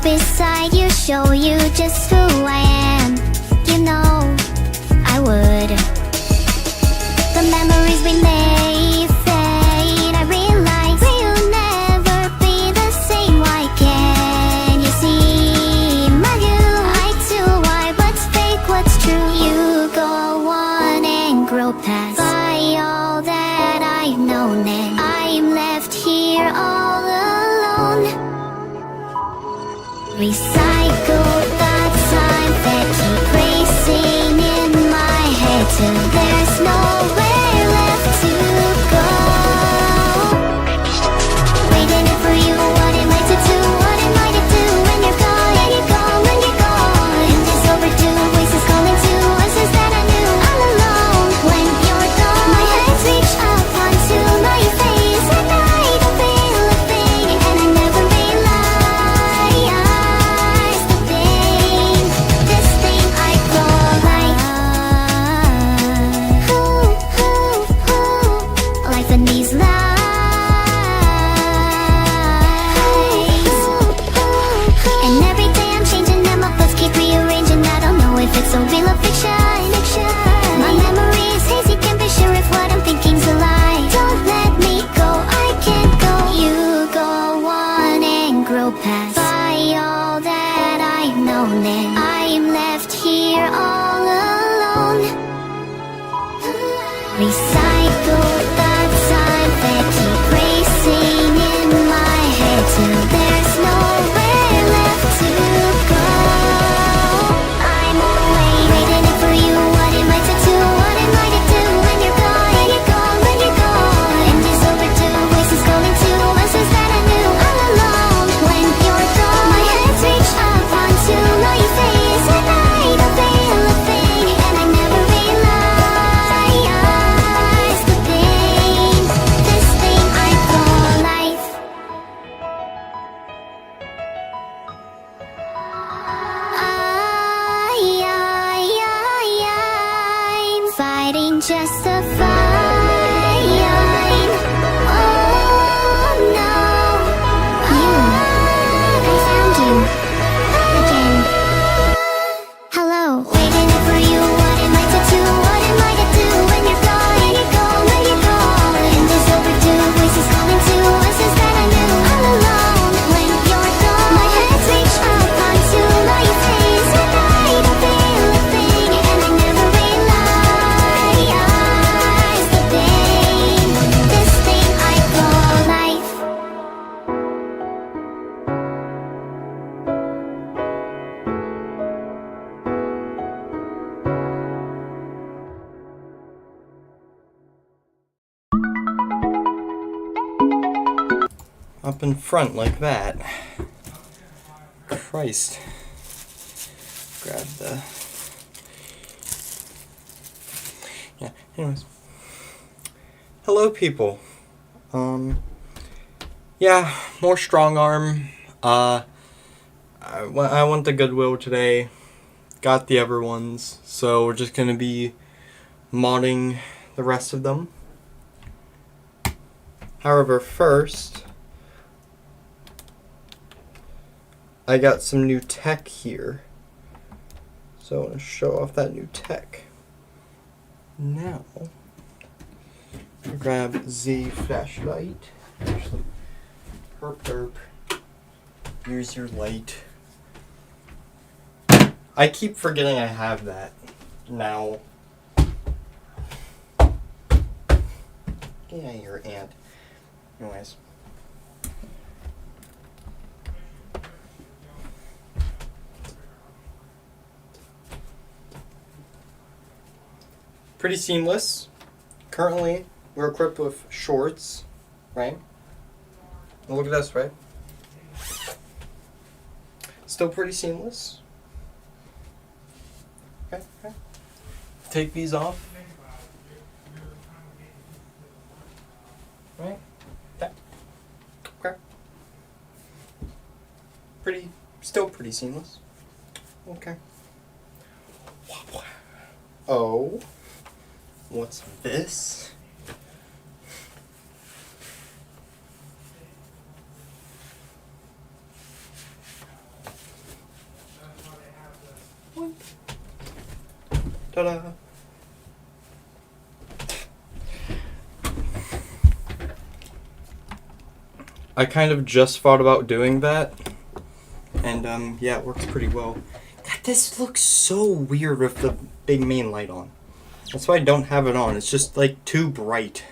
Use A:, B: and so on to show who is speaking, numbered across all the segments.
A: beside you, show you just who I am. You know I would. The memories we made fade. I realize we'll never be the same. Why can't you see my view? Eye to eye, what's fake, what's true? You go on and grow past by all that I've known, and I'm left here all alone. Recycle the time that keep racing in my head till there's nowhere left to go. Waiting for you, what am I to do? What am I to do when you're gone? And you're gone, when you're gone. And it's overdue, voices calling to us is that I knew all alone. When you're gone, my hands reach up onto my face, and I don't feel a thing, and I never realized the thing, this thing I call life. Life in these lives. And every day I'm changing and my thoughts keep rearranging. I don't know if it's a real or fiction. My memory is hazy, can't be sure if what I'm thinking's a lie. Don't let me go, I can't go. You go on and grow past by all that I've known, and I'm left here all alone. Recycle the time that keep racing in my head till there's nowhere left to go. I'm away, waiting for you. What am I to do? What am I to do when you're gone? And you're gone, when you're gone. And it's overdue, voices calling to answers that I knew all along. When you're gone, my hands reach up onto my face, and I don't feel a thing, and I never realized the thing, this thing I call life. I'm fighting just to find. Oh no, I found you again. Hello, waiting for you. What am I to do? What am I to do when you're gone? And you're gone, when you're gone. And it's overdue, voices calling to us is that I knew all along. When you're gone, my hands reach up onto my face, and I don't feel a thing, and I never realized the thing, this thing I call life.
B: Up in front like that. Christ. Grab the... Yeah, anyways. Hello, people. Yeah, more strong arm. I went to Goodwill today. Got the other ones. So we're just gonna be modding the rest of them. However, first, I got some new tech here. So I want to show off that new tech. Now, grab the flashlight. Actually, herp. Here's your light. I keep forgetting I have that now. Get out of here, ant. Anyways. Pretty seamless. Currently, we're equipped with shorts, right? And look at this, right? Still pretty seamless. Okay. Take these off. Right? Okay. Still pretty seamless. Okay. Oh. What's this? Ta-da! I kind of just thought about doing that, and yeah, it works pretty well. God, this looks so weird with the big main light on. That's why I don't have it on. It's just like too bright.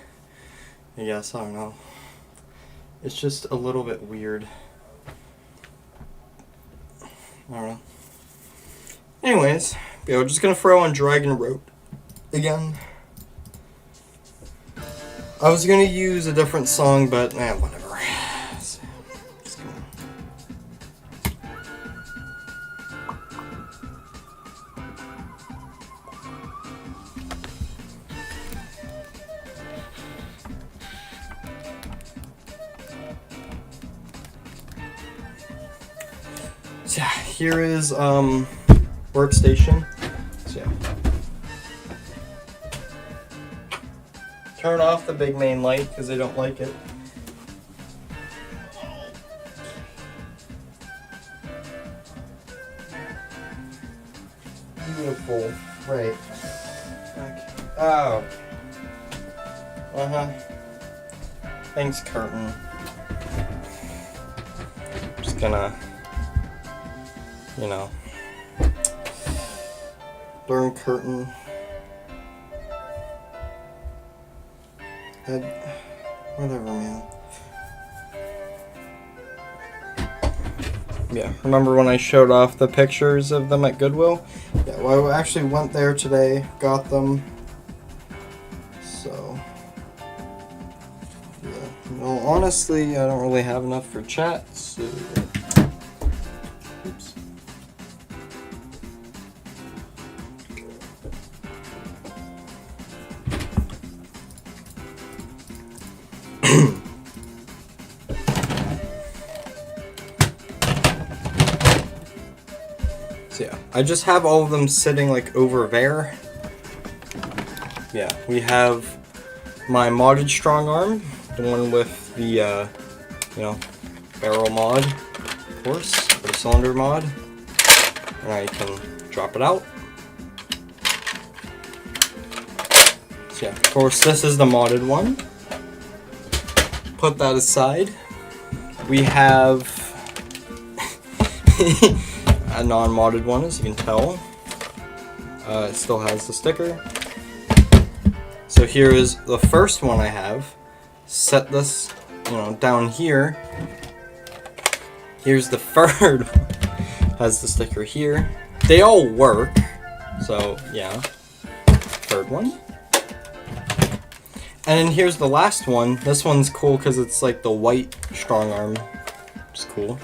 B: I guess, I don't know. It's just a little bit weird. I don't know. Anyways, yeah, we're just gonna throw on Dragon Road again. I was gonna use a different song, but whatever. So yeah, here is workstation. So yeah. Turn off the big main light because I don't like it. Beautiful. Right. Okay. Oh. Uh-huh. Thanks, curtain. Just gonna, you know, darn curtain. Whatever, man. Yeah, remember when I showed off the pictures of them at Goodwill? Yeah, well, I actually went there today, got them. So, yeah. Well, honestly, I don't really have enough for chat, so... Oops. So yeah, I just have all of them sitting like over there. Yeah, we have my modded Strongarm, the one with the, you know, barrel mod, of course, or the cylinder mod. And I can drop it out. So yeah, of course, this is the modded one. Put that aside. We have a non-modded one, as you can tell. It still has the sticker. So here is the first one I have. Set this, you know, down here. Here's the third one. Has the sticker here. They all work. So yeah. Third one. And then here's the last one. This one's cool because it's like the white Strongarm. Which is cool.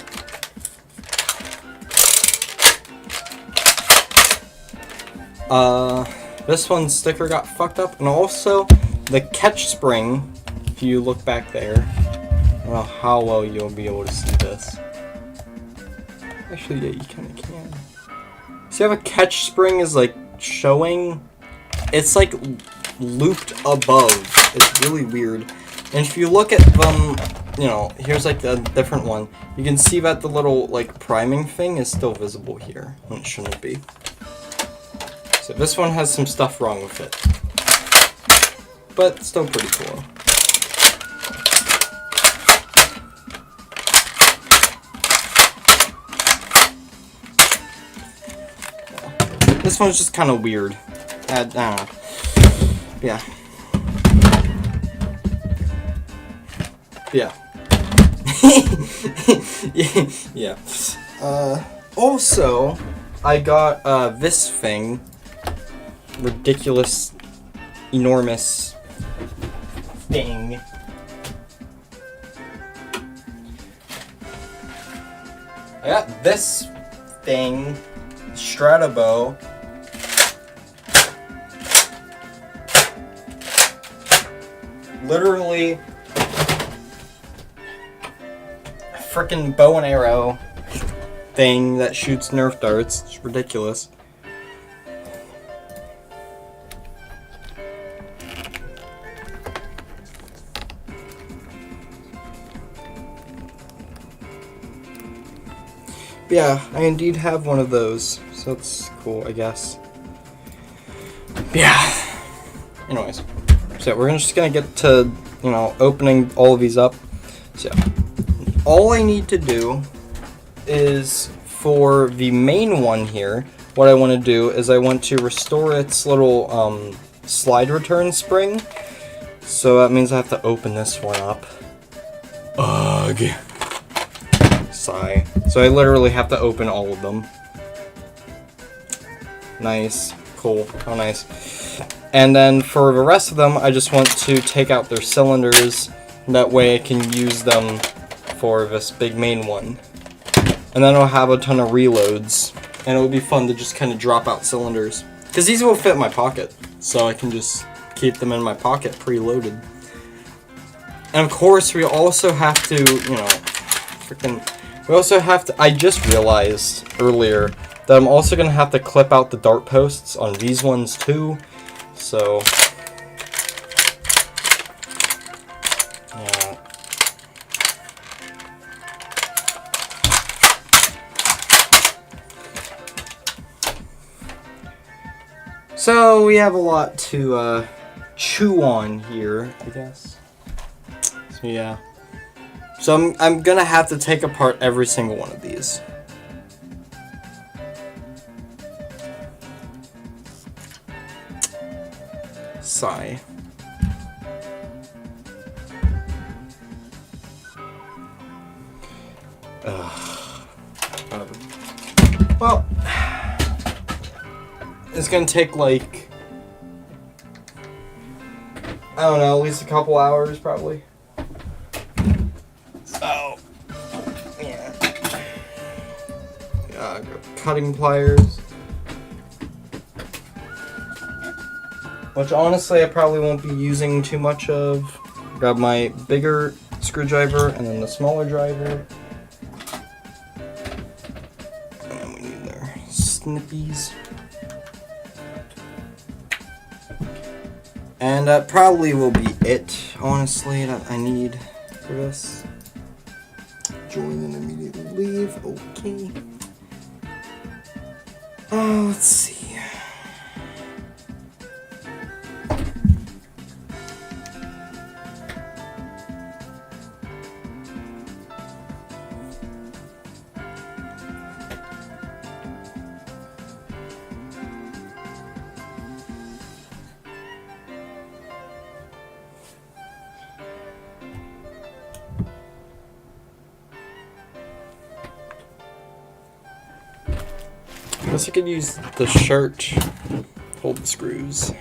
B: This one's sticker got fucked up, and also the catch spring, if you look back there, I don't know how well you'll be able to see this. Actually, yeah, you kinda can. See how the catch spring is like showing? It's like looped above. It's really weird. And if you look at them, you know, here's like a different one. You can see that the little like priming thing is still visible here, when it shouldn't be. So this one has some stuff wrong with it, but still pretty cool. This one's just kind of weird. I don't know. Yeah. Yeah. Yeah. Also, I got this thing. Ridiculous, enormous thing. I got this thing, Stratobow. Literally a frickin' bow and arrow thing that shoots Nerf darts. It's ridiculous. Yeah, I indeed have one of those, so that's cool, I guess. Yeah. Anyways, so we're just gonna get to, you know, opening all of these up. So all I need to do is for the main one here, what I want to do is I want to restore its little slide return spring. So that means I have to open this one up. Ugh. Sigh. So I literally have to open all of them. Nice. Cool. How nice. And then for the rest of them, I just want to take out their cylinders. That way I can use them for this big main one. And then I'll have a ton of reloads. And it would be fun to just kind of drop out cylinders. Because these will fit in my pocket. So I can just keep them in my pocket preloaded. And of course, we also have to, you know, we also have to, I just realized earlier that I'm also going to have to clip out the dart posts on these ones too. So, yeah. So we have a lot to chew on here, I guess. So yeah. So I'm gonna have to take apart every single one of these. Sigh. Well, it's gonna take like, I don't know, at least a couple hours probably. So, yeah. Got cutting pliers. Which honestly I probably won't be using too much of. Grab my bigger screwdriver and then the smaller driver. And we need their snippies. And that probably will be it, honestly, that I need for this. Join and immediately leave. Okay. Oh, let's see. I guess I could use the shirt to hold the screws.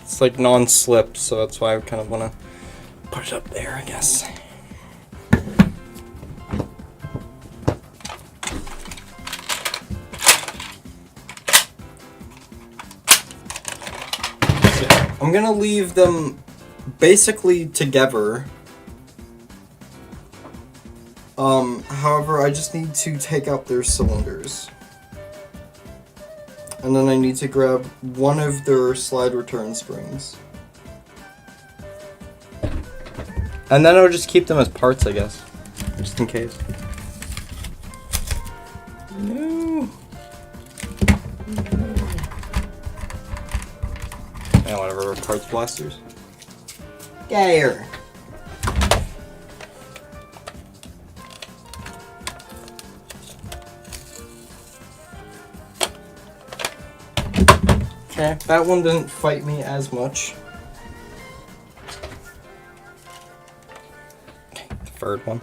B: It's like non-slip, so that's why I kind of want to put it up there, I guess. So I'm gonna leave them basically together. However, I just need to take out their cylinders. And then I need to grab one of their slide return springs. And then I'll just keep them as parts, I guess. Just in case. No. And whatever, parts blasters. Get here. Okay, that one didn't fight me as much. Okay, the third one.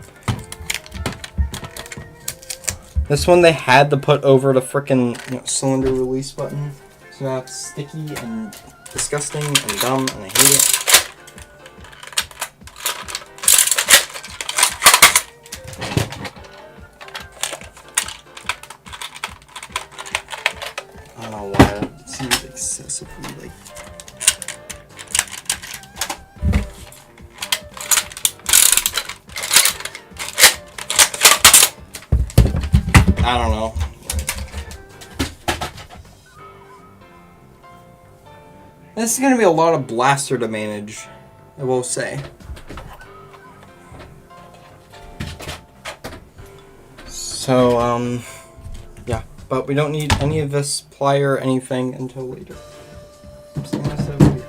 B: This one they had to put over the frickin' cylinder release button. So now it's sticky and disgusting and dumb and I hate it. I don't know why that seems excessively like. I don't know. This is gonna be a lot of blaster to manage, I will say. So, yeah. but we don't need any of this plier or anything until later. So I'm gonna set it over here.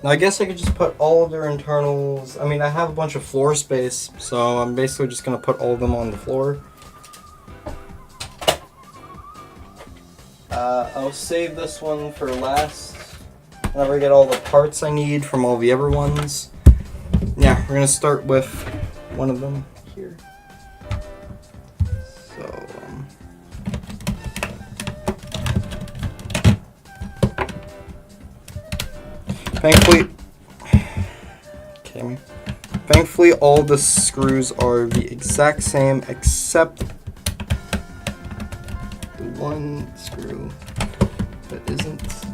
B: Now I guess I could just put all of their internals. I mean, I have a bunch of floor space, so I'm basically just gonna put all of them on the floor. I'll save this one for last. Whenever I get all the parts I need from all the other ones. Yeah, we're gonna start with one of them here. So, thankfully all the screws are the exact same except the one screw that isn't.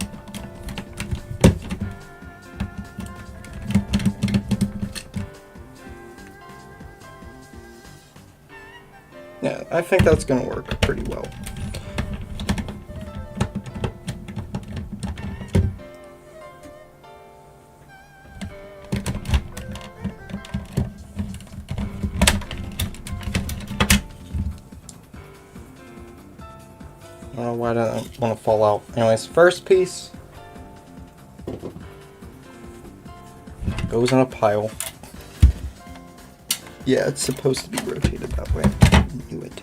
B: Yeah, I think that's gonna work pretty well. I don't know why I don't want to fall out. Anyways, first piece goes in a pile. Yeah, it's supposed to be rotated that way. I knew it.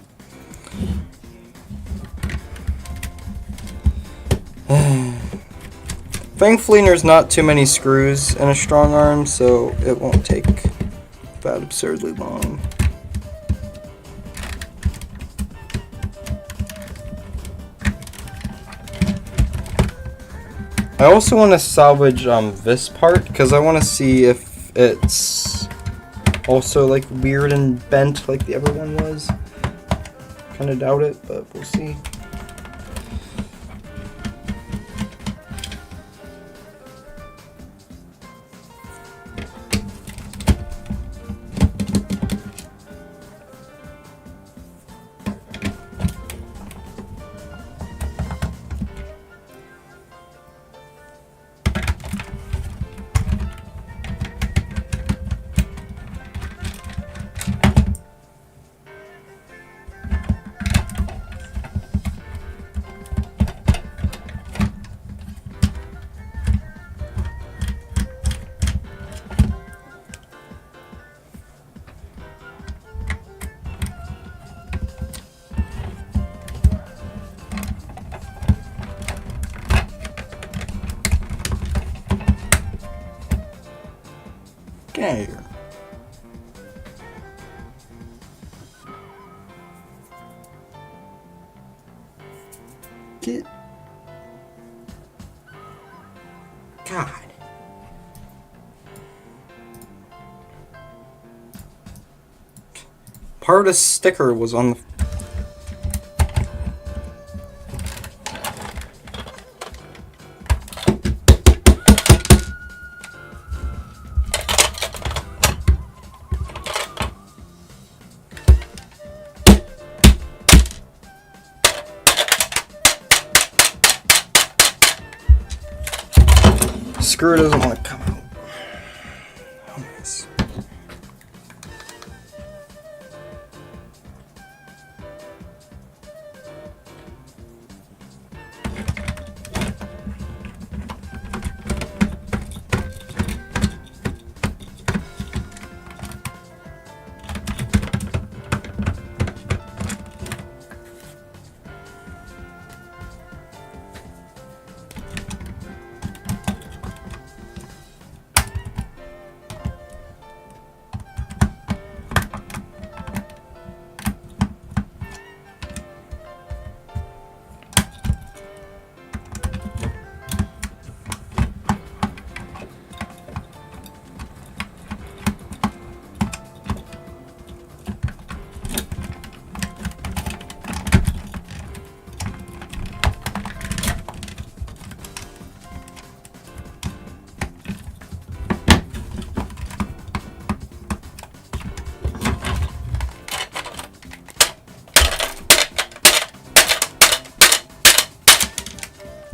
B: Thankfully, there's not too many screws in a strong arm, so it won't take that absurdly long. I also want to salvage this part because I want to see if it's also like weird and bent like the other one was. Kind of doubt it, but we'll see. Get out of here. Get. God. Part of the sticker was on the. Screw doesn't want to come out. Oh, nice.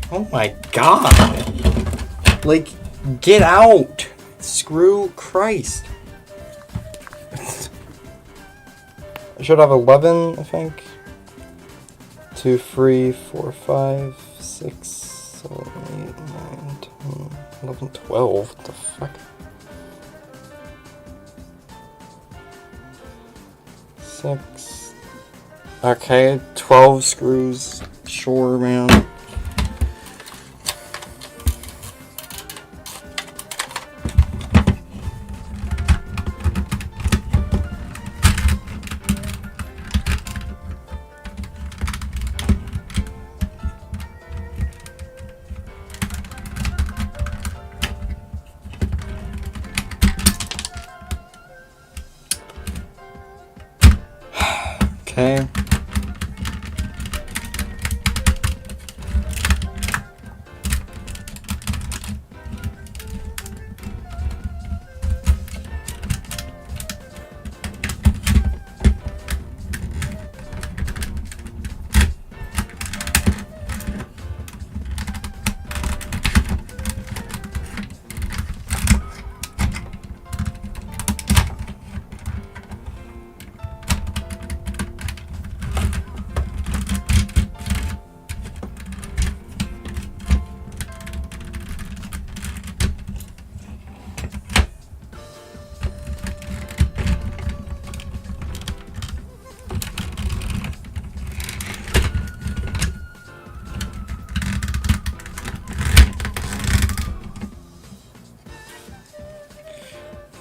B: Oh my god! Like, get out! Screw Christ. I should have 11, I think. 2, 3, 4, 5, 6, 7, 8, 9, 10, 11, 12. What the fuck? 6. Okay, 12 screws. Sure, man. Okay.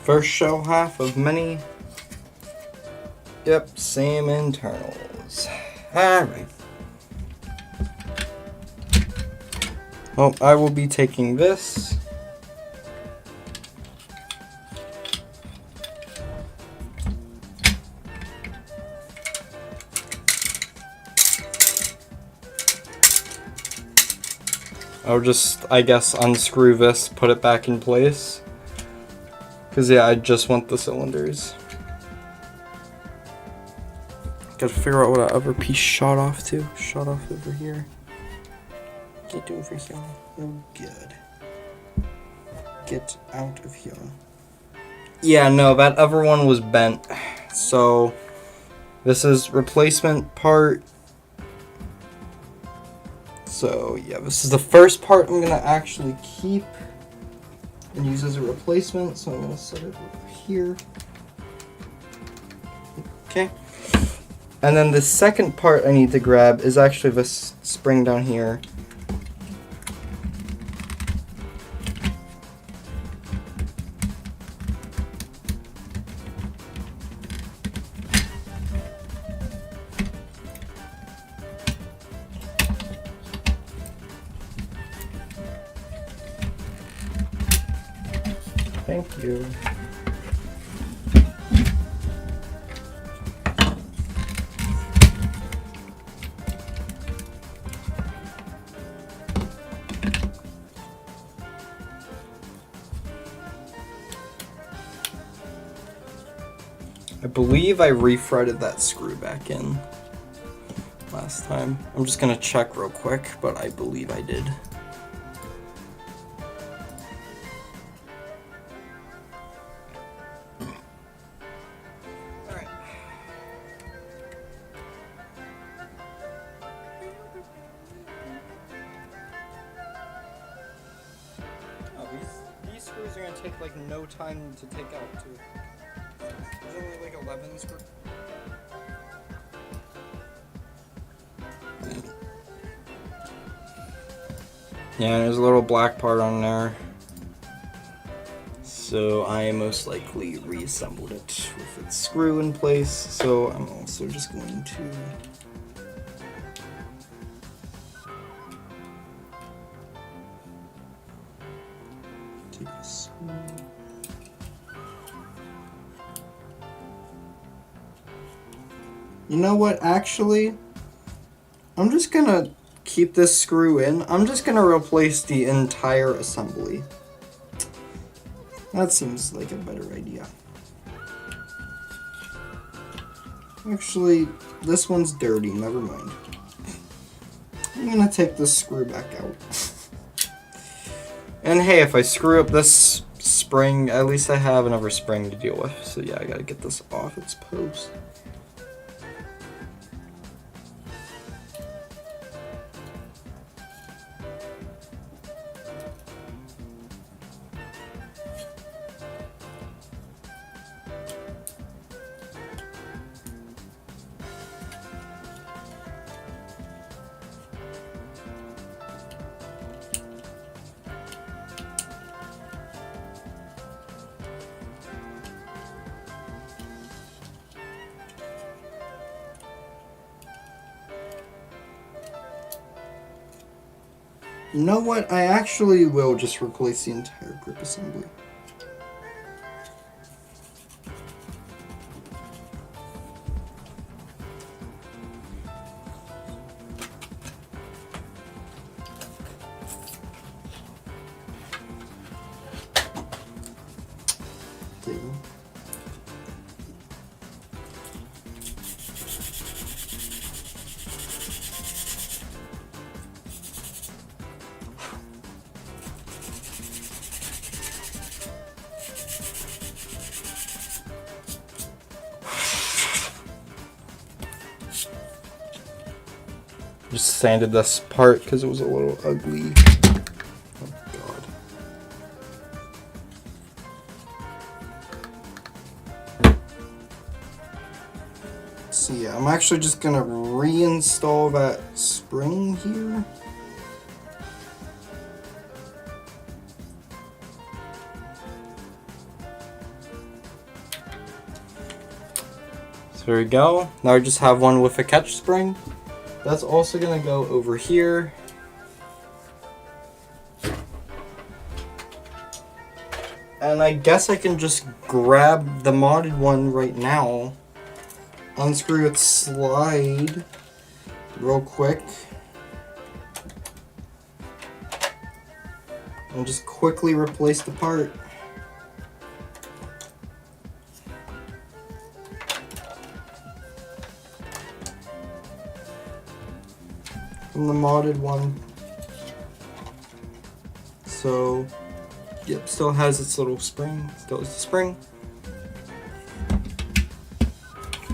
B: First shell half of many. Yep, same internals. Alright. Well, I will be taking this. I'll just, I guess, unscrew this, put it back in place. Because, yeah, I just want the cylinders. Gotta figure out what that other piece shot off to. Shot off over here. Get over here. Oh, good. Get out of here. Yeah, no, that other one was bent. So, this is replacement part. So, yeah, this is the first part I'm gonna actually keep and use as a replacement, so I'm going to set it over here. Okay. And then the second part I need to grab is actually this spring down here. Thank you. I believe I refretted that screw back in last time. I'm just gonna check real quick, but I believe I did. These screws are gonna take like no time to take out too. There's only like 11 screws. Yeah, there's a little black part on there. So I most likely reassembled it with its screw in place. So I'm also just going to take a screw. You know what, actually, I'm just gonna keep this screw in. I'm just gonna replace the entire assembly. That seems like a better idea. Actually, this one's dirty, never mind. I'm gonna take this screw back out. And hey, if I screw up this spring, at least I have another spring to deal with. So yeah, I gotta get this off its post. You know what? I actually will just replace the entire grip assembly. Just sanded this part because it was a little ugly. Oh god. So yeah, I'm actually just gonna reinstall that spring here. So there we go. Now I just have one with a catch spring. That's also gonna go over here. And I guess I can just grab the modded one right now, unscrew its slide real quick, and just quickly replace the part. From the modded one. So, yep, still has its little spring. Still has the spring.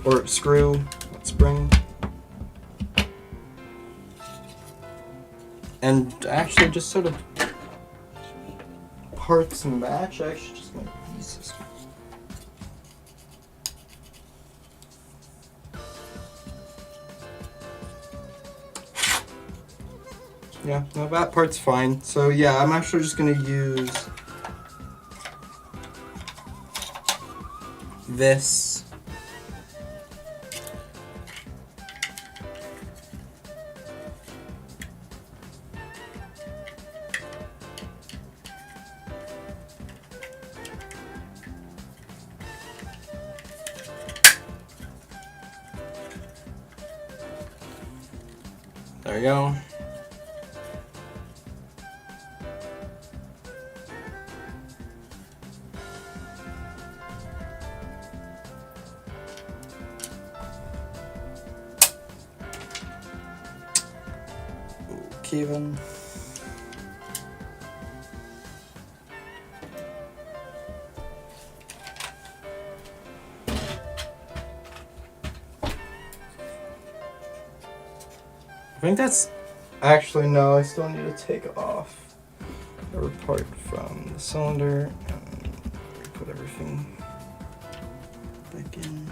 B: Or screw, not spring. And actually just sort of parts match. I actually just might use this one. Yeah, no, that part's fine. So yeah, I'm actually just gonna use this. There we go. Okay then. I think that's actually no, I still need to take off every part from the cylinder and put everything back in.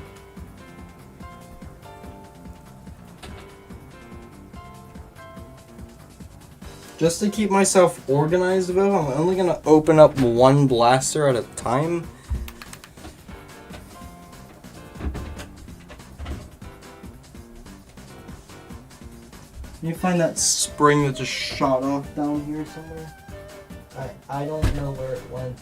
B: Just to keep myself organized though, I'm only gonna open up one blaster at a time. Can you find that spring that just shot off down here somewhere? I don't know where it went.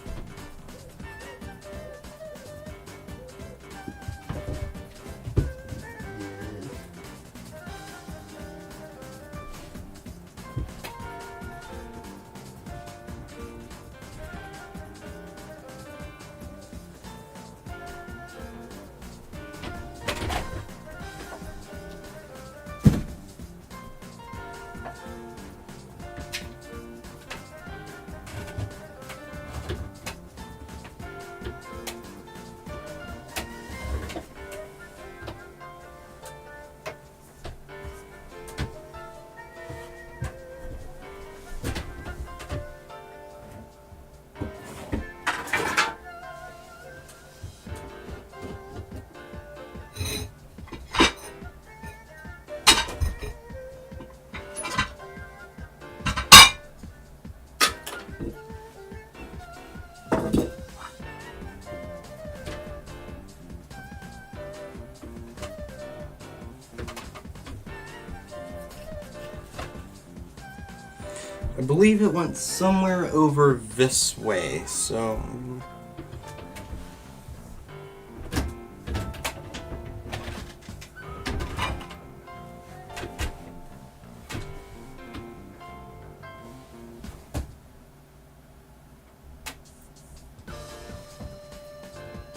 B: I believe it went somewhere over this way, so...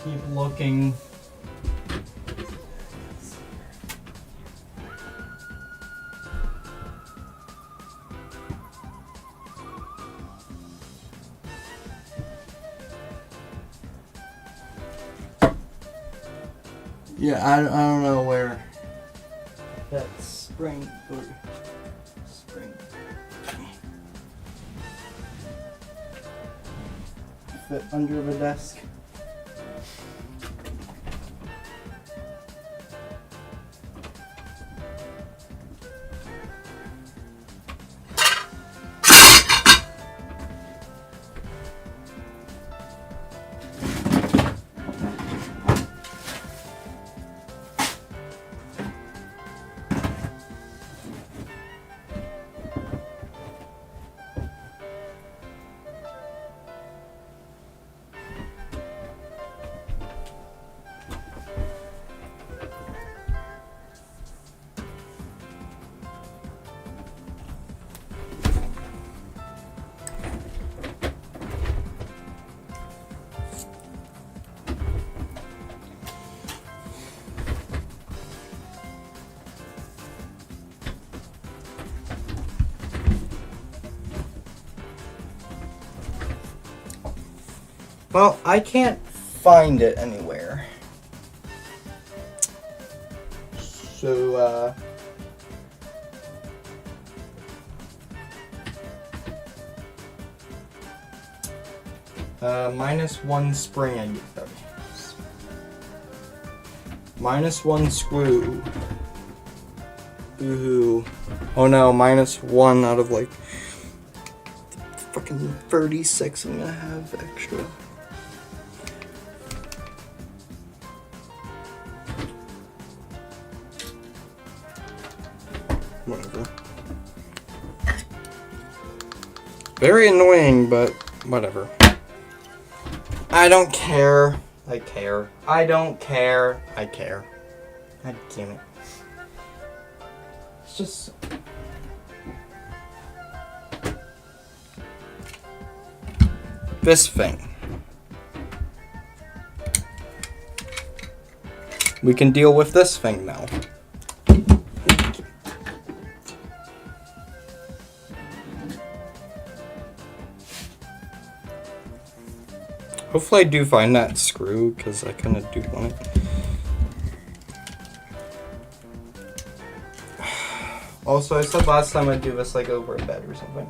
B: Keep looking. Yeah, I don't know where that spring fit under the desk. Well, I can't find it anywhere. So, -1 spring, I guess. -1 screw. Ooh. Oh no, -1 out of like fucking 36 I'm gonna have extra. Whatever. Very annoying, but whatever. I don't care. I care. I don't care. I care. God damn it. It's just... this thing. We can deal with this thing now. Hopefully I do find that screw, because I kind of do want it. Also, I said last time I'd do this like over a bed or something.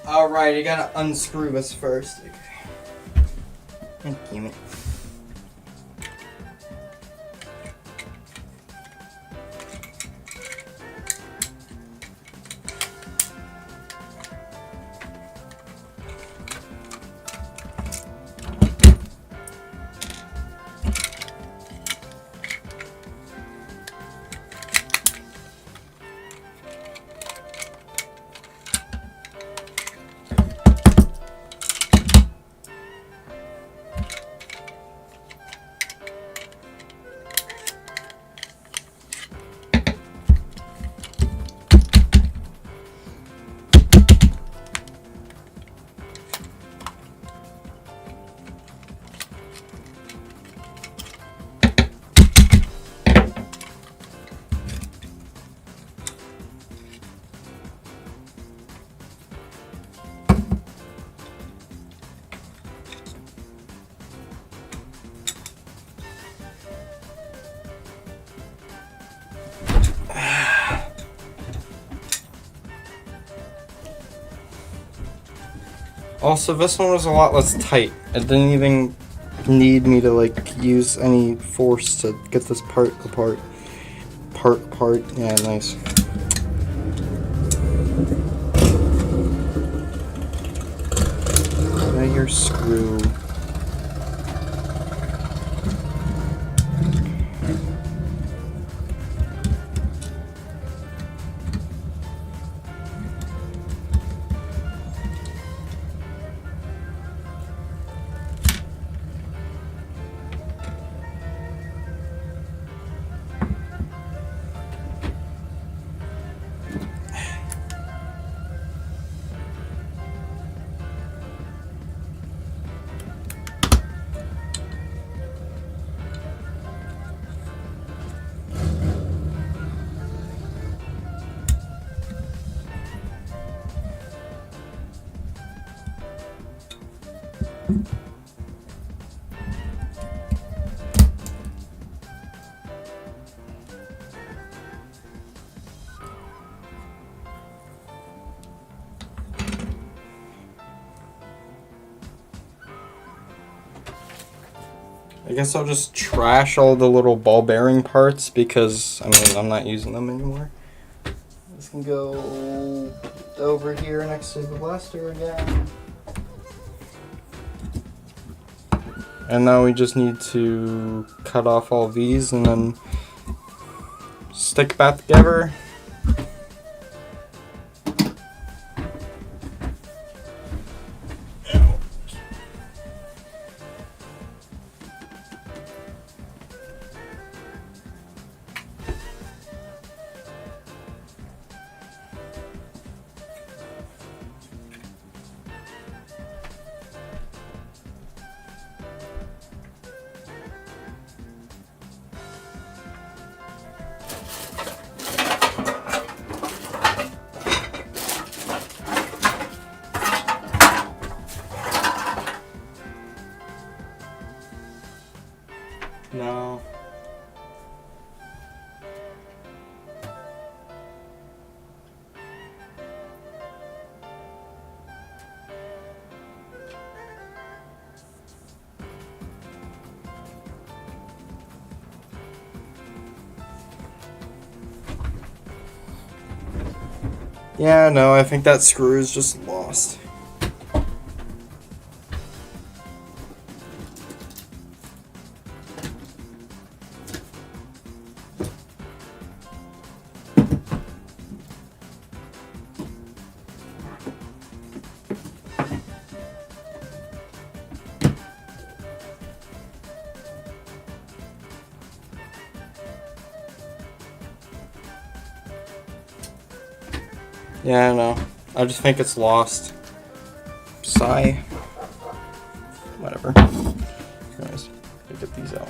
B: Alright, I gotta unscrew this first. God damn it. Also, this one was a lot less tight. It didn't even need me to like use any force to get this part apart. Yeah, nice. Now your screw. I guess I'll just trash all the little ball bearing parts because, I mean, I'm not using them anymore. This can go over here next to the blaster again. And now we just need to cut off all these and then stick back together. No. Yeah, no, I think that screw is just lost. Yeah, no. I just think it's lost. Sigh. Whatever. Anyways, get these out.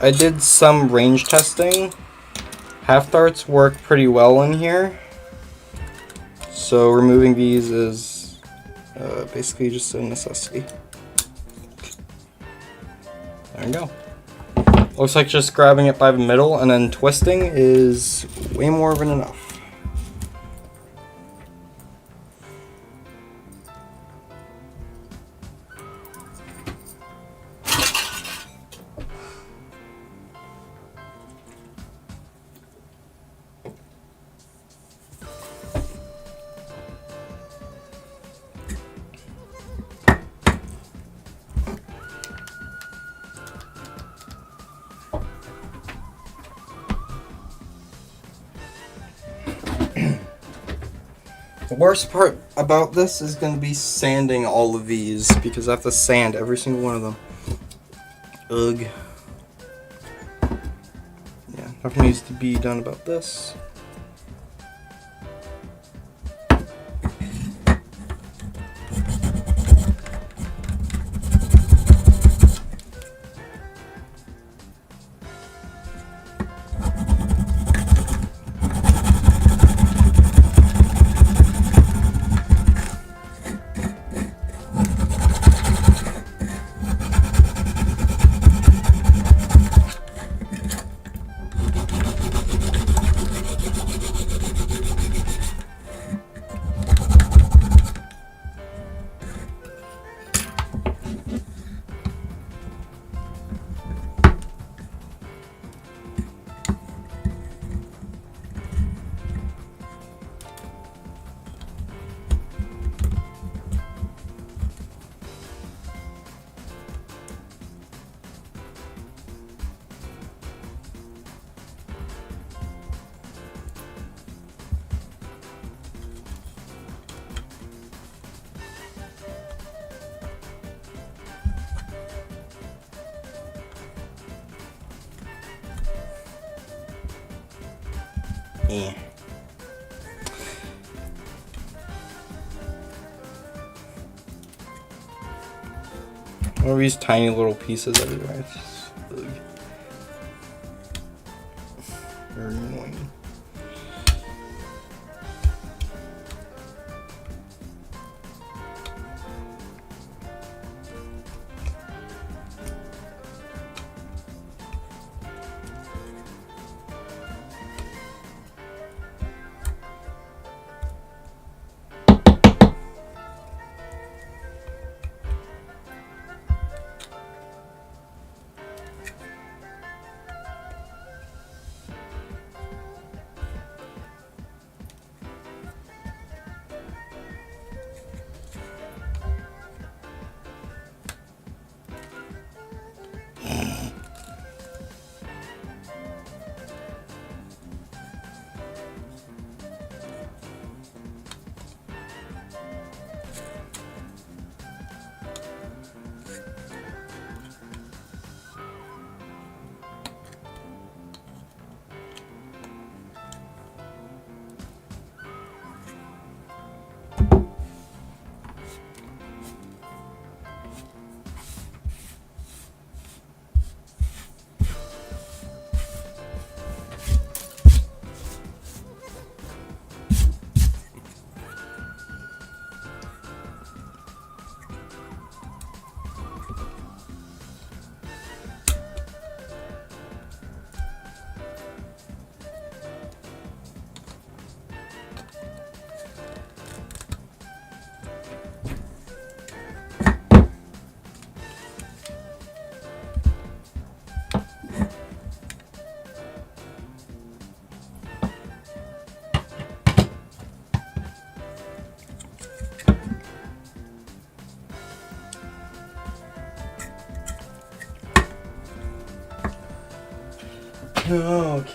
B: I did some range testing. Half darts work pretty well in here. So removing these is basically just a necessity. There we go. Looks like just grabbing it by the middle and then twisting is way more than enough. The worst part about this is going to be sanding all of these because I have to sand every single one of them. Ugh. Nothing needs to be done about this. Yeah. All these tiny little pieces everywhere. It's just, ugh. Very annoying. Okay,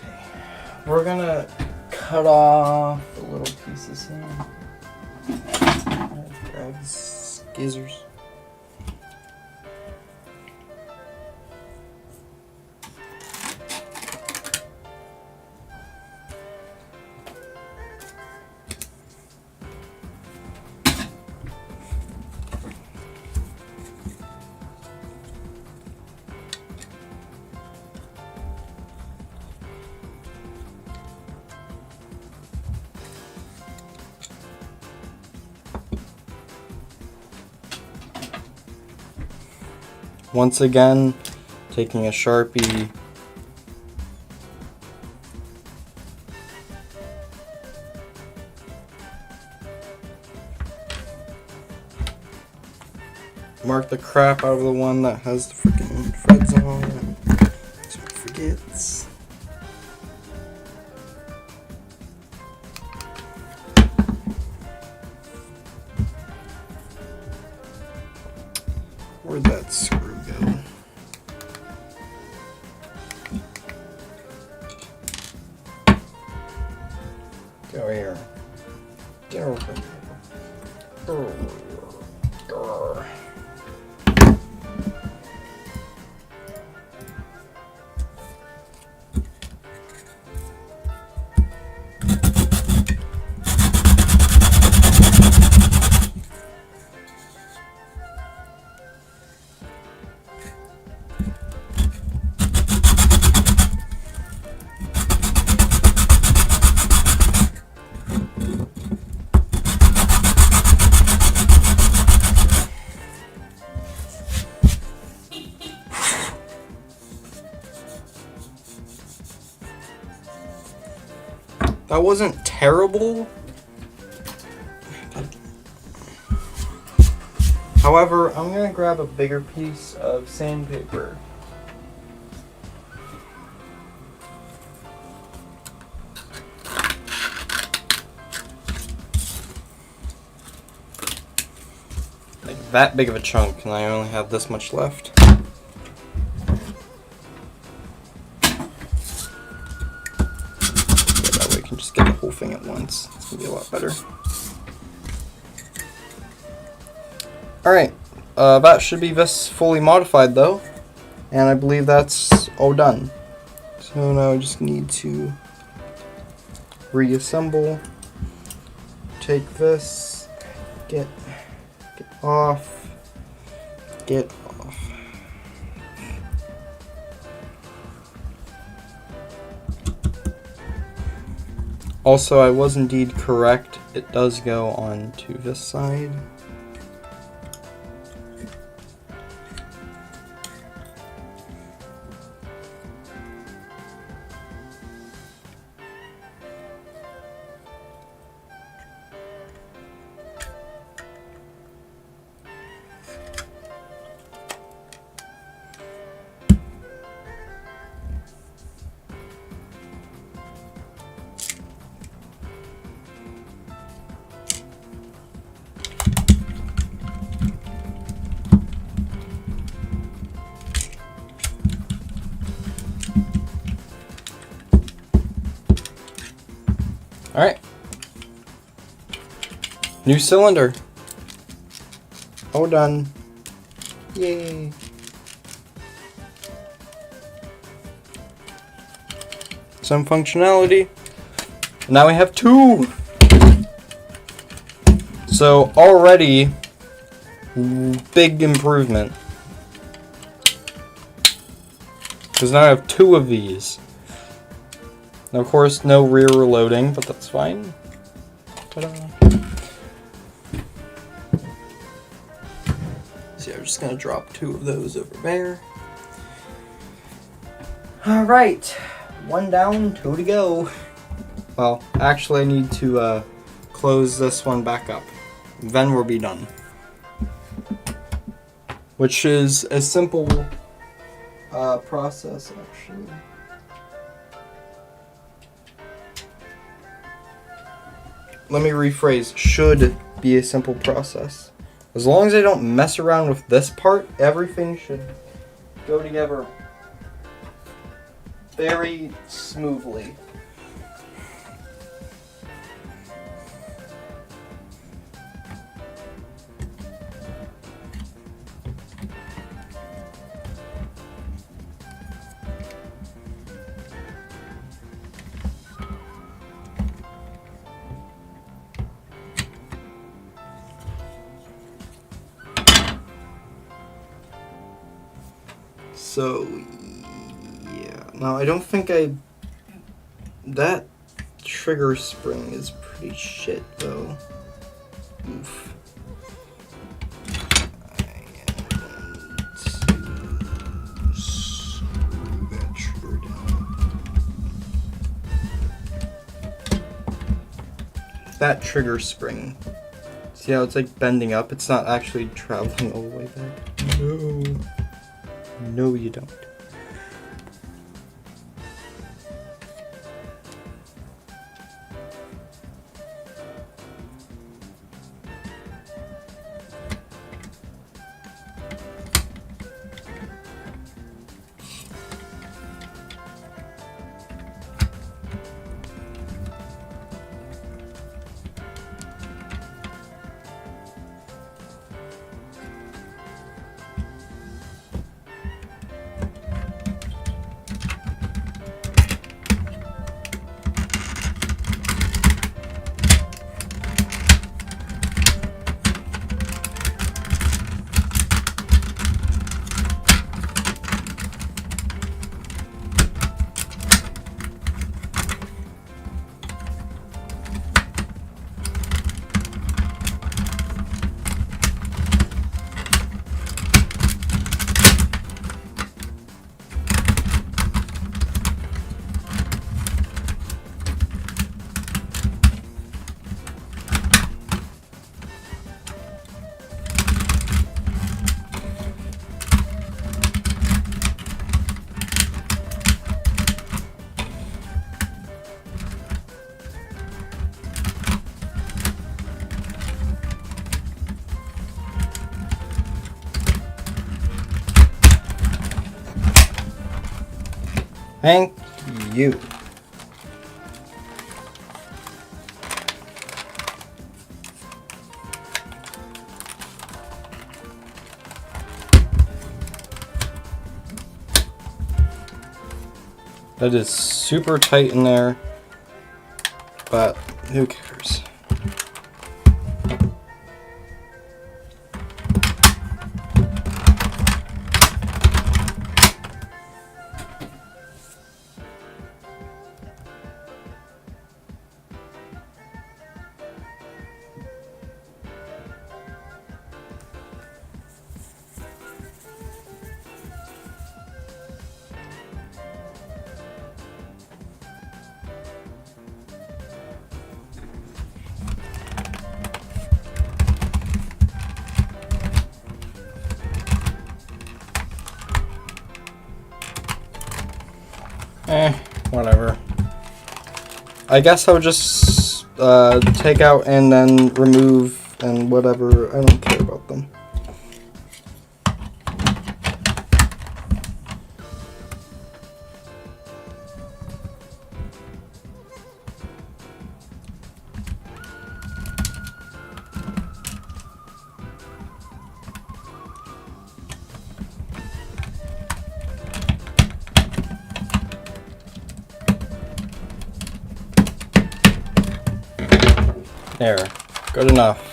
B: we're gonna cut off the little pieces here. Grab the scissors. Once again, taking a Sharpie, mark the crap out of the one that has the freaking threads on it, so it forgets. Where'd that screw go? Go here. Get over here. That wasn't terrible. However, I'm going to grab a bigger piece of sandpaper. Like that big of a chunk, and I only have this much left. That way I can just get the whole thing at once. It's going to be a lot better. Alright, that should be this fully modified though, and I believe that's all done. So now I just need to reassemble, take this, get off. Also, I was indeed correct, it does go on to this side. Alright. New cylinder. All done. Yay. Some functionality. Now we have 2. So already, big improvement. Because now I have 2 of these. Now, of course, no rear reloading, but that's fine. Ta-da. See, I'm just gonna drop 2 of those over there. Alright, 1 down, 2 to go. Well, actually I need to close this one back up. Then we'll be done. Which is a simple process, actually. Let me rephrase, should be a simple process. As long as I don't mess around with this part, everything should go together very smoothly. So, yeah. Now, I don't think that trigger spring is pretty shit, though. Oof. Screw that trigger down. That trigger spring. See how it's like bending up? It's not actually traveling all the way back. No. No, you don't. Thank you. That is super tight in there, but who cares? Whatever. I guess I'll just take out and then remove and whatever. I don't care about them. There, good enough.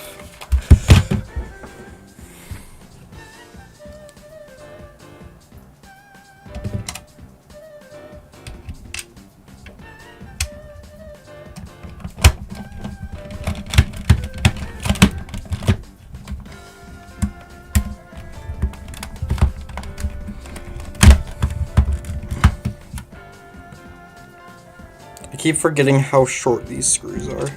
B: I keep forgetting how short these screws are.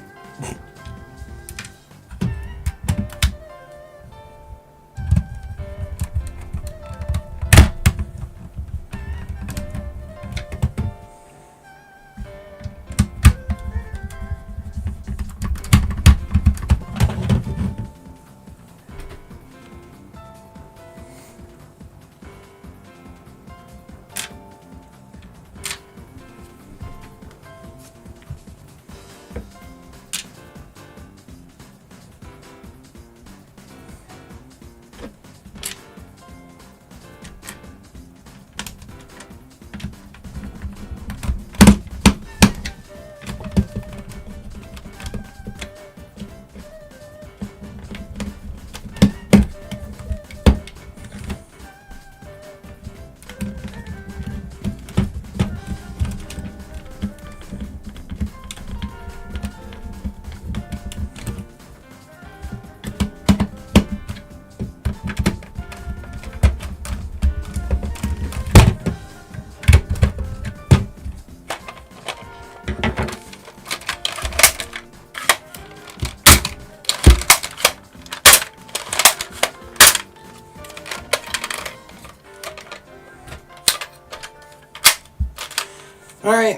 B: Alright,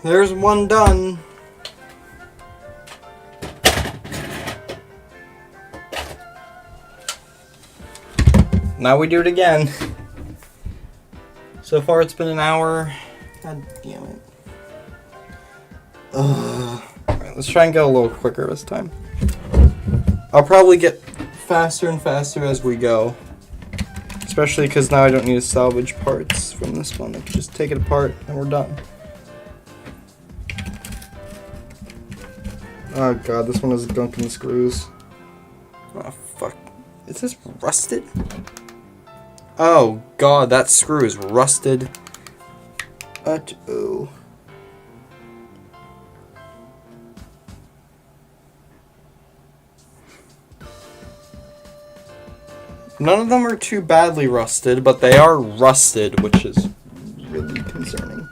B: there's one done. Now we do it again. So far it's been an hour. God damn it. Alright, let's try and go a little quicker this time. I'll probably get faster and faster as we go. Especially because now I don't need to salvage parts from this one. I can just take it apart and we're done. Oh god, this one has gunking screws. Oh fuck. Is this rusted? Oh god, that screw is rusted. Oh. None of them are too badly rusted, but they are rusted, which is really concerning.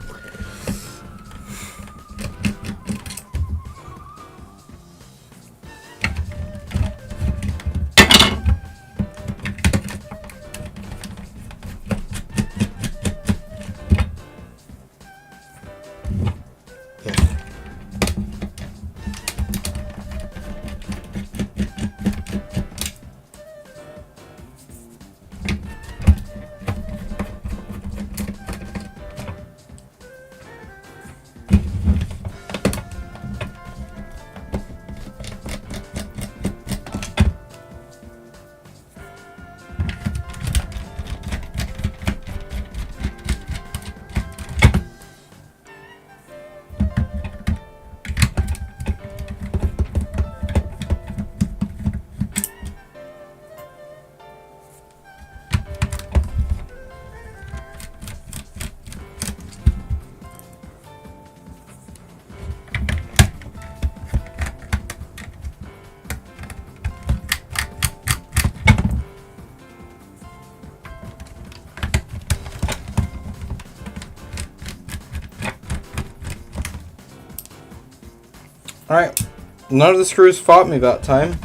B: Alright, none of the screws fought me that time.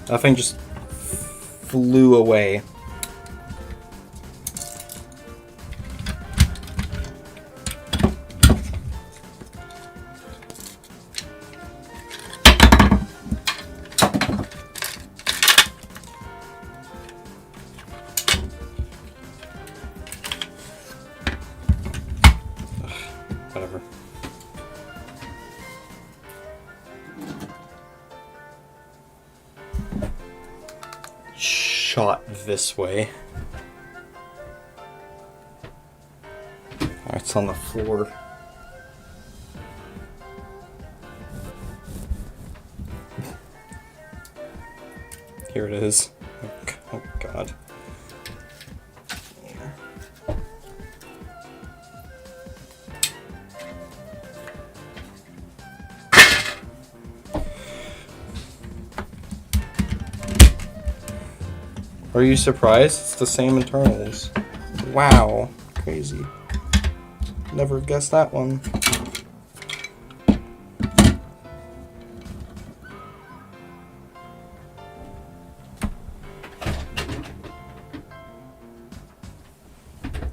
B: That thing just flew away. Whatever. Shot this way. It's on the floor. Here it is. Oh God. Are you surprised? It's the same internals. Wow. Crazy. Never guessed that one.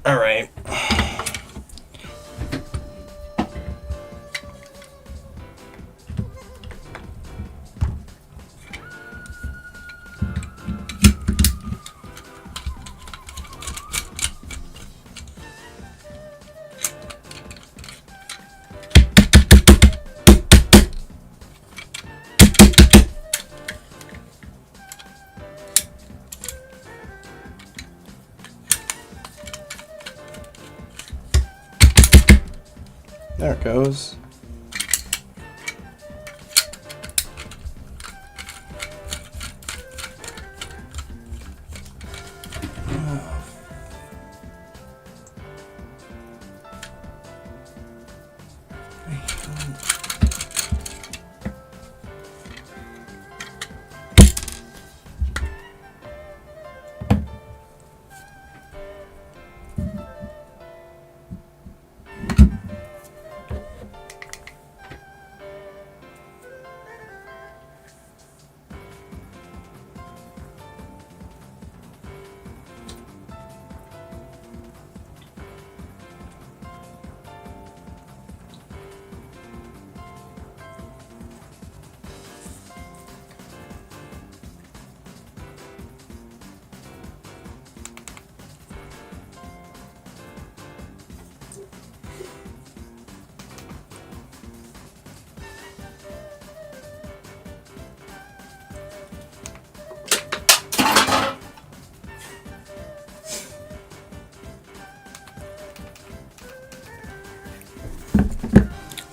B: Alright. There it goes.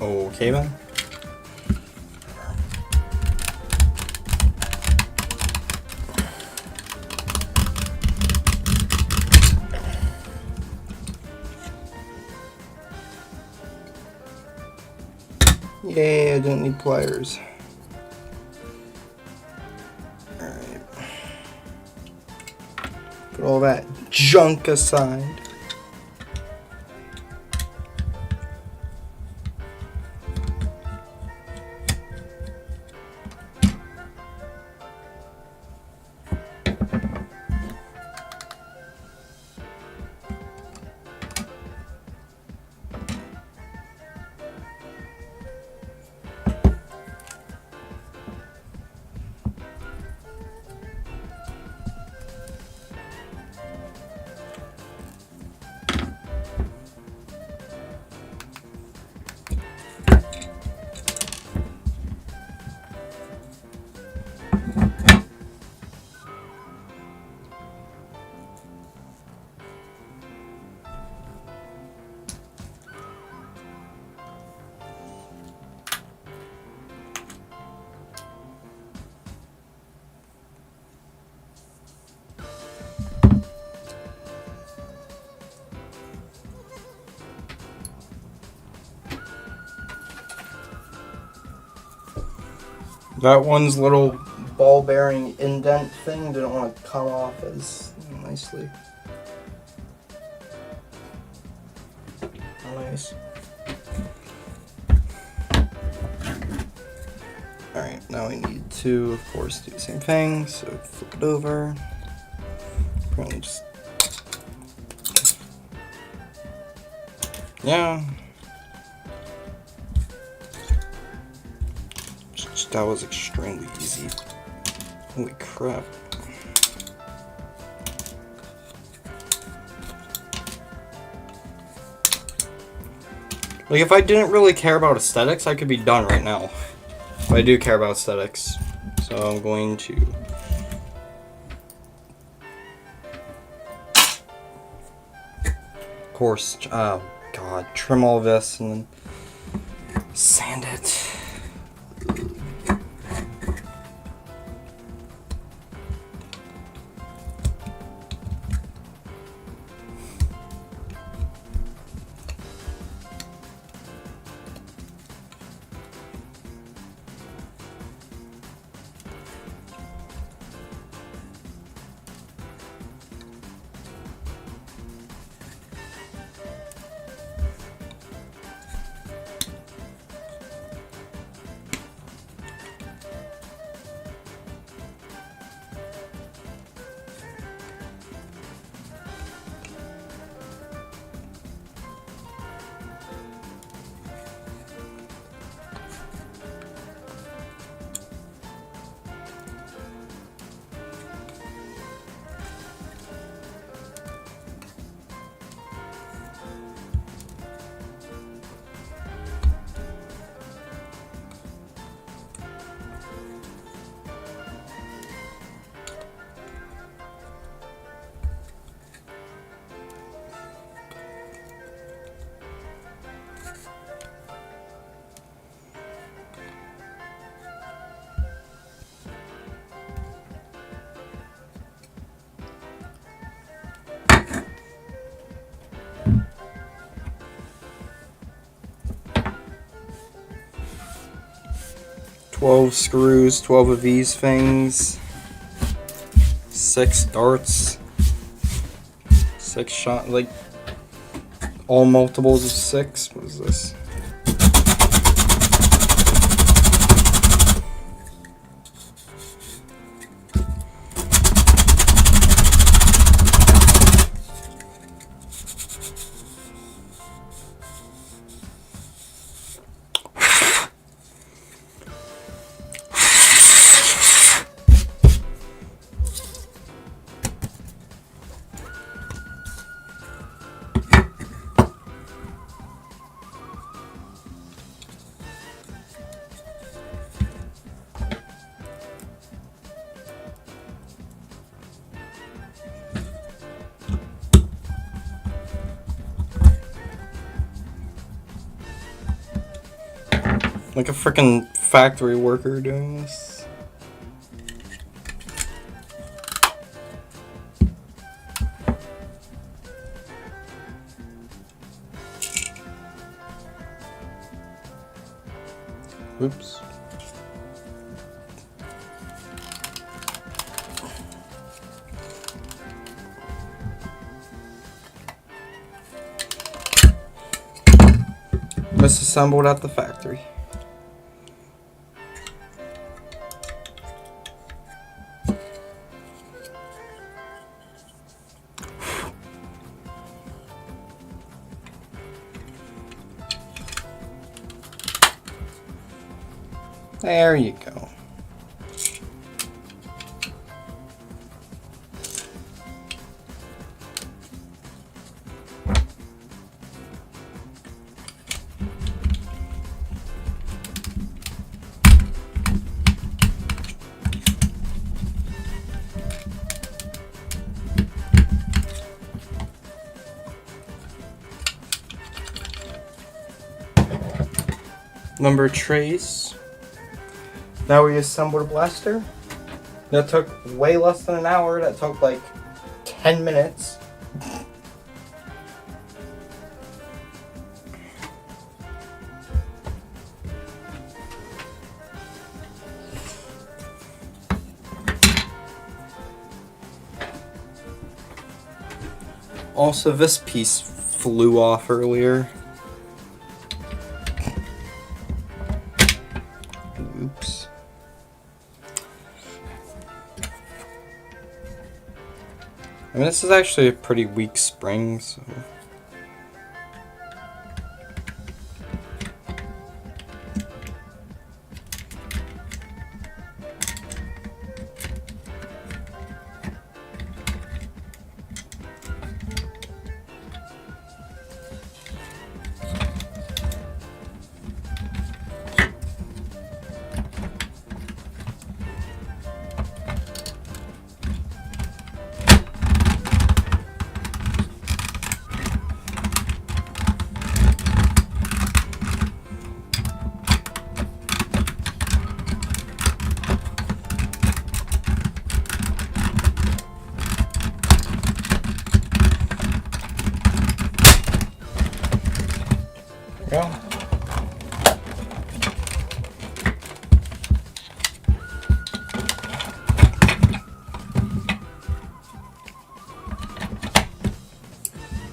B: Okay then. Yay, I didn't need pliers. Alright. Put all that junk aside. That one's little ball bearing indent thing didn't want to come off as nicely. Nice. Alright, now we need to, of course, do the same thing. So flip it over. Probably just. Yeah. That was extremely easy. Holy crap. Like, if I didn't really care about aesthetics, I could be done right now. But I do care about aesthetics. So I'm going to... Of course, oh god, trim all this and then sand it. "12 screws, 12 of these things, 6 darts, 6 shot, like all multiples of 6. What is this? Like a freaking factory worker doing this. Oops. Misassembled at the factory. There you go. Number trace. Now we assembled a blaster. That took way less than an hour. That took like 10 minutes. Also, this piece flew off earlier. Oops. I mean, this is actually a pretty weak spring, so... Go.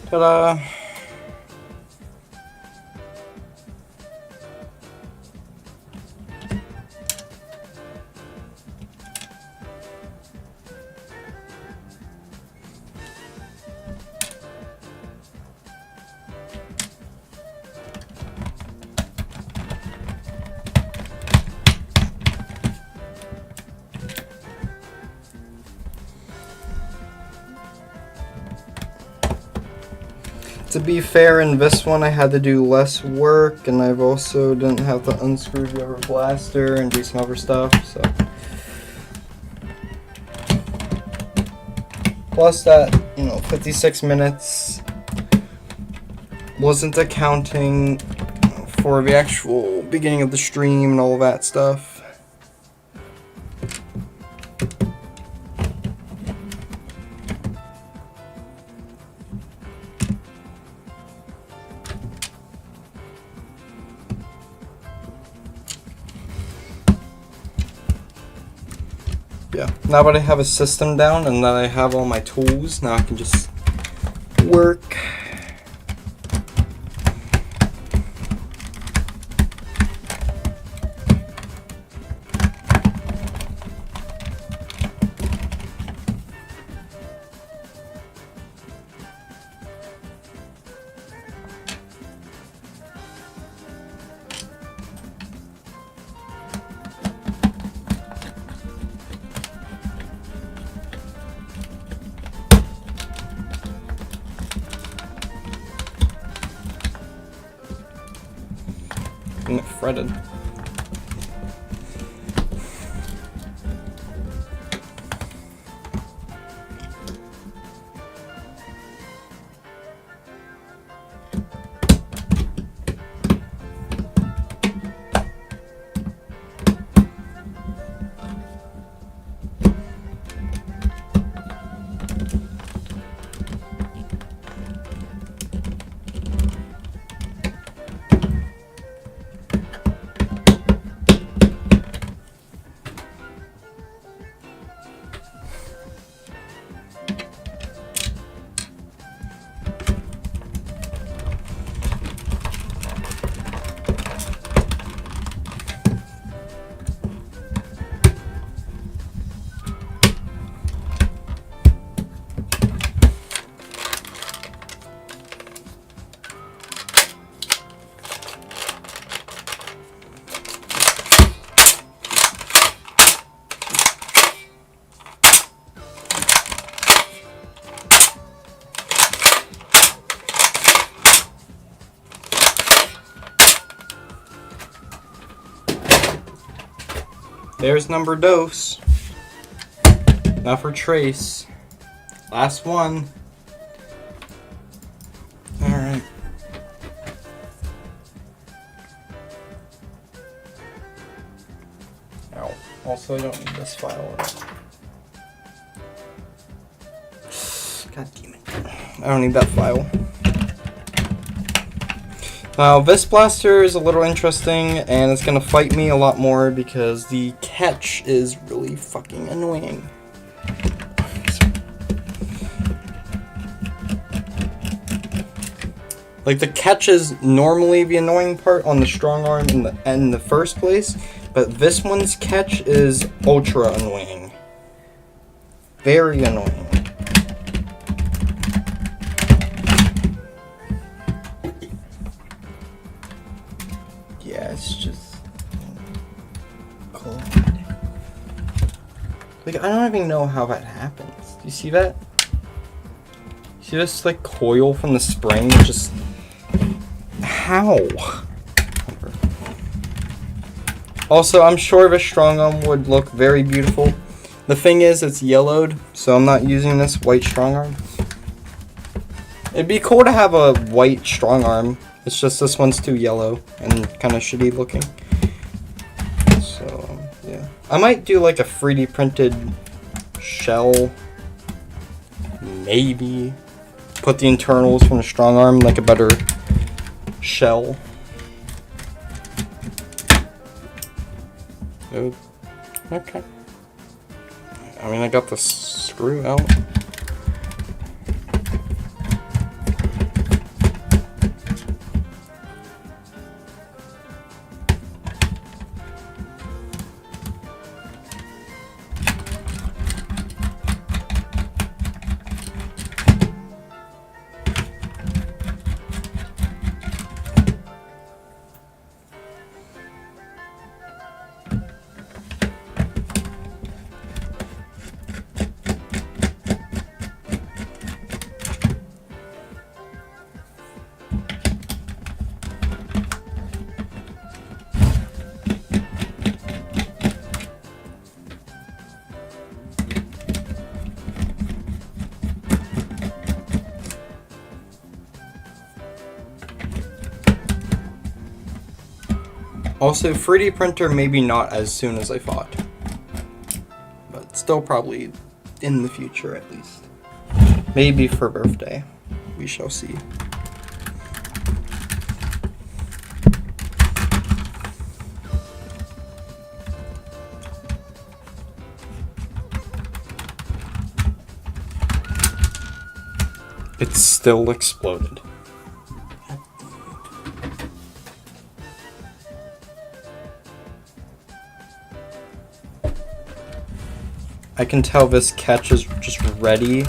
B: Ta-da! To be fair, in this one I had to do less work, and I've also didn't have to unscrew the other blaster and do some other stuff, so. Plus that, 56 minutes wasn't accounting for the actual beginning of the stream and all that stuff. Yeah, now that I have a system down and that I have all my tools, now I can just work. And it fretted. There's number dose. Now for trace. Last one. Alright. Ow. Also, I don't need this file. God damn it. I don't need that file. Now, this blaster is a little interesting, and it's gonna fight me a lot more because the catch is really fucking annoying. Like, the catch is normally the annoying part on the strong arm in the first place, but this one's catch is ultra annoying. Very annoying. Yeah, it's just cold. Like, I don't even know how that happens. Do you see that? See this, like, coil from the spring? Just... how? Also, I'm sure the strong arm would look very beautiful. The thing is, it's yellowed, so I'm not using this white strong arm. It'd be cool to have a white strong arm. It's just this one's too yellow and kind of shitty looking. So, yeah. I might do like a 3D printed shell. Maybe. Put the internals from the strong arm like a better shell. Okay. I mean, I got the screw out. Also, 3D printer maybe not as soon as I thought. But still probably in the future at least. Maybe for birthday. We shall see. It still exploded. I can tell this catch is just ready,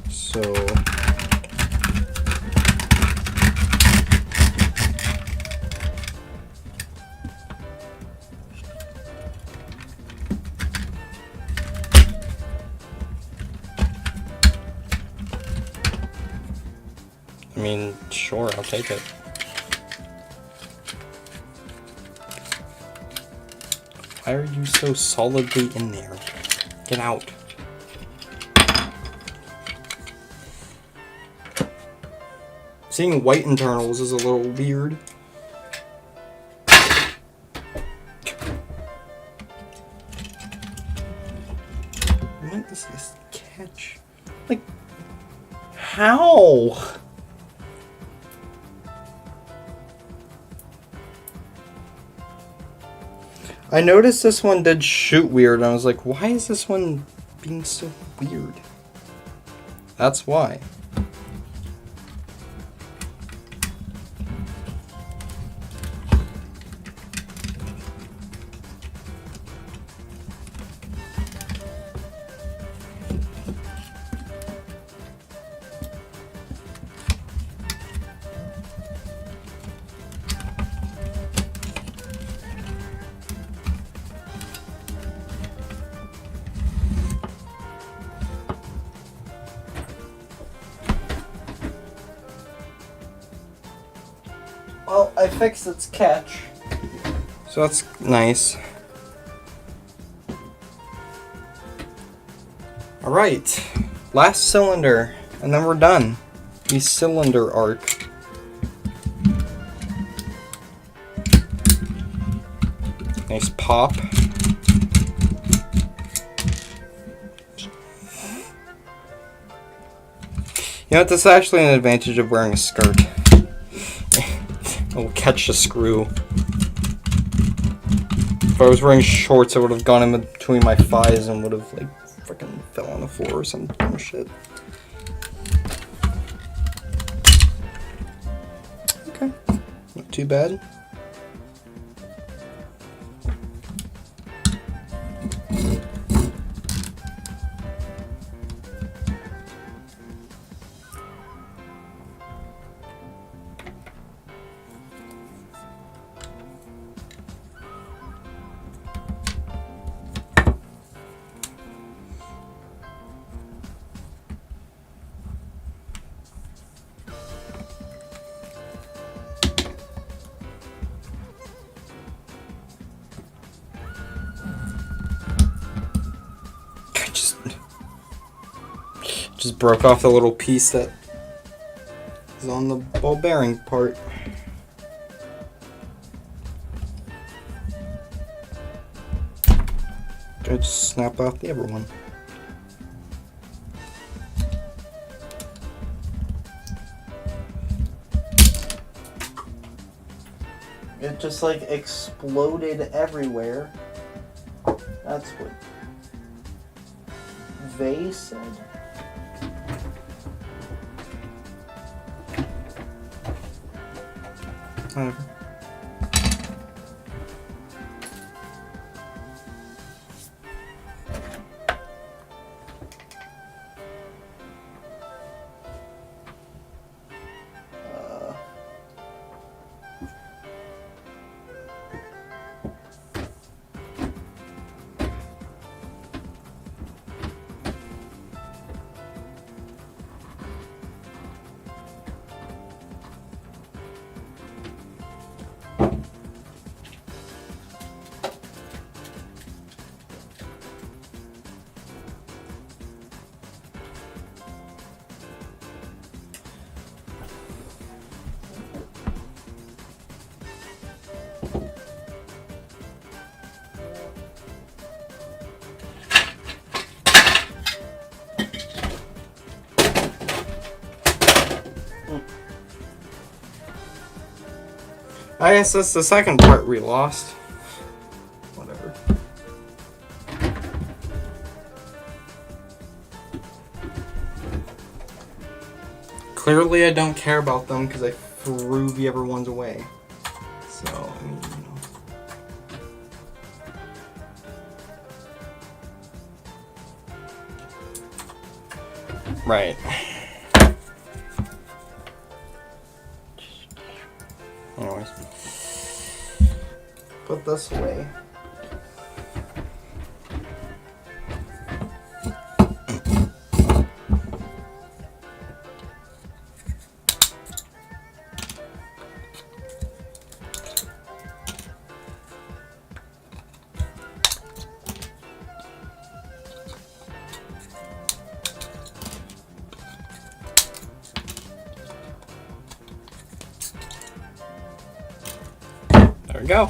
B: so... I mean, sure, I'll take it. Why are you so solidly in there? Get out. Seeing white internals is a little weird. What is this catch? Like, how? I noticed this one did shoot weird, and I was like, why is this one being so weird? That's why. Well, I fixed its catch, so that's nice. Alright, last cylinder, and then we're done. The cylinder arc. Nice pop. You know what, this is actually an advantage of wearing a skirt. It will catch the screw. If I was wearing shorts, it would have gone in between my thighs and would have, like, freaking fell on the floor or some dumb shit. too bad. Just broke off the little piece that is on the ball bearing part. I just snap out the other one. It just like exploded everywhere. That's what they said. Whatever. I guess that's the second part we lost. Whatever. Clearly I don't care about them because I threw the other ones away. So, I mean, you know. Right. Anyways. Put this away. There we go.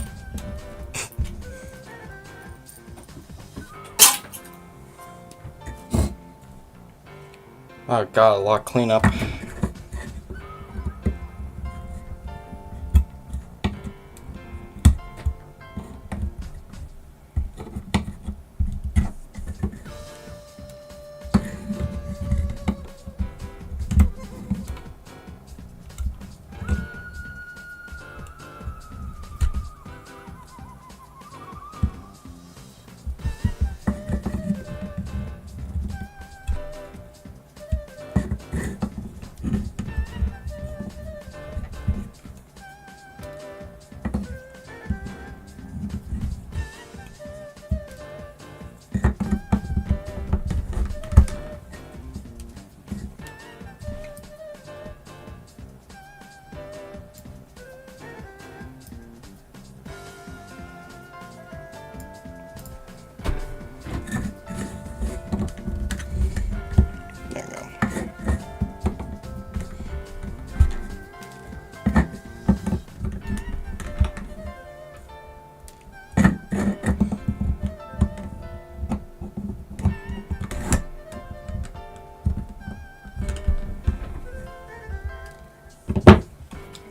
B: Oh god, a lot of cleanup.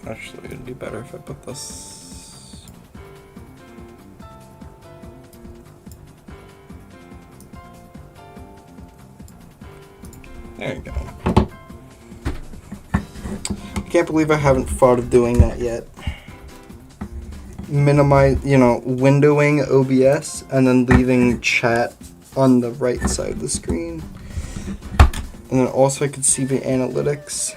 B: Actually, it'd be better if I put this. There you go. I can't believe I haven't thought of doing that yet. minimize, windowing OBS and then leaving chat on the right side of the screen. And then also I could see the analytics.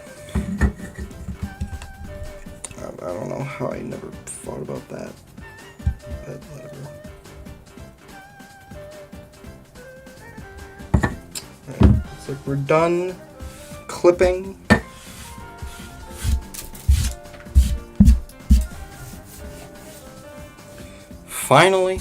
B: I don't know how I never thought about that. But whatever. Alright, looks like we're done clipping. Finally.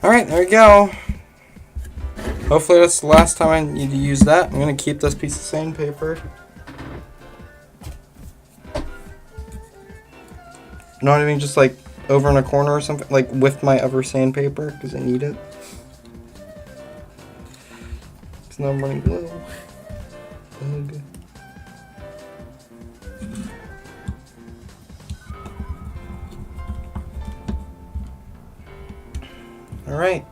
B: Alright, there we go. Hopefully that's the last time I need to use that. I'm going to keep this piece of sandpaper. Not even just like over in a corner or something, like with my other sandpaper, because I need it. Because now I'm running low. Ugh. All right.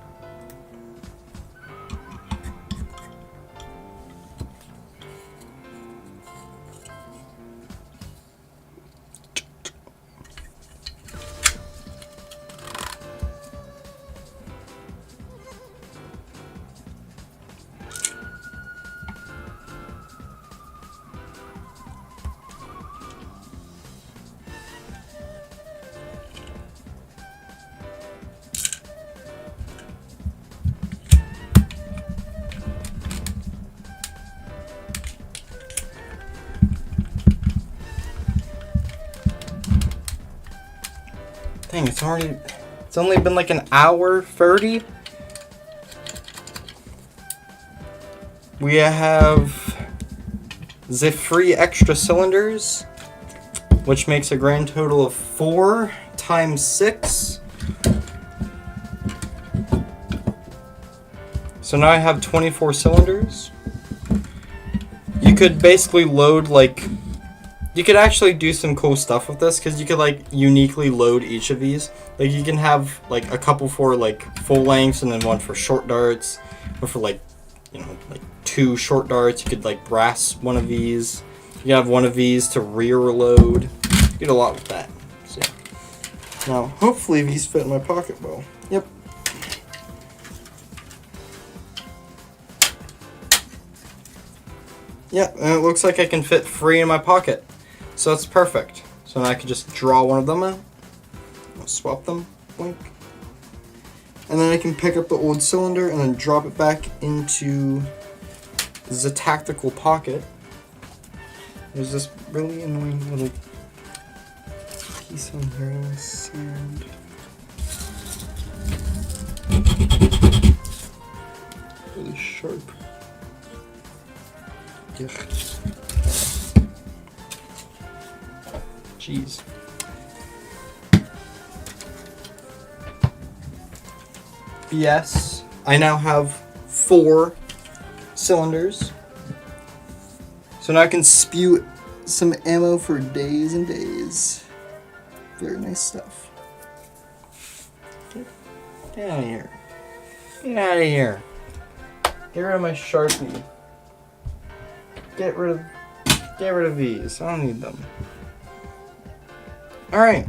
B: Dang, it's only been like an hour 30. We have the free extra cylinders, which makes a grand total of 4 times 6. So now I have 24 cylinders. You could basically load like... You could actually do some cool stuff with this because you could like uniquely load each of these. Like you can have like a couple for like full lengths and then one for short darts, or for like, like 2 short darts. You could like brass one of these. You can have one of these to rear load. You get a lot with that. So yeah. Now hopefully these fit in my pocket well. Yep. Yeah, and it looks like I can fit 3 in my pocket. So that's perfect. So now I can just draw one of them out. I'll swap them. Blink. And then I can pick up the old cylinder and then drop it back into the tactical pocket. There's this really annoying little piece on here in the sand. Really sharp. Yuck. Jeez. Yes, I now have 4 cylinders. So now I can spew some ammo for days and days. Very nice stuff. Get out of here. Get out of here. Get rid of my Sharpie. Get rid of these. I don't need them. All right.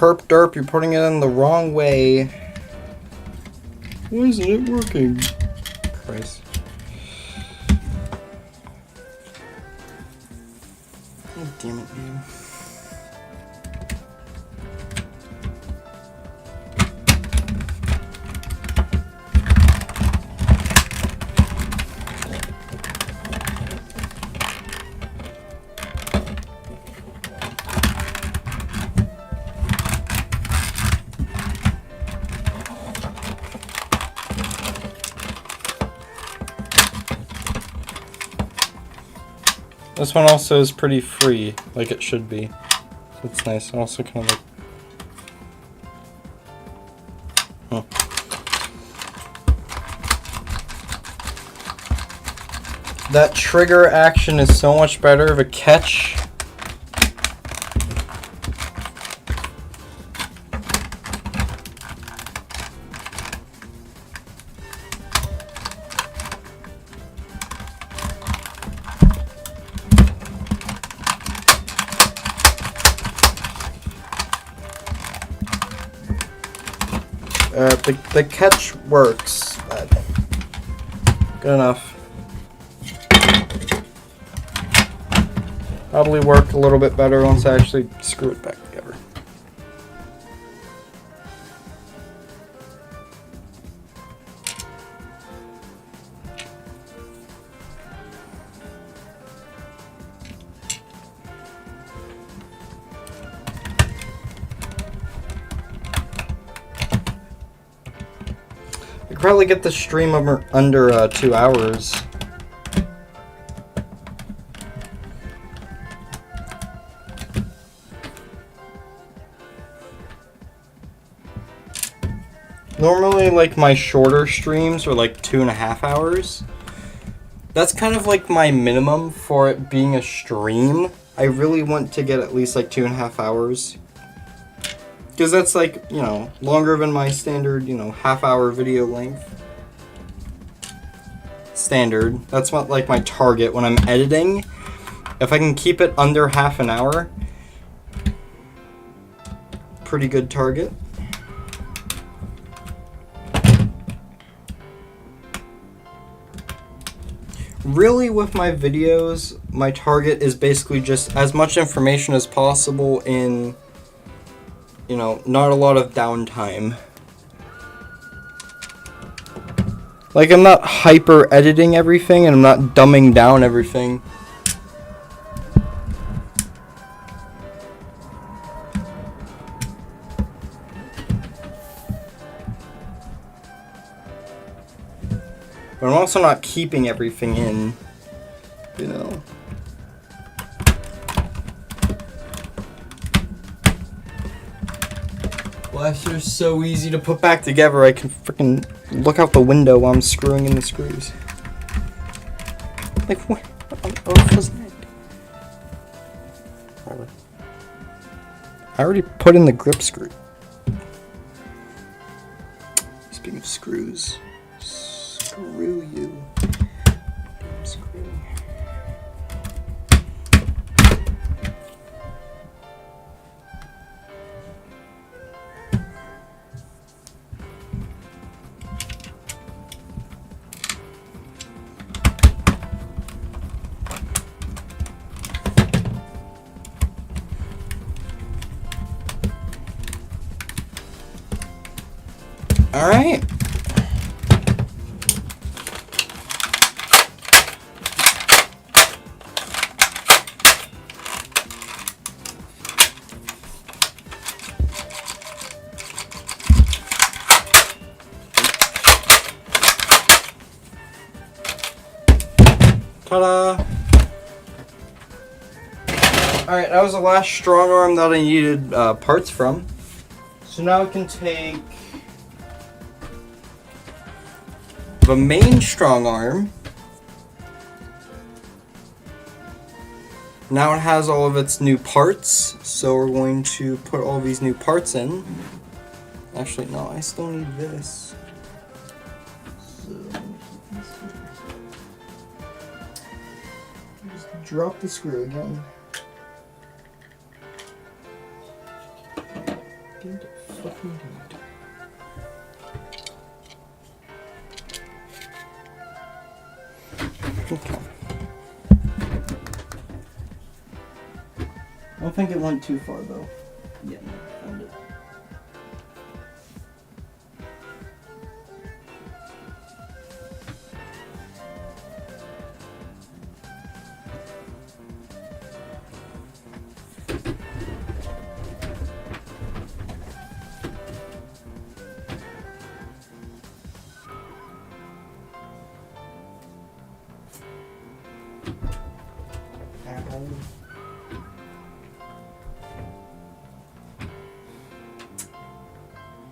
B: herp derp, you're putting it in the wrong way. Why isn't it working? Christ. Oh, damn it, man. This one also is pretty free, like it should be. So it's nice. And also kind of like... That trigger action is so much better of a catch. The catch works. Good enough. Probably work a little bit better once I actually screw it back together. I could probably get the stream under 2 hours. Normally, like, my shorter streams are like 2.5 hours. That's kind of like my minimum for it being a stream. I really want to get at least like 2.5 hours. Because that's like, you know, longer than my standard, you know, half-hour video length. Standard. That's what, like, my target when I'm editing. If I can keep it under half an hour, pretty good target. Really, with my videos, my target is basically just as much information as possible in, you know, not a lot of downtime. Like, I'm not hyper editing everything and I'm not dumbing down everything. But I'm also not keeping everything in, you know. Flash are so easy to put back together. I can freaking look out the window while I'm screwing in the screws. Like, what on earth was that? I already put in the grip screw. Speaking of screws. Screw you. Screw. All right. Ta-da! Alright, that was the last strong arm that I needed parts from. So now I can take the main strong arm. Now it has all of its new parts, so we're going to put all these new parts in. Actually, no, I still need this. Drop the screw again. Indeed, fucking indeed. Okay. I don't think it went too far though. Yeah, no, found it.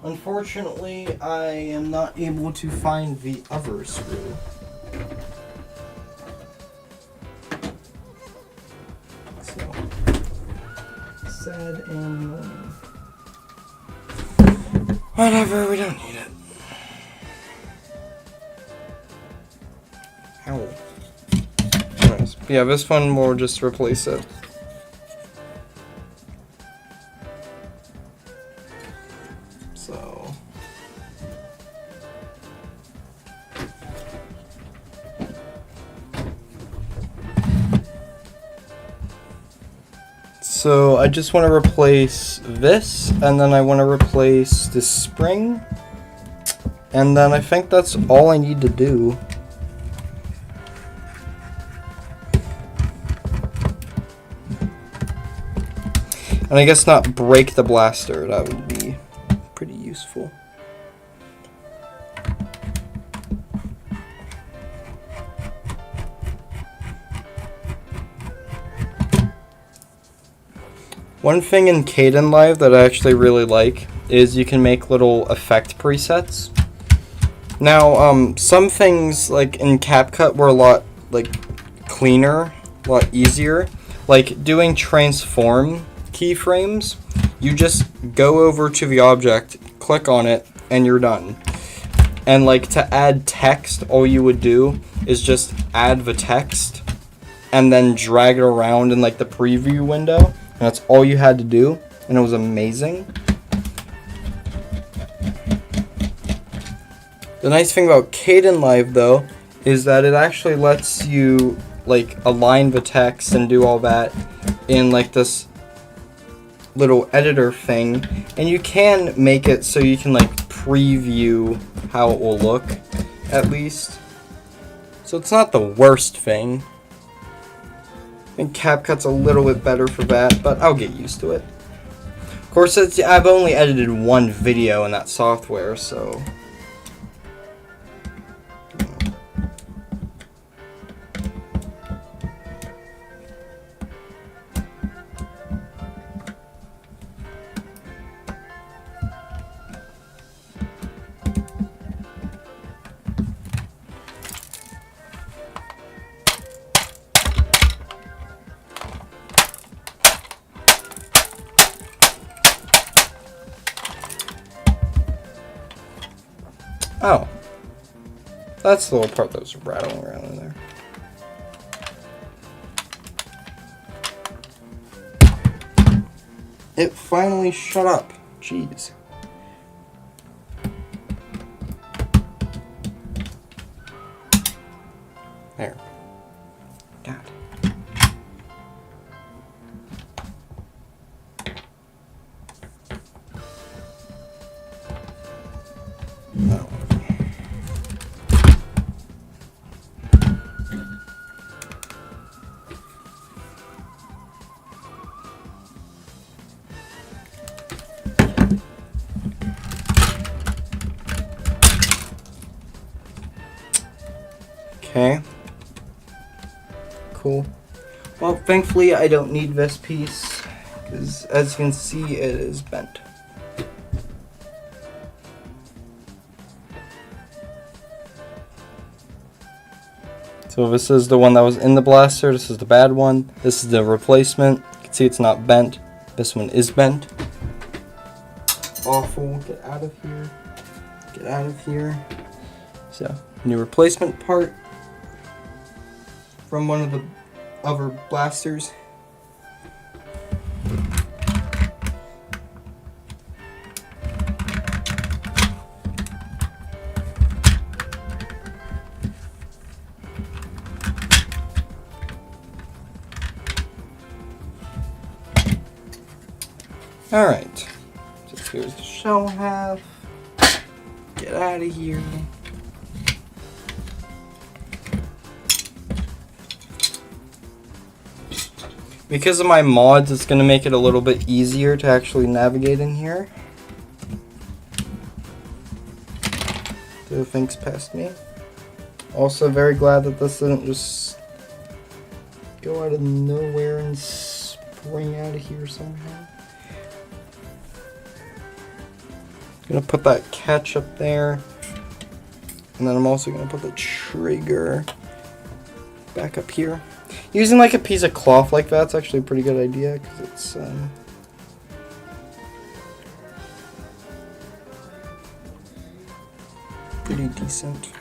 B: Unfortunately, I am not able to find the other screw. So, sad and annoying. Whatever, we don't need it. Ow. Anyways, yeah, this one we'll just replace it. So I just want to replace this, and then I want to replace this spring, and then I think that's all I need to do. And I guess not break the blaster, that would be pretty useful. One thing in Kdenlive that I actually really like is you can make little effect presets. Now, some things like in CapCut were a lot cleaner, a lot easier. Like doing transform keyframes, you just go over to the object, click on it, and you're done. And to add text, all you would do is just add the text and then drag it around in the preview window. And that's all you had to do, and it was amazing. The nice thing about Kdenlive, though, is that it actually lets you, align the text and do all that in, this little editor thing. And you can make it so you can, preview how it will look, at least. So it's not the worst thing. I think CapCut's a little bit better for that, but I'll get used to it. Of course, I've only edited one video in that software, so... Oh. That's the little part that was rattling around in there. It finally shut up. Jeez. There. God. No. Okay. Cool. Well, thankfully I don't need this piece, because as you can see it is bent. So this is the one that was in the blaster, this is the bad one, this is the replacement. You can see it's not bent, this one is bent. Awful, get out of here, get out of here. So, new replacement part from one of the other blasters. Alright. So here's the shell half. Get out of here. Because of my mods, it's going to make it a little bit easier to actually navigate in here. Throw things past me. Also very glad that this didn't just go out of nowhere and spring out of here somehow. Gonna put that catch up there. And then I'm also gonna put the trigger back up here. Using like a piece of cloth like that's actually a pretty good idea because it's pretty decent.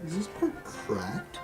C: Is this part cracked?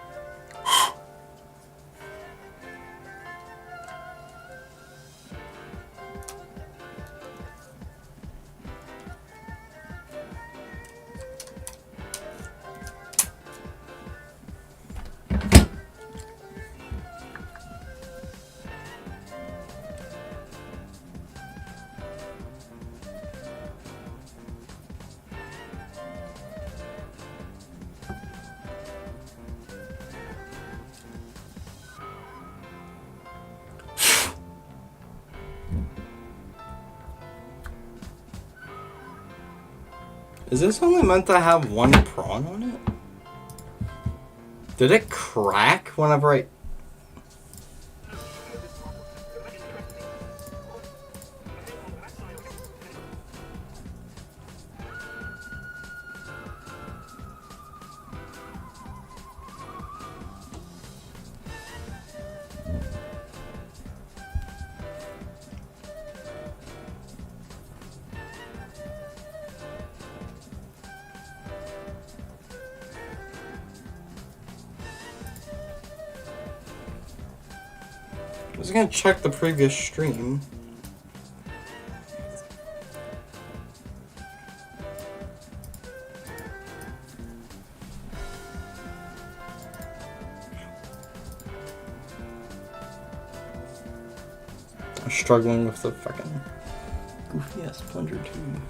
B: Is this only meant to have one prawn on it? Did it crack whenever I... I was gonna check the previous stream. I'm struggling with the fucking goofy ass plunger tube.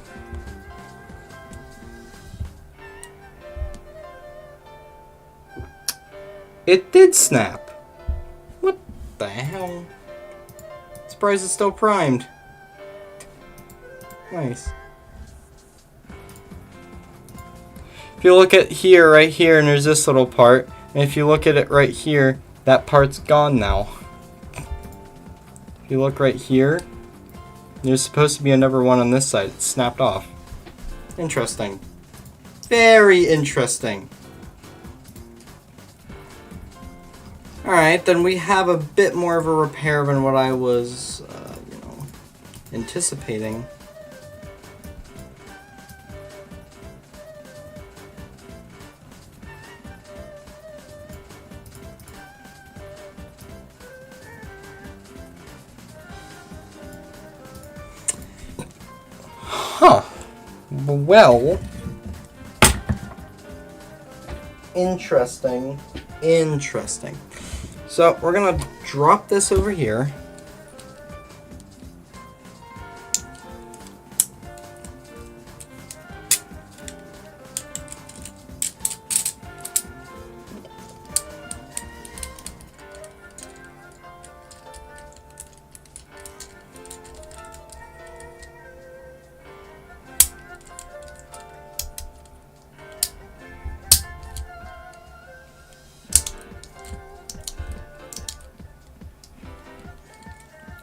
B: It did snap. What the hell? Surprised it's still primed. Nice. If you look at here, right here, and there's this little part, and if you look at it right here, that part's gone now. If you look right here, there's supposed to be another one on this side. It's snapped off. Interesting. Very interesting. Alright, then we have a bit more of a repair than what I was, anticipating. Huh. Well. Interesting. Interesting. So we're gonna drop this over here.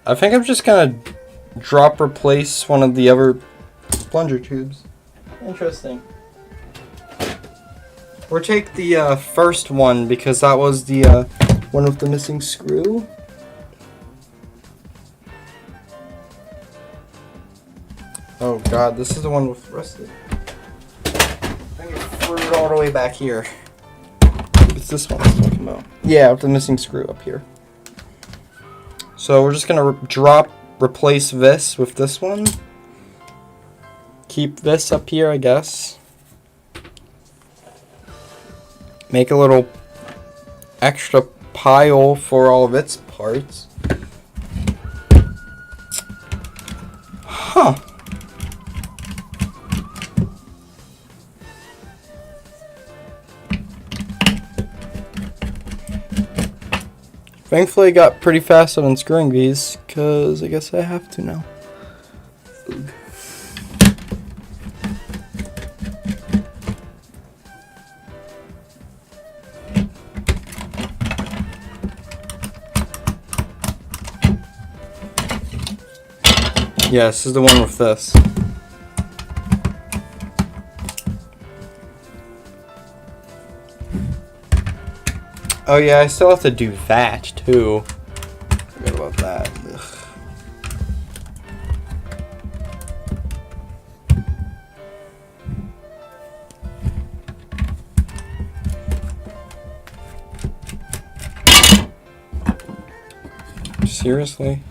B: I think I'm just gonna replace one of the other plunger tubes. Interesting. Or take the first one because that was the one with the missing screw. Oh god, this is the one with rusted. I think it threw it all the way back here. It's this one I'm talking about. Yeah, with the missing screw up here. So we're just gonna replace this with this one, keep this up here, I guess. Make a little extra pile for all of its parts. Huh. Thankfully, I got pretty fast at unscrewing these, because I guess I have to now. Ugh. Yeah, this is the one with this. Oh yeah, I still have to do that too. Forgot about that. Ugh. Seriously?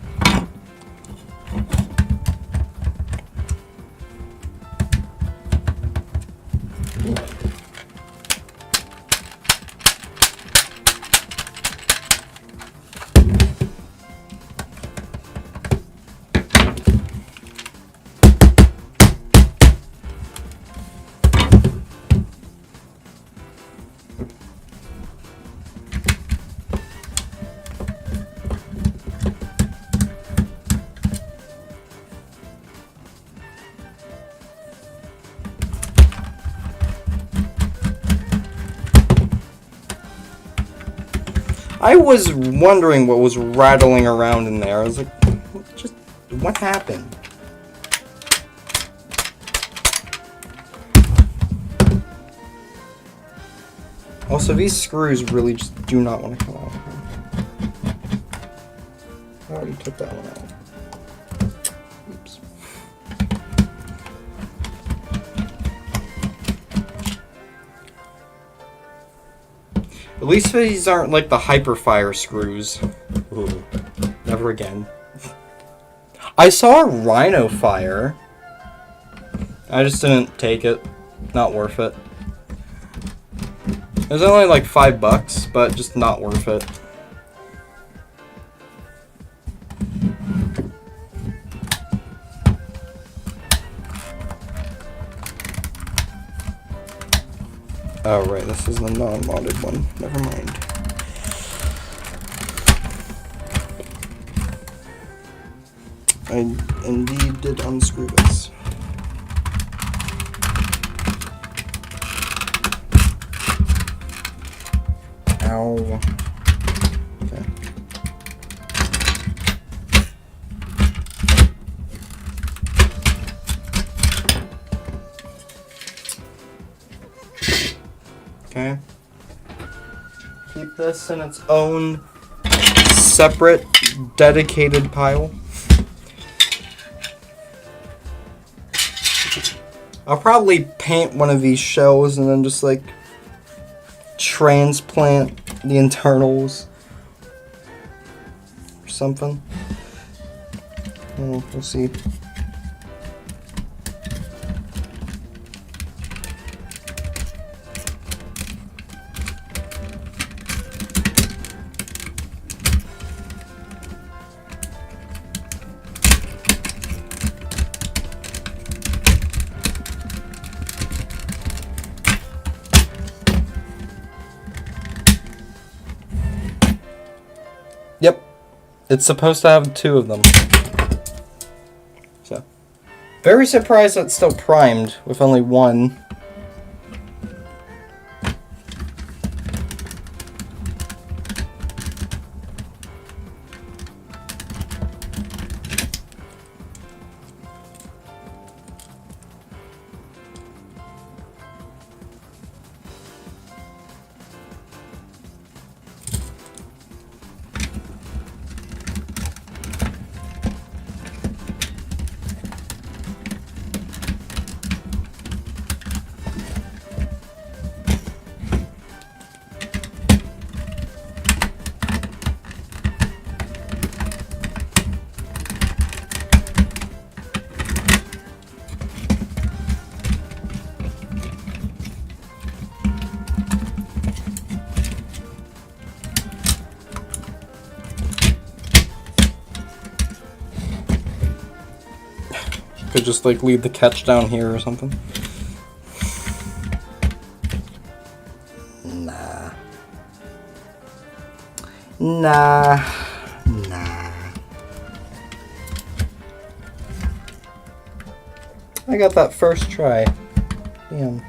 B: I was wondering what was rattling around in there. I was like, what happened? Also, these screws really just do not want to come out. I already took that one out. Oops. At least these aren't like the Hyperfire screws. Ooh, never again. I saw a Rhino Fire. I just didn't take it. Not worth it. It was only like $5, but just not worth it. Oh right, this is the non-modded one. Never mind. I indeed did unscrew this. Ow. Okay. Okay. Keep this in its own separate, dedicated pile. I'll probably paint one of these shells and then just like transplant the internals or something. We'll see. Yep, it's supposed to have 2 of them. So, very surprised that's still primed with only 1. Could just like leave the catch down here or something. Nah. I got that first try. Damn.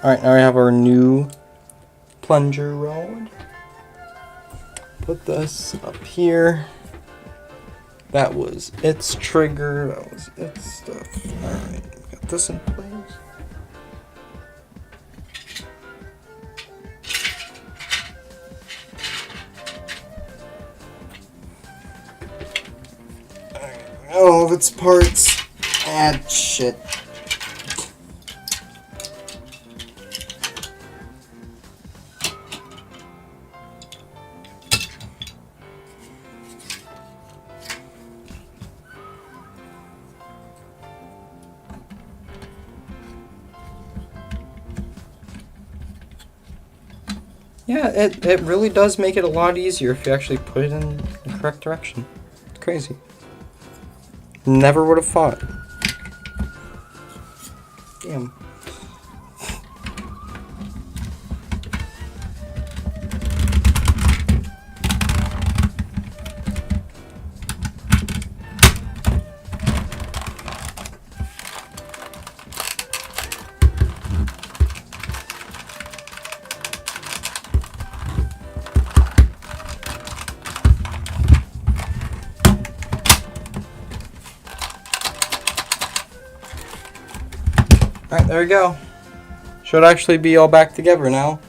B: Alright, now we have our new plunger rod. Put this up here. That was its trigger. That was its stuff. Alright, got this in place. All of its parts. Ah, shit. Yeah, it really does make it a lot easier if you actually put it in the correct direction. It's crazy. Never would have thought. Damn. Alright, there we go. Should actually be all back together now.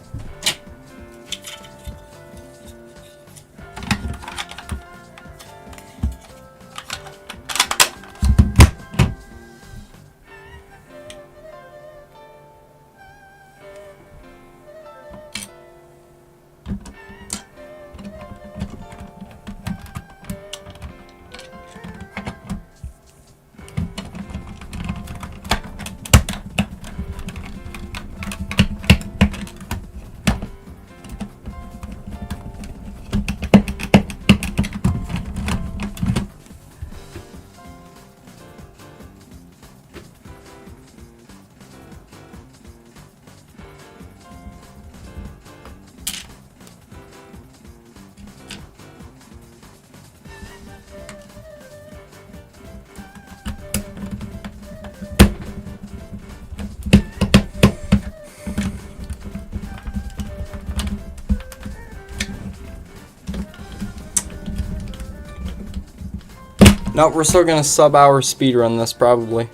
B: No, we're still gonna sub-hour speedrun this, probably.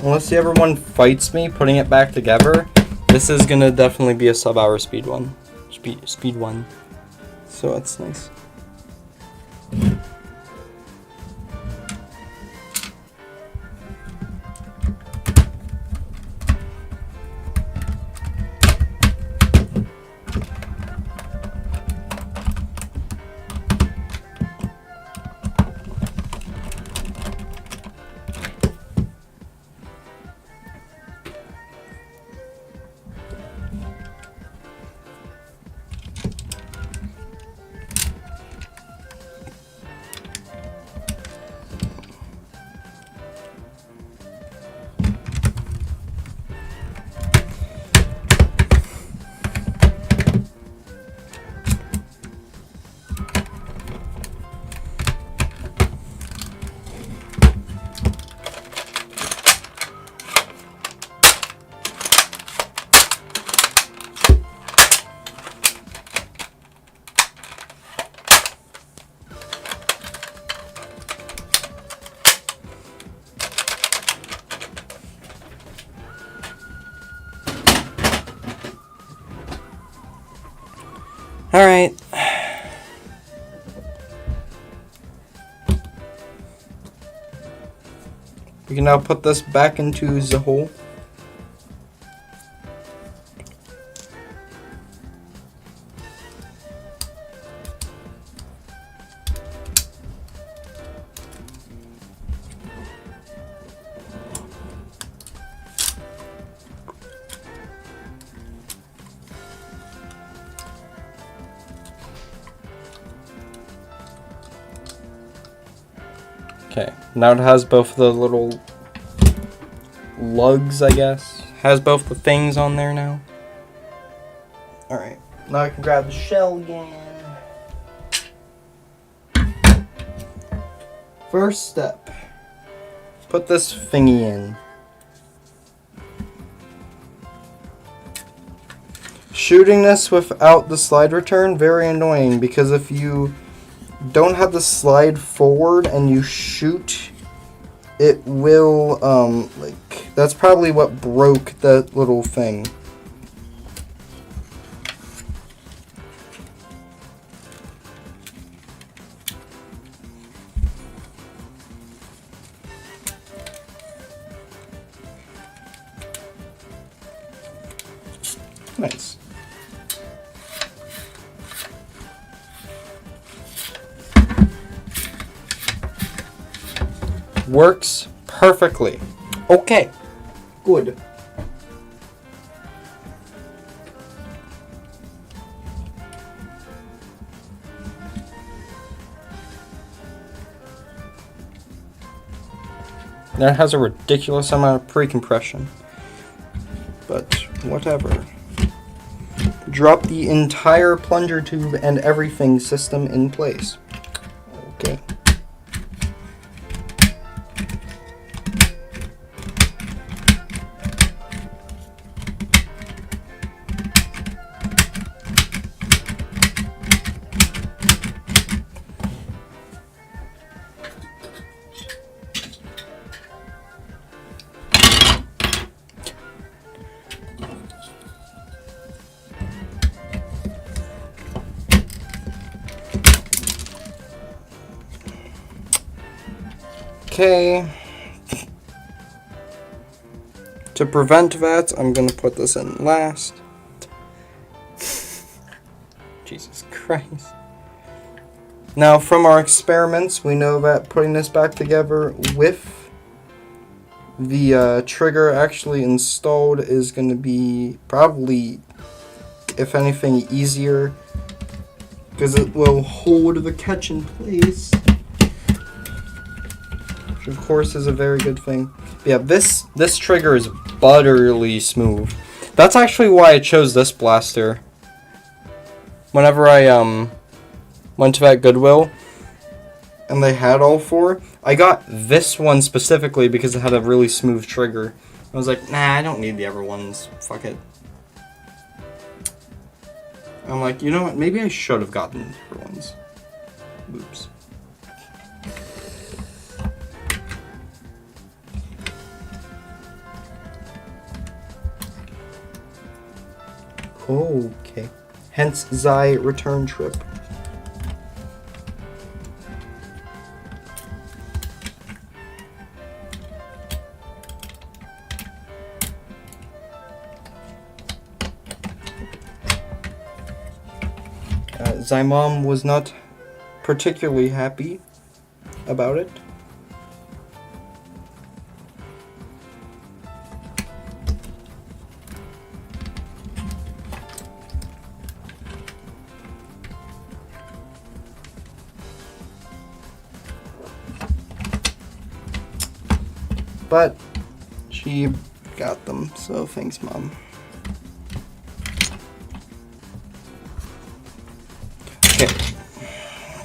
B: Unless everyone fights me putting it back together, this is gonna definitely be a sub-hour speed one. Speed one. So that's nice. Alright. We can now put this back into the hole. Okay, now it has both the little lugs, I guess. Has both the things on there now. Alright, now I can grab the shell again. First step, put this thingy in. Shooting this without the slide return, very annoying, because if you don't have the slide forward and you shoot, it will, like, that's probably what broke that little thing. Nice. Works perfectly. Okay, good. That has a ridiculous amount of pre-compression, but whatever. Drop the entire plunger tube and everything system in place. Okay. Okay. To prevent that, I'm going to put this in last. Jesus Christ. Now, from our experiments, we know that putting this back together with the trigger actually installed is going to be probably, if anything, easier, because it will hold the catch in place. Of course is a very good thing. But yeah, this trigger is butterly smooth. That's actually why I chose this blaster. Whenever I went to that Goodwill and they had all four, I got this one specifically because it had a really smooth trigger. I was like, nah, I don't need the other ones. Fuck it. I'm like, you know what? Maybe I should have gotten the other ones. Oops. Okay. Hence Zai return trip. Zai mom was not particularly happy about it. But she got them, so thanks, Mom. Okay.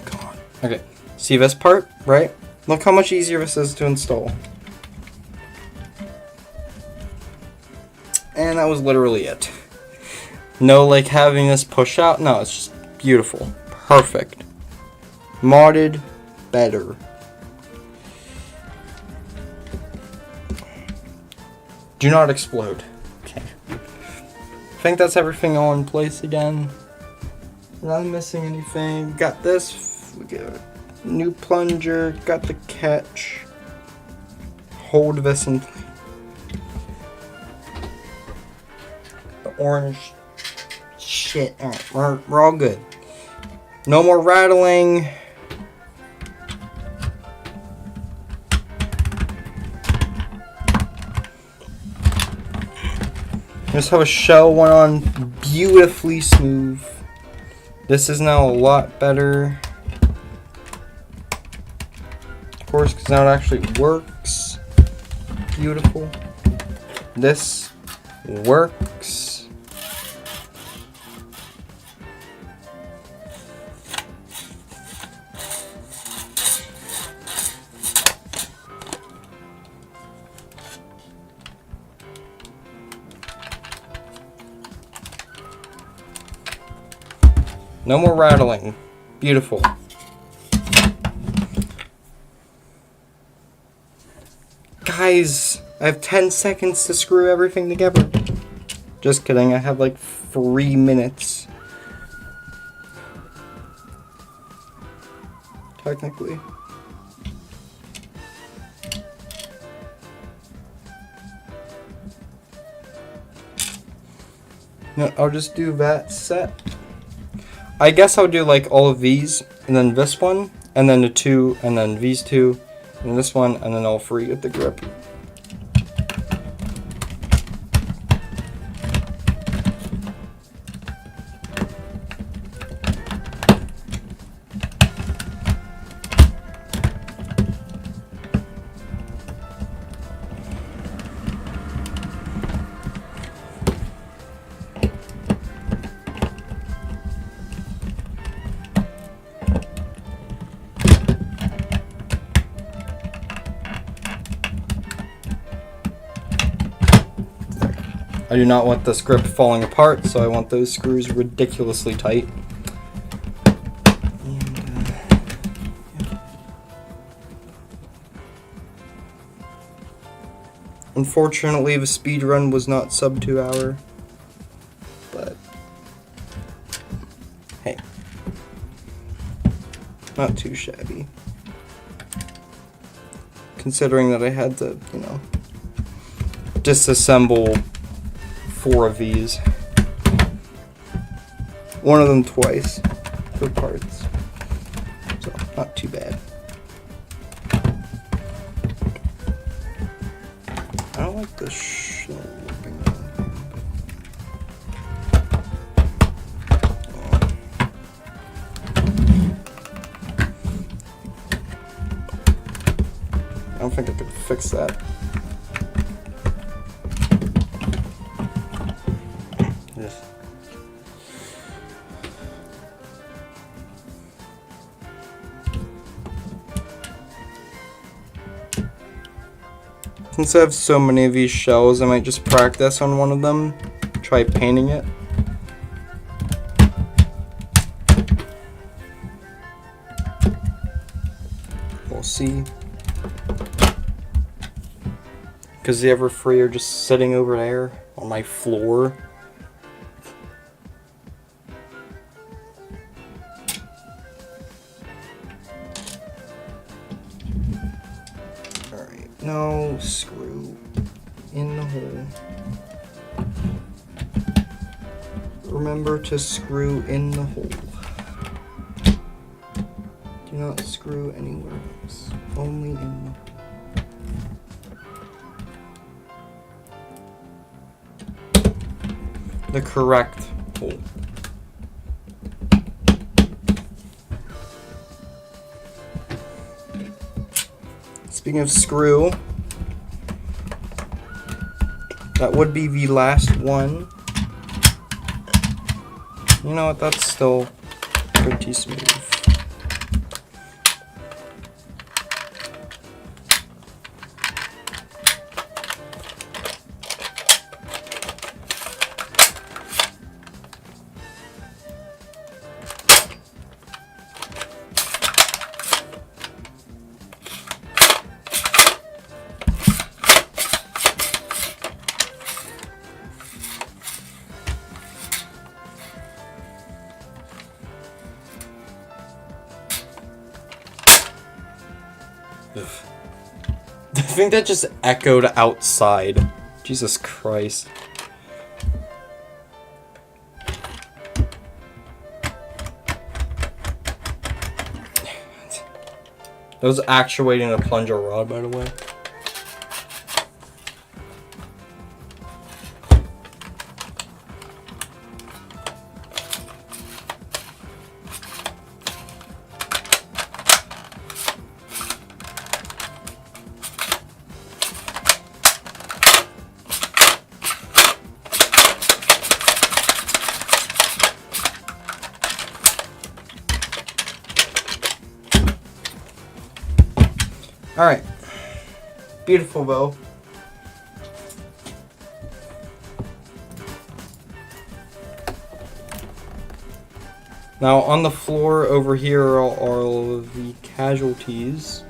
B: Come on. Okay. See this part, right? Look how much easier this is to install. And that was literally it. No, like, having this push out. No, it's just beautiful. Perfect. Modded better. Do not explode. Okay. I think that's everything all in place again. Not missing anything. Got this. We got a new plunger. Got the catch. Hold this in place. The orange shit. Alright, we're all good. No more rattling. Notice how a shell went on beautifully smooth. This is now a lot better. course, because now it actually works. Beautiful. This works. No more rattling. Beautiful. Guys, I have 10 seconds to screw everything together. Just kidding, I have like 3 minutes. Technically. No, I'll just do that set. I guess I'll do like all of these, and then this one, and then the 2, and then these 2, and this one, and then all 3 get the grip. I do not want this grip falling apart, so I want those screws ridiculously tight. Unfortunately, the speed run was not sub 2 hour, but hey, not too shabby. Considering that I had to, you know, disassemble 4 of these. One of them twice for parts. So, not too bad. I don't like the shell whipping I don't think I could fix that. Since I have so many of these shells, I might just practice on one of them, try painting it. We'll see. Because the other 3 are just sitting over there on my floor. No screw in the hole. Remember to screw in the hole. Do not screw anywhere else. Only in the correct hole. Speaking of screw, that would be the last one. You know what, that's still pretty smooth. I think that just echoed outside. Jesus Christ. That was actuating a plunger rod, by the way. Alright. Beautiful bow. Now on the floor over here are all of the casualties.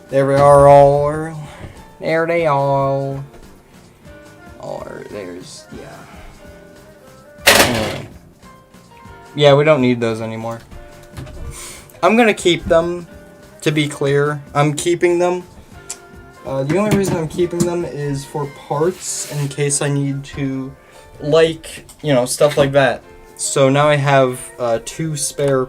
B: There we are all. There they all are. There's, yeah. Anyway. Yeah, we don't need those anymore. I'm gonna keep them, to be clear. I'm keeping them. The only reason I'm keeping them is for parts in case I need to, like, you know, stuff like that. So now I have 2 spare,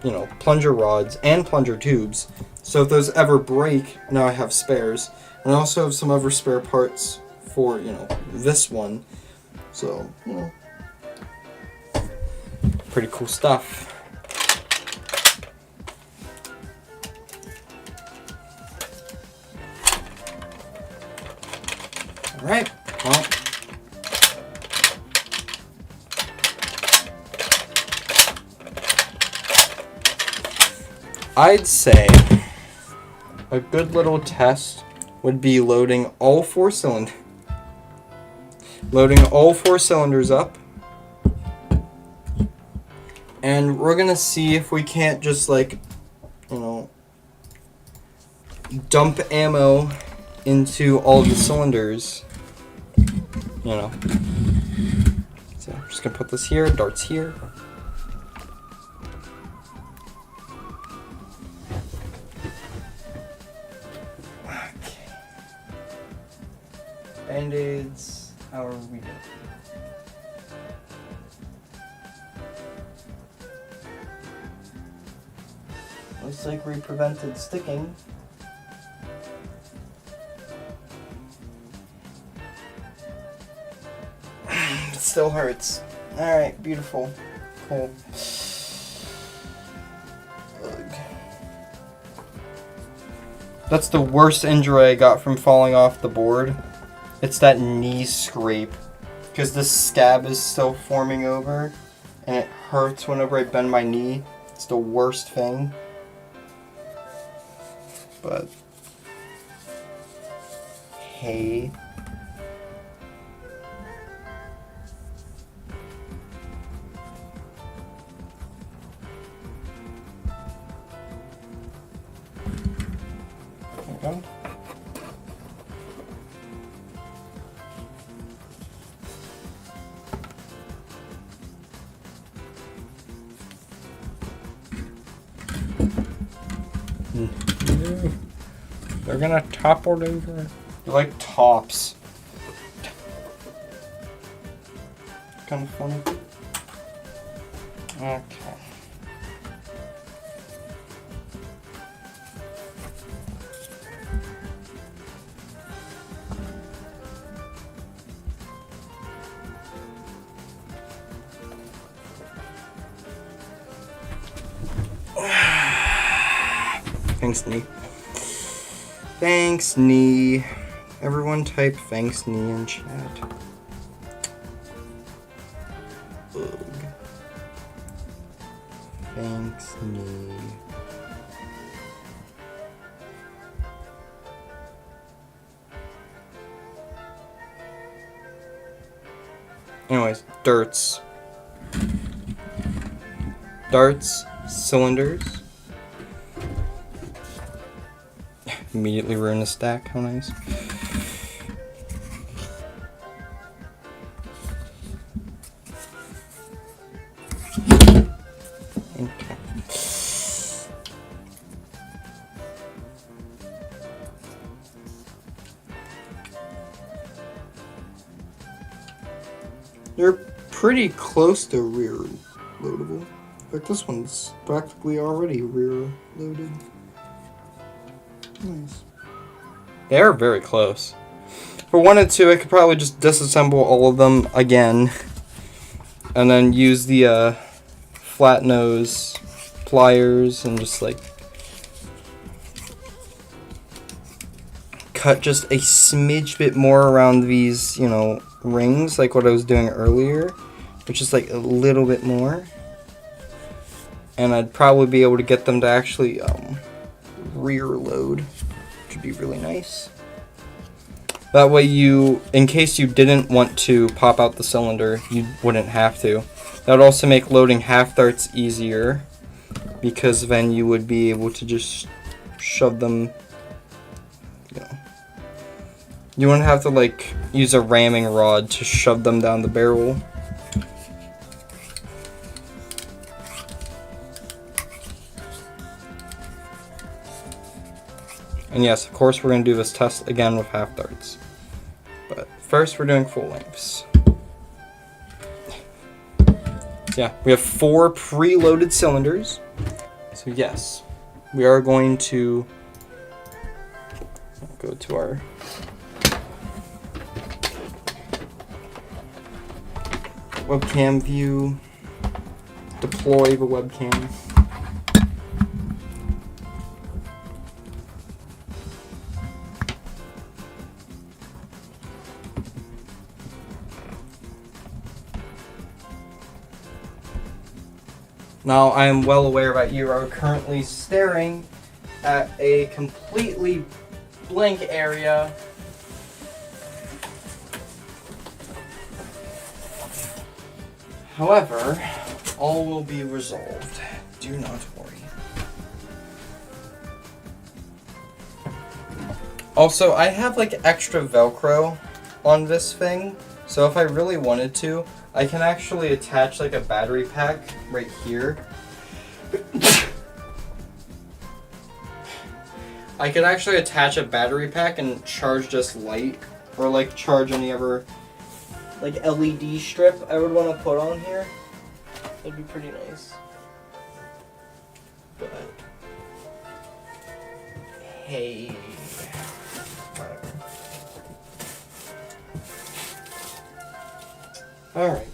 B: you know, plunger rods and plunger tubes. So if those ever break, now I have spares. And I also have some other spare parts for, you know, this one. So, you know, pretty cool stuff. Alright, well. I'd say a good little test would be loading all 4 cylinders. Loading all 4 cylinders up. And we're gonna see if we can't just, like, you know, dump ammo into all the cylinders. You know. So I'm just gonna put this here, darts here. Okay. Band-aids, how are we doing? Looks like we prevented sticking. It still hurts. Alright, beautiful. Cool. Ugh. That's the worst injury I got from falling off the board. It's that knee scrape. Because the scab is still forming over. And it hurts whenever I bend my knee. It's the worst thing. But hey. There we go. They're gonna topple over. They're like tops. Kind of funny. Okay. Thanks, knee. Thanks, knee. Everyone type thanks, knee in chat. Ugh. Thanks, knee. Anyways, darts. Darts, cylinders. Immediately ruin the stack, how nice. Okay. They're pretty close to rear loadable. In fact, this one's practically already rear loaded. Nice. They are very close. If I wanted to, I could probably just disassemble all of them again. And then use the flat nose pliers and just like cut just a smidge bit more around these, you know, rings, like what I was doing earlier. Which is like a little bit more. and I'd probably be able to get them to actually rear load, which would be really nice. That way you, in case you didn't want to pop out the cylinder, you wouldn't have to. That would also make loading half darts easier, because then you would be able to just shove them, you know. You wouldn't have to like use a ramming rod to shove them down the barrel. And yes, of course we're going to do this test again with half darts. But first we're doing full lengths. Yeah, we have 4 preloaded cylinders. So yes, we are going to go to our webcam view, deploy the webcam. Now, I am well aware that you are currently staring at a completely blank area. However, all will be resolved. Do not worry. Also, I have like extra Velcro on this thing, so if I really wanted to, I can actually attach like a battery pack right here. I could actually attach a battery pack and charge this light, or like charge any other like LED strip I would want to put on here. That'd be pretty nice. But hey, whatever. All right.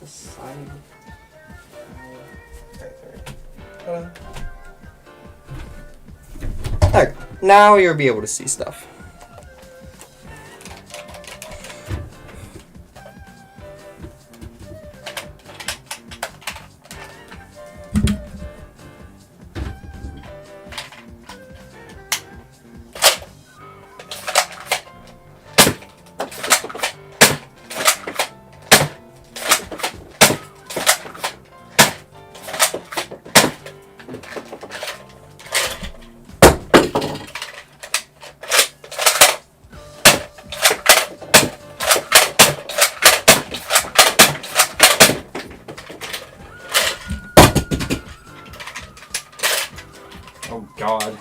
B: The side. Right there. There. Now you'll be able to see stuff. Oh God.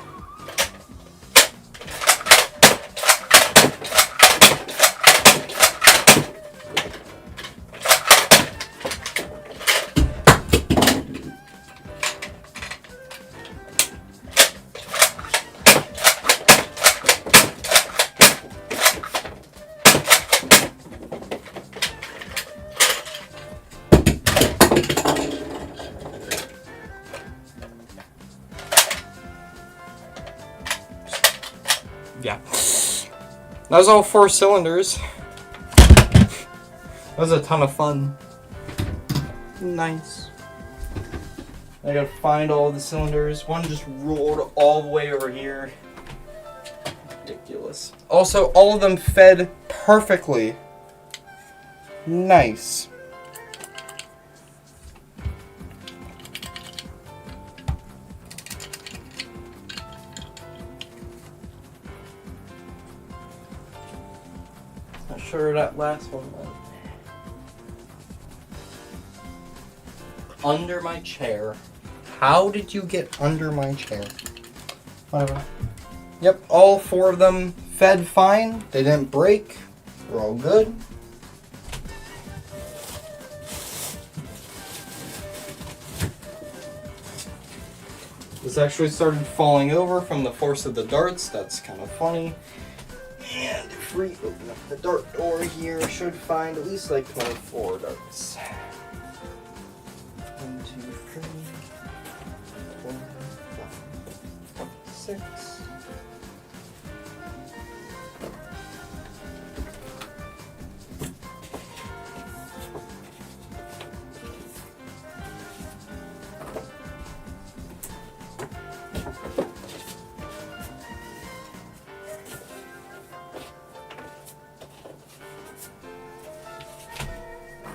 B: Yeah. That was all 4 cylinders. That was a ton of fun. Nice. I gotta find all the cylinders. One just rolled all the way over here. Ridiculous. Also, all of them fed perfectly. Nice. Not sure that last one went. Under my chair. How did you get under my chair? Whatever. Yep, all 4 of them fed fine. They didn't break. We're all good. This actually started falling over from the force of the darts. That's kind of funny. And if we open up the dart door here, should find at least like 24 darts. 1, 2, 3, 4, 5, 6.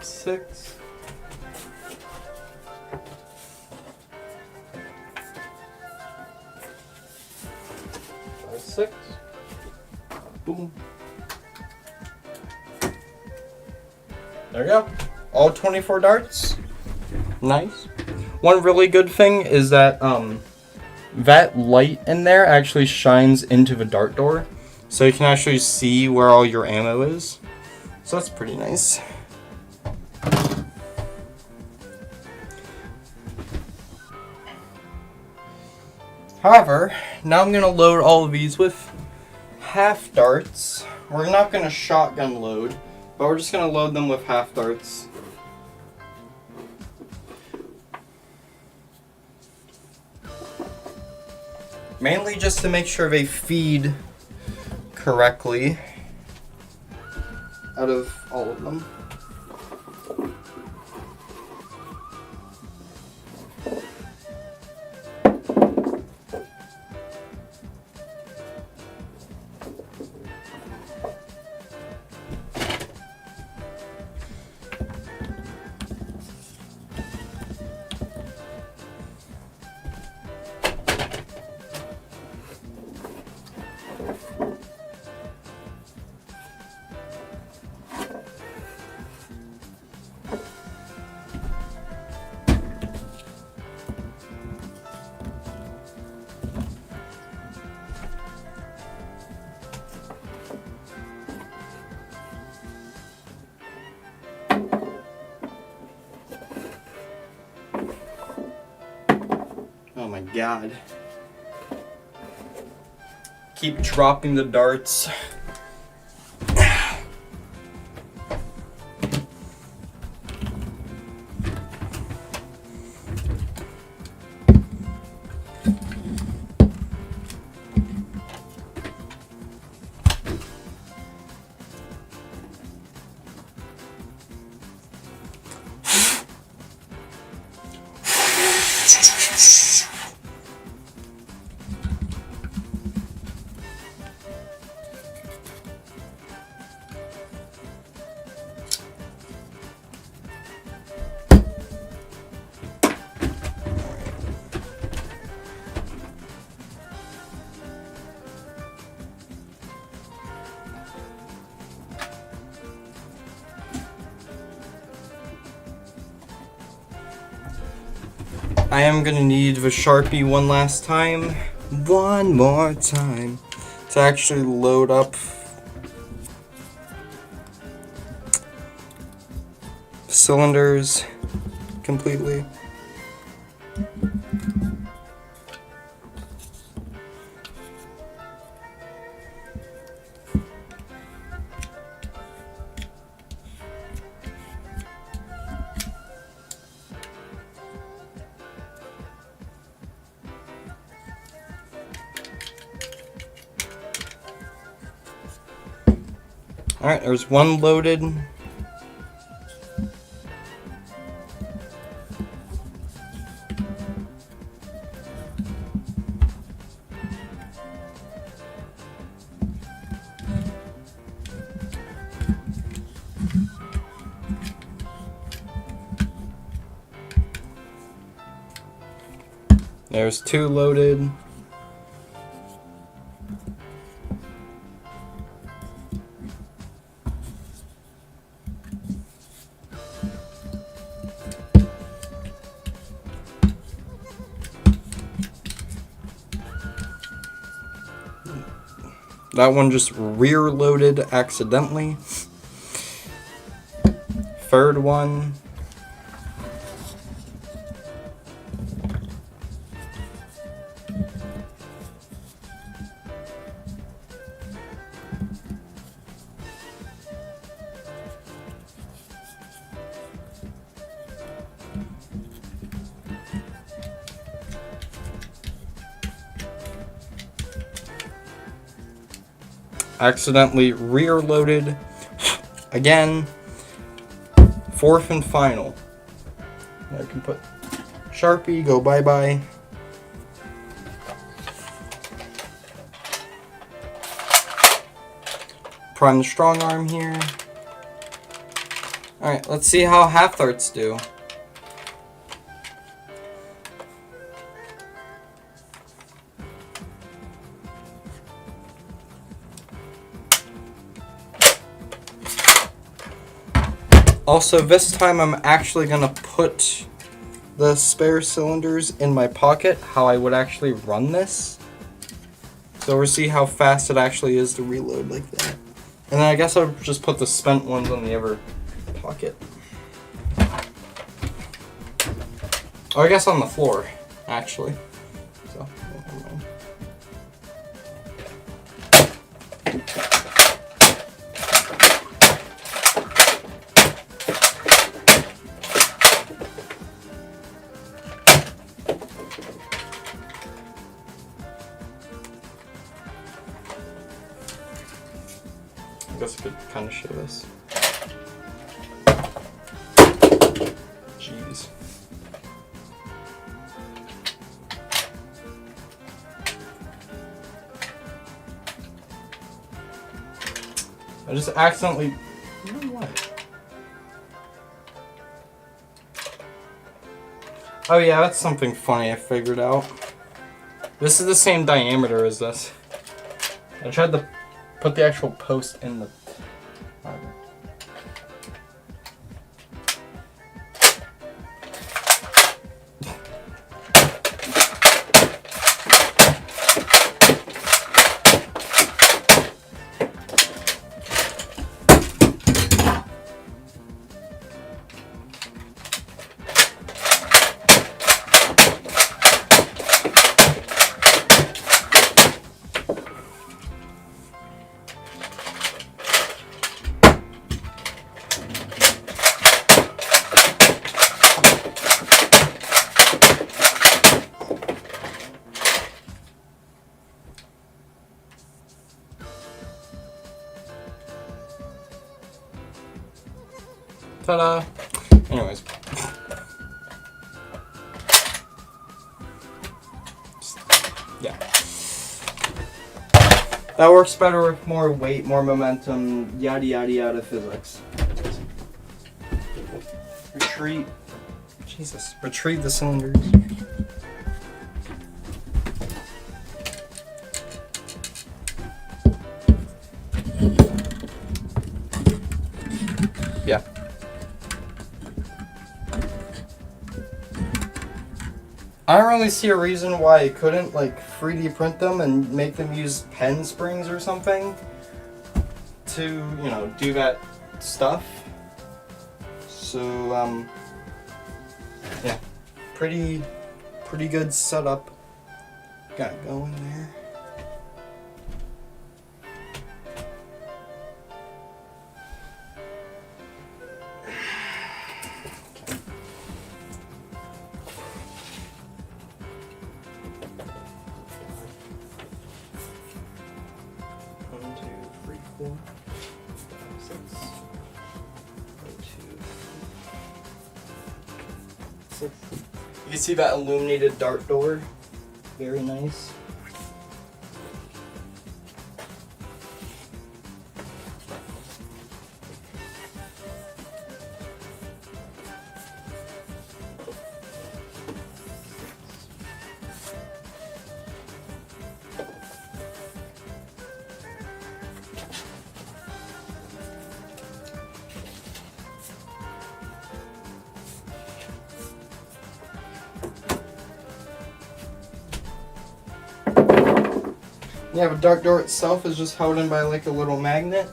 B: 6. Five, 6. Boom. There you go. All 24 darts. Nice. One really good thing is that that light in there actually shines into the dart door, so you can actually see where all your ammo is. So that's pretty nice. However, now I'm going to load all of these with half darts. We're not going to shotgun load, but we're just going to load them with half darts. Mainly just to make sure they feed correctly out of all of them. Oh my god. Keep dropping the darts. I am gonna need the Sharpie one last time, one more time, to actually load up cylinders completely. Alright, there's one loaded. There's two loaded. That one just rear loaded accidentally. Third one. Accidentally rear loaded again. Fourth and final. I can put Sharpie, go bye-bye. Prime the strong arm here. Alright, let's see how half darts do. Also, this time I'm actually gonna put the spare cylinders in my pocket, how I would actually run this. So we'll see how fast it actually is to reload like that. And then I guess I'll just put the spent ones on the other pocket. Or I guess on the floor, actually. So, never mind. I guess I could kind of show this. Jeez. I just accidentally. You know what? Oh yeah, that's something funny I figured out. This is the same diameter as this. I tried to put the actual post in the fiber. Ta-da! Anyways. Yeah. That works better with more weight, more momentum, yada yada yada physics. Retreat. Jesus. Retrieve the cylinders. Yeah. I don't really see a reason why I couldn't like 3D print them and make them use pen springs or something to, you know, do that stuff. So, yeah, pretty good setup. Gotta go in there. You can see that illuminated dart door. Very nice. Yeah, but dark door itself is just held in by like a little magnet.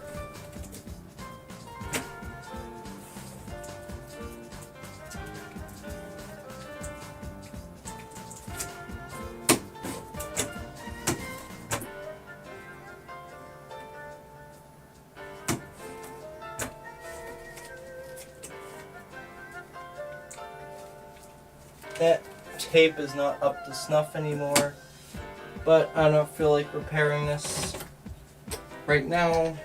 B: That tape is not up to snuff anymore. But I don't feel like repairing this right now.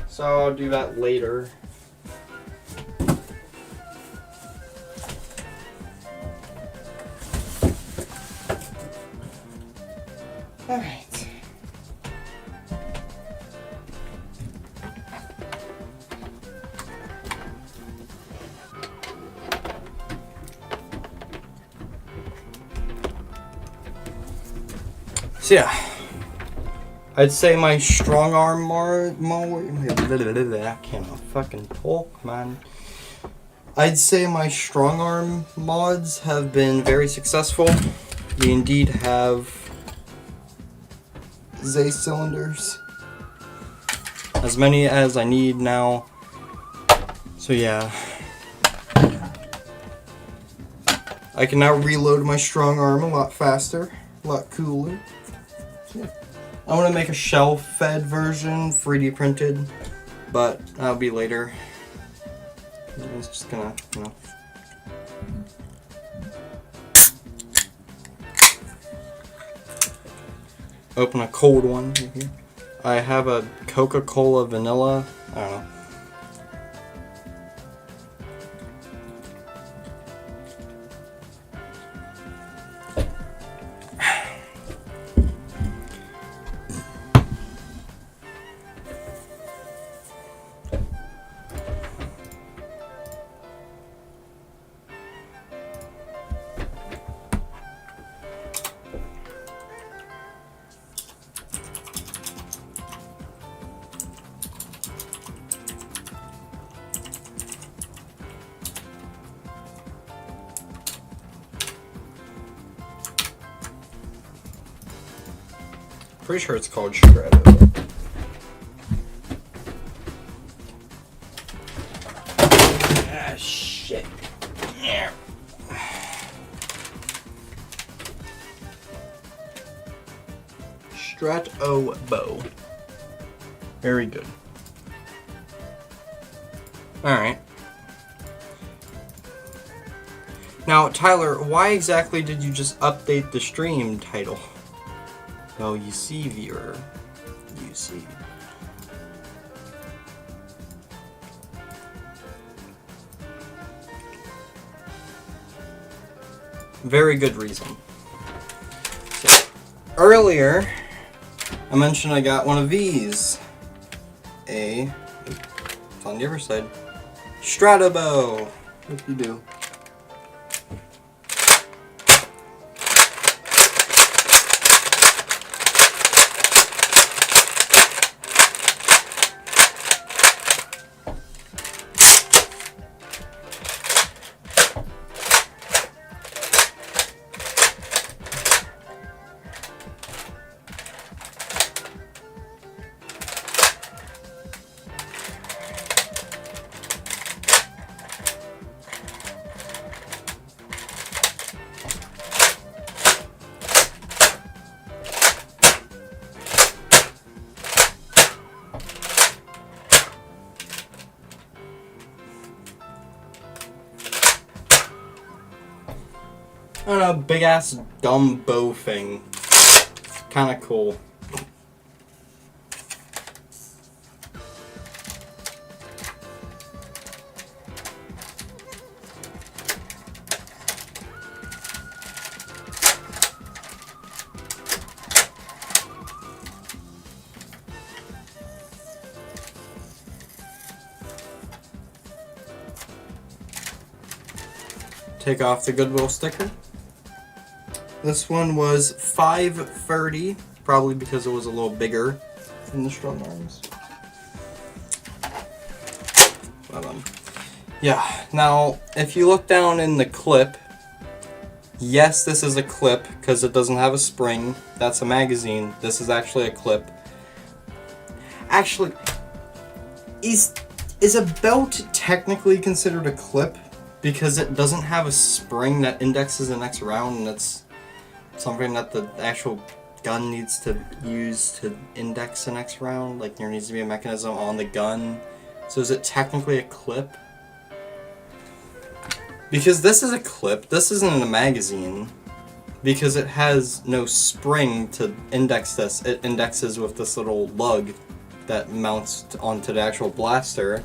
B: So I'll do that later. Alright. So yeah, I'd say my strong arm I can't fucking talk, man. I'd say my strong arm mods have been very successful. We indeed have Z cylinders, as many as I need now. So yeah, I can now reload my strong arm a lot faster, a lot cooler. Yeah. I want to make a shell-fed version, 3D printed, but that'll be later. I was just gonna, you know. Open a cold one here. I have a Coca-Cola vanilla. I don't know. Pretty sure it's called Stratobow. Ah, shit. Yeah. Stratobow. Very good. Alright. Now, Tyler, why exactly did you just update the stream title? Well, you see, viewer. You see. Very good reason. So, earlier, I mentioned I got one of these. It's on the other side. Stratobow. What do you do? I don't know, big ass dumb bow thing. Kinda cool. Take off the Goodwill sticker. This one was $5.30, probably because it was a little bigger than the Strongarms. But, yeah, now, if you look down in the clip, yes, this is a clip, because it doesn't have a spring. That's a magazine. This is actually a clip. Actually, is a belt technically considered a clip? Because it doesn't have a spring that indexes the next round, and it's something that the actual gun needs to use to index the next round. Like, there needs to be a mechanism on the gun. So is it technically a clip? Because this is a clip, this isn't a magazine. Because it has no spring to index this. It indexes with this little lug that mounts onto the actual blaster,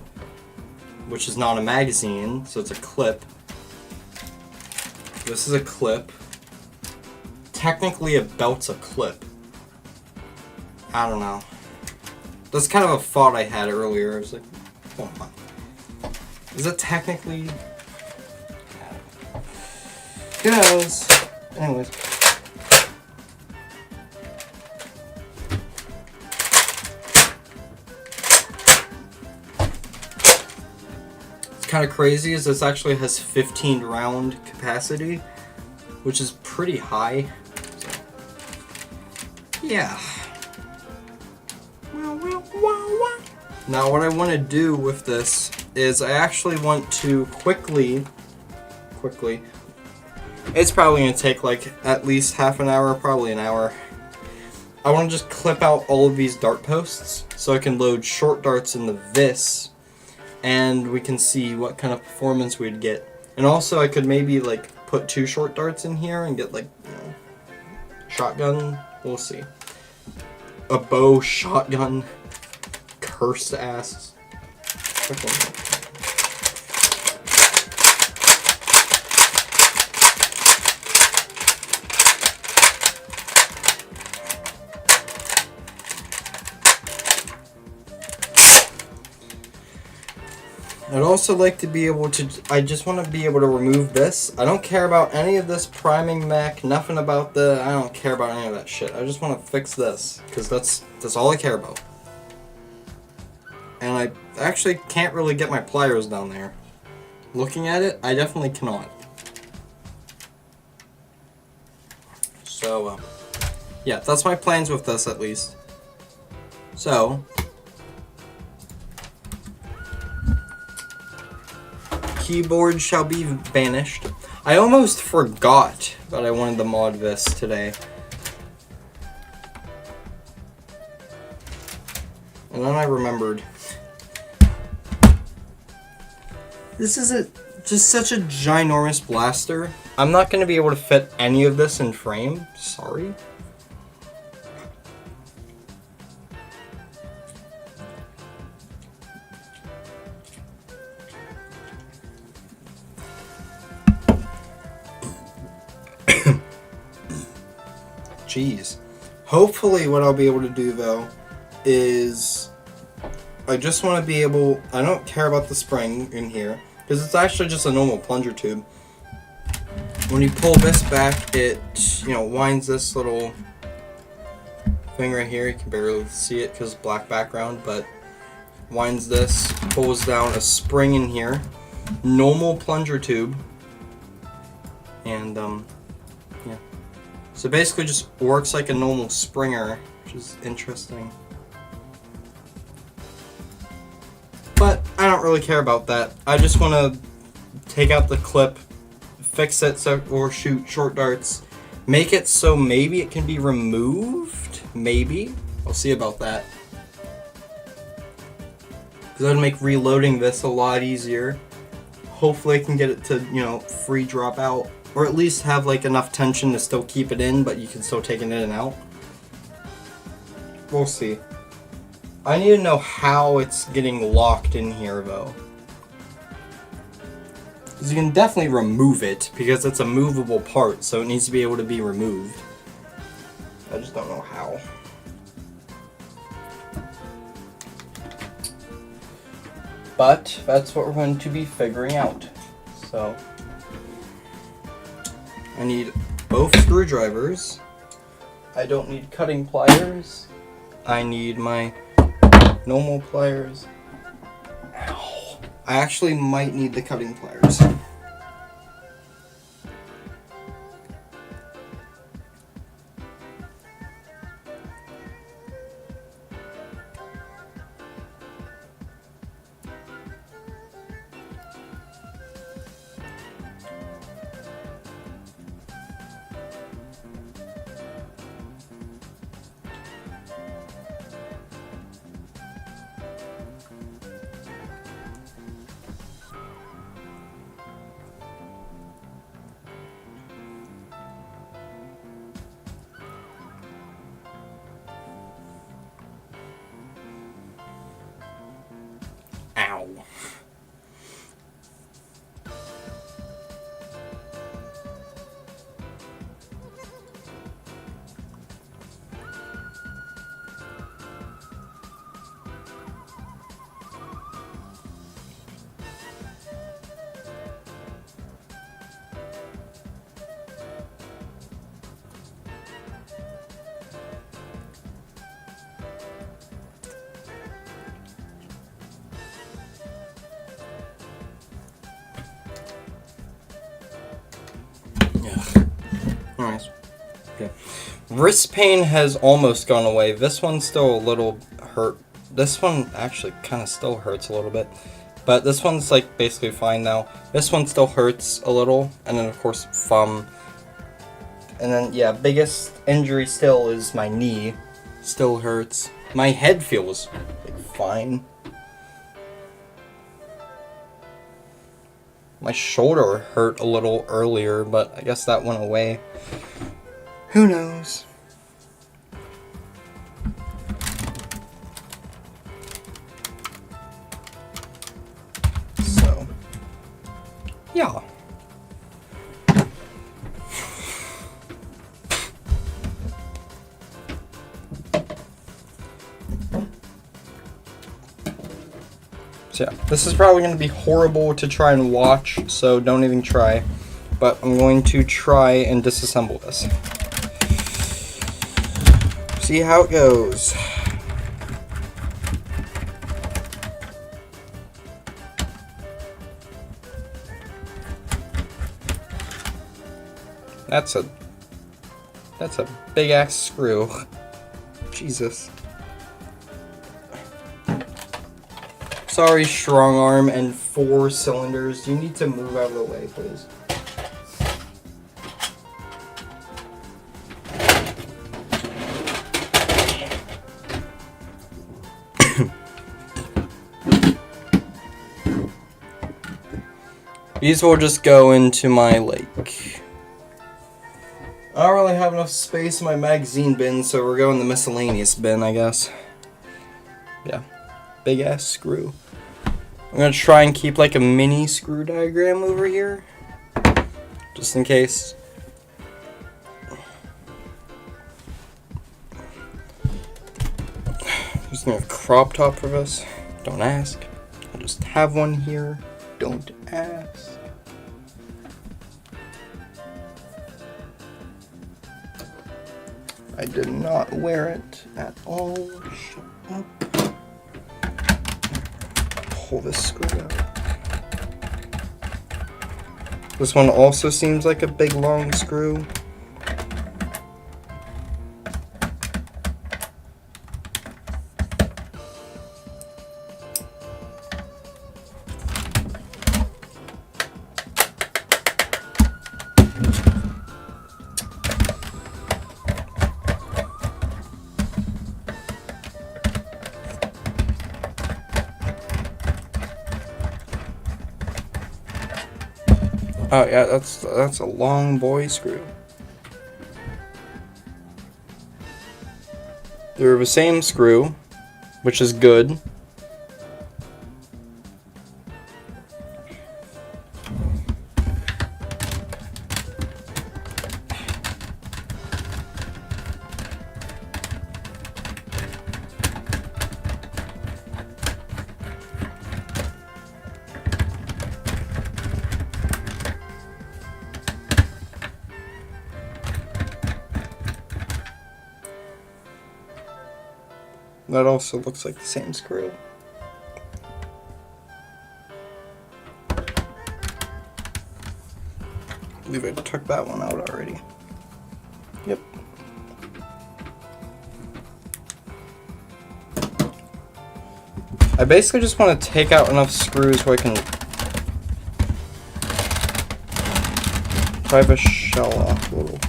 B: which is not a magazine, so it's a clip. This is a clip. Technically, a belt's a clip. I don't know. That's kind of a thought I had earlier. I was like, oh my. Is it technically? Who knows? Anyways. kind of crazy is this actually has 15 round capacity, which is pretty high. So, yeah. Now what I want to do with this is I actually want to quickly, it's probably going to take like at least half an hour, probably an hour. I want to just clip out all of these dart posts so I can load short darts into this and we can see what kind of performance we'd get. And also I could maybe like put 2 short darts in here and get like, you know, shotgun, we'll see. A bow shotgun, cursed ass. Okay. I'd also like to be able to, I just want to be able to remove this. I don't care about any of this priming mech, nothing about I don't care about any of that shit. I just want to fix this, because that's all I care about. And I actually can't really get my pliers down there. Looking at it, I definitely cannot. So, yeah, that's my plans with this at least. So, keyboard shall be banished. I almost forgot that I wanted to mod this today. And then I remembered. This is just such a ginormous blaster. I'm not going to be able to fit any of this in frame. Sorry. Jeez. Hopefully what I'll be able to do though is I just want to be able, I don't care about the spring in here because it's actually just a normal plunger tube. When you pull this back, it, you know, winds this little thing right here. You can barely see it because black background, but winds this, pulls down a spring in here, normal plunger tube, and yeah. So basically just works like a normal springer, which is interesting. But I don't really care about that. I just want to take out the clip, fix it so, or shoot short darts, make it so maybe it can be removed. Maybe. I'll see about that. Because that would make reloading this a lot easier. Hopefully I can get it to, you know, free drop out. Or at least have like enough tension to still keep it in, but you can still take it in and out. We'll see. I need to know how it's getting locked in here though. Because you can definitely remove it, because it's a movable part, so it needs to be able to be removed. I just don't know how. But that's what we're going to be figuring out. So I need both screwdrivers. I don't need cutting pliers. I need my normal pliers. Ow. I actually might need the cutting pliers. Ow. Nice. Okay. Wrist pain has almost gone away. This one's still a little hurt. This one actually kind of still hurts a little bit. But this one's like basically fine now. This one still hurts a little. And then of course thumb. And then yeah, biggest injury still is my knee. Still hurts. My head feels like fine. My shoulder hurt a little earlier, but I guess that went away. Who knows? So, yeah. So yeah, this is probably going to be horrible to try and watch, so don't even try. But I'm going to try and disassemble this. See how it goes. That's a big ass screw. Jesus. Sorry, Strongarm and 4 cylinders. You need to move out of the way, please. These will just go into my lake. I don't really have enough space in my magazine bin, so we're going the miscellaneous bin, I guess. Yeah. Big ass screw. I'm gonna try and keep like a mini screw diagram over here, just in case. I'm just gonna have a crop top for this. Don't ask. I'll just have one here. Don't ask. I did not wear it at all. Shut up. Pull this screw out. This one also seems like a big long screw. Oh yeah, that's a long boy screw. They're the same screw, which is good. That also looks like the same screw. I believe I took that one out already. Yep. I basically just want to take out enough screws where I can pry the shell off a little.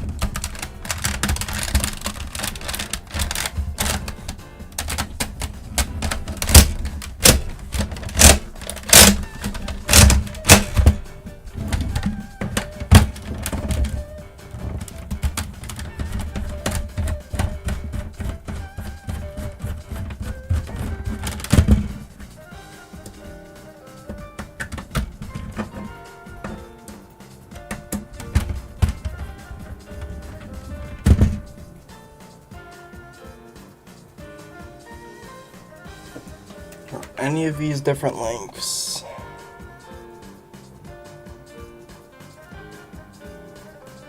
B: Any of these different lengths.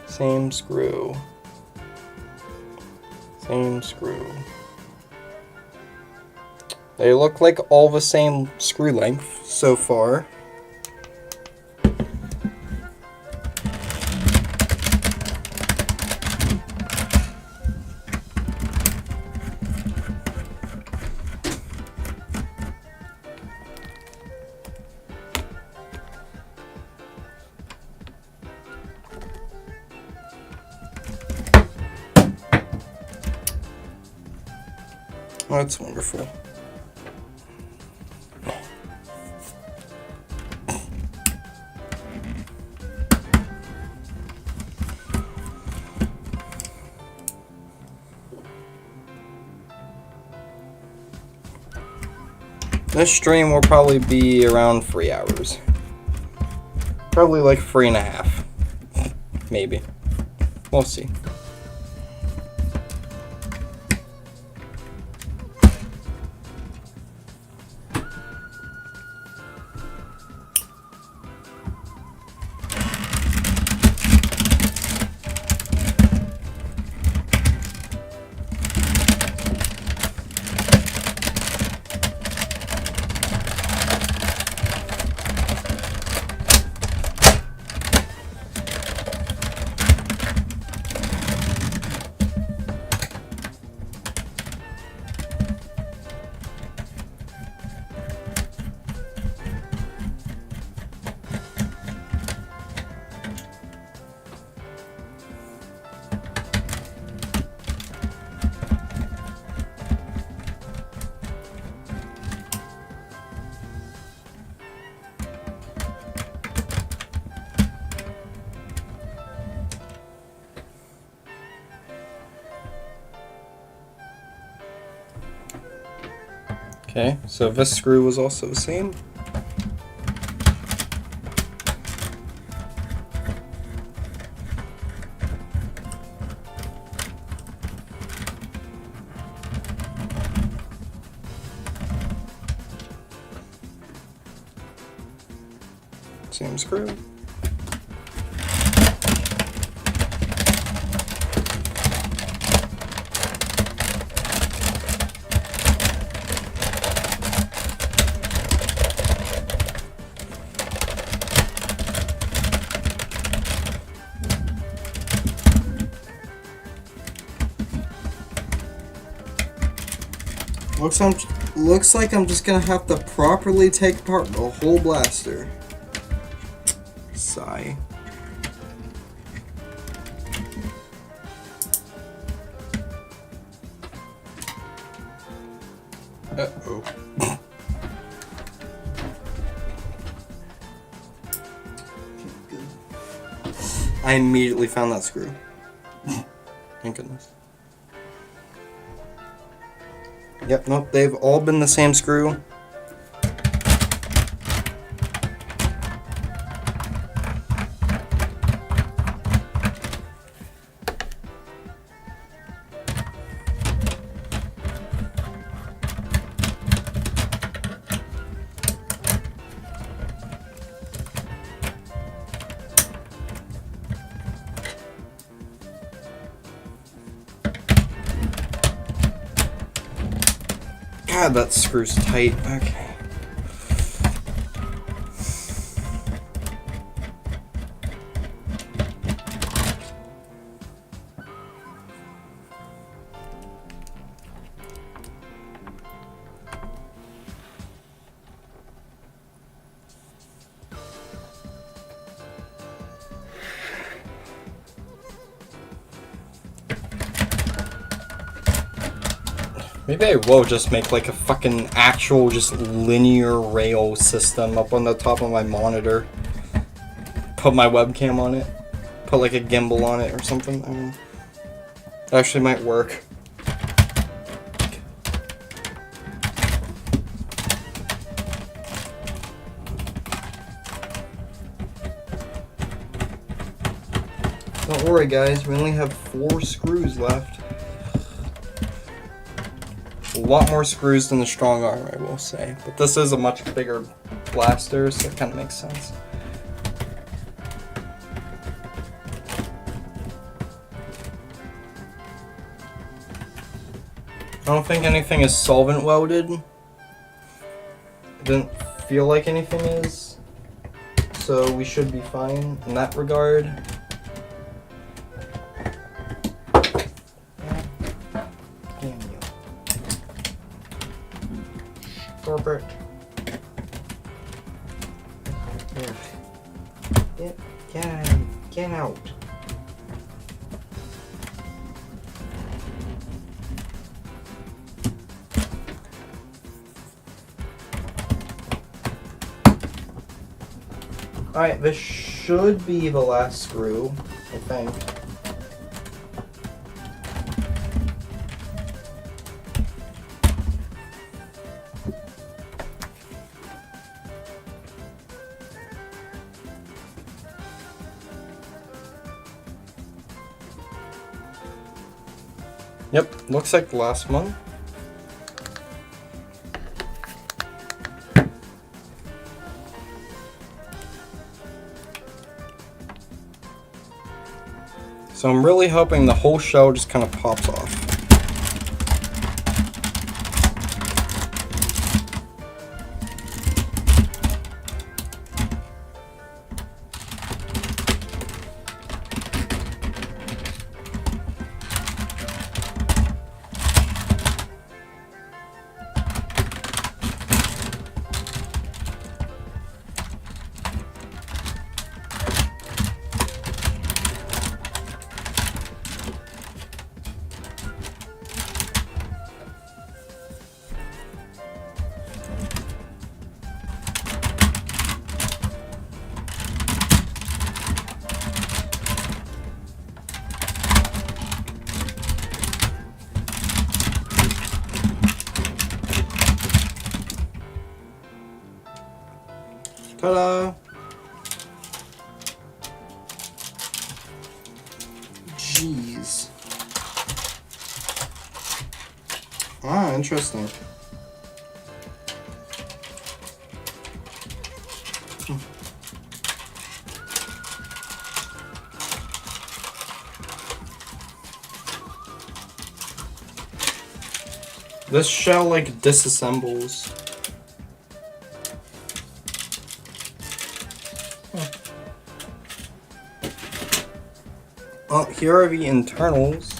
B: Same screw. Same screw. They look like all the same screw length so far. That's wonderful. This stream will probably be around 3 hours. Probably like 3.5. Maybe. We'll see. Okay, so this screw was also the same. Same screw. Looks like I'm just gonna have to properly take apart the whole blaster. Sigh. Uh-oh. I immediately found that screw. Thank goodness. Yep, nope, they've all been the same screw. God, that screw's tight. Okay. Maybe I will just make like a fucking actual just linear rail system up on the top of my monitor. Put my webcam on it. Put like a gimbal on it or something. I don't know. It actually might work. Don't worry guys, we only have 4 screws left. A lot more screws than the Strongarm, I will say. But this is a much bigger blaster, so it kind of makes sense. I don't think anything is solvent welded. It didn't feel like anything is. So we should be fine in that regard. Corporate. Get out. Alright, this should be the last screw, I think. Yep, looks like the last one. So I'm really hoping the whole shell just kind of pops off. Ta-da! Jeez. Ah, interesting. This shell like disassembles. Oh, here are the internals.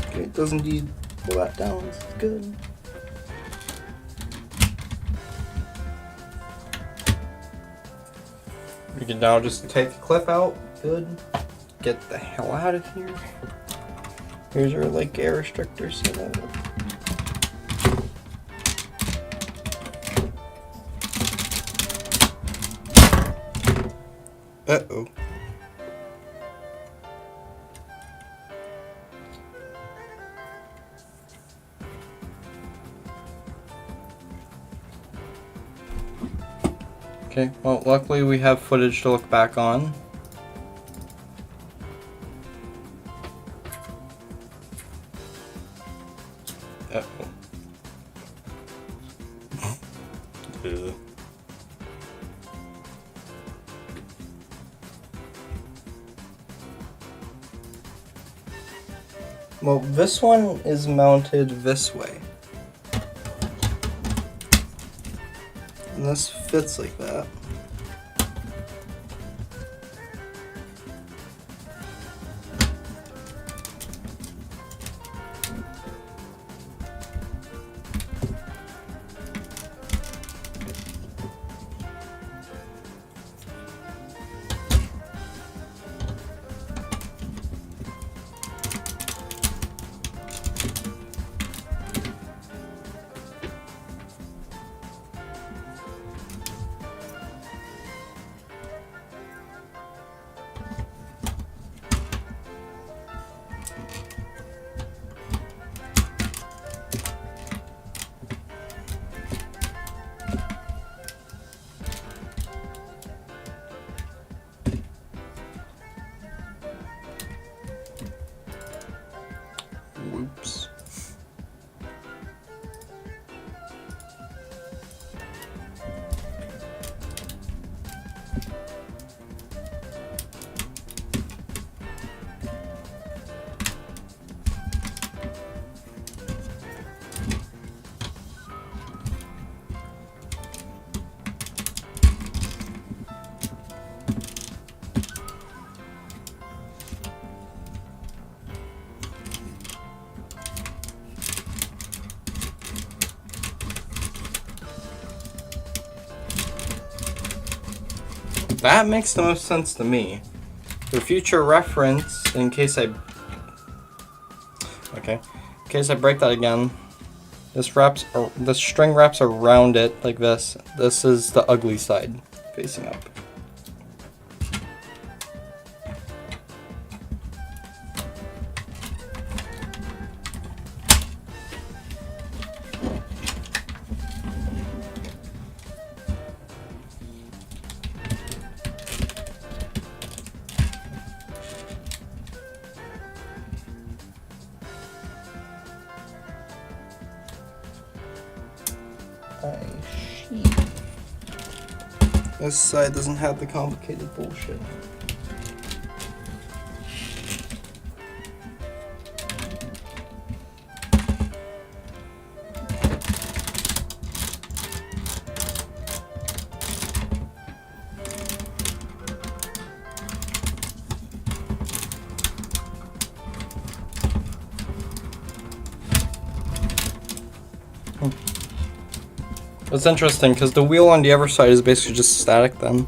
B: Okay, it doesn't need to pull that down. It's good. We can now just take the clip out. Good. Get the hell out of here. Here's your like air restrictor set up. Uh-oh. Okay, well, luckily we have footage to look back on. Uh-oh. Ugh. Well, this one is mounted this way. And this fits like that. Whoops. That makes the most sense to me. For future reference, in case case I break that again, this string wraps around it like this. This is the ugly side facing up. This side doesn't have the complicated bullshit. It's interesting because the wheel on the other side is basically just static then.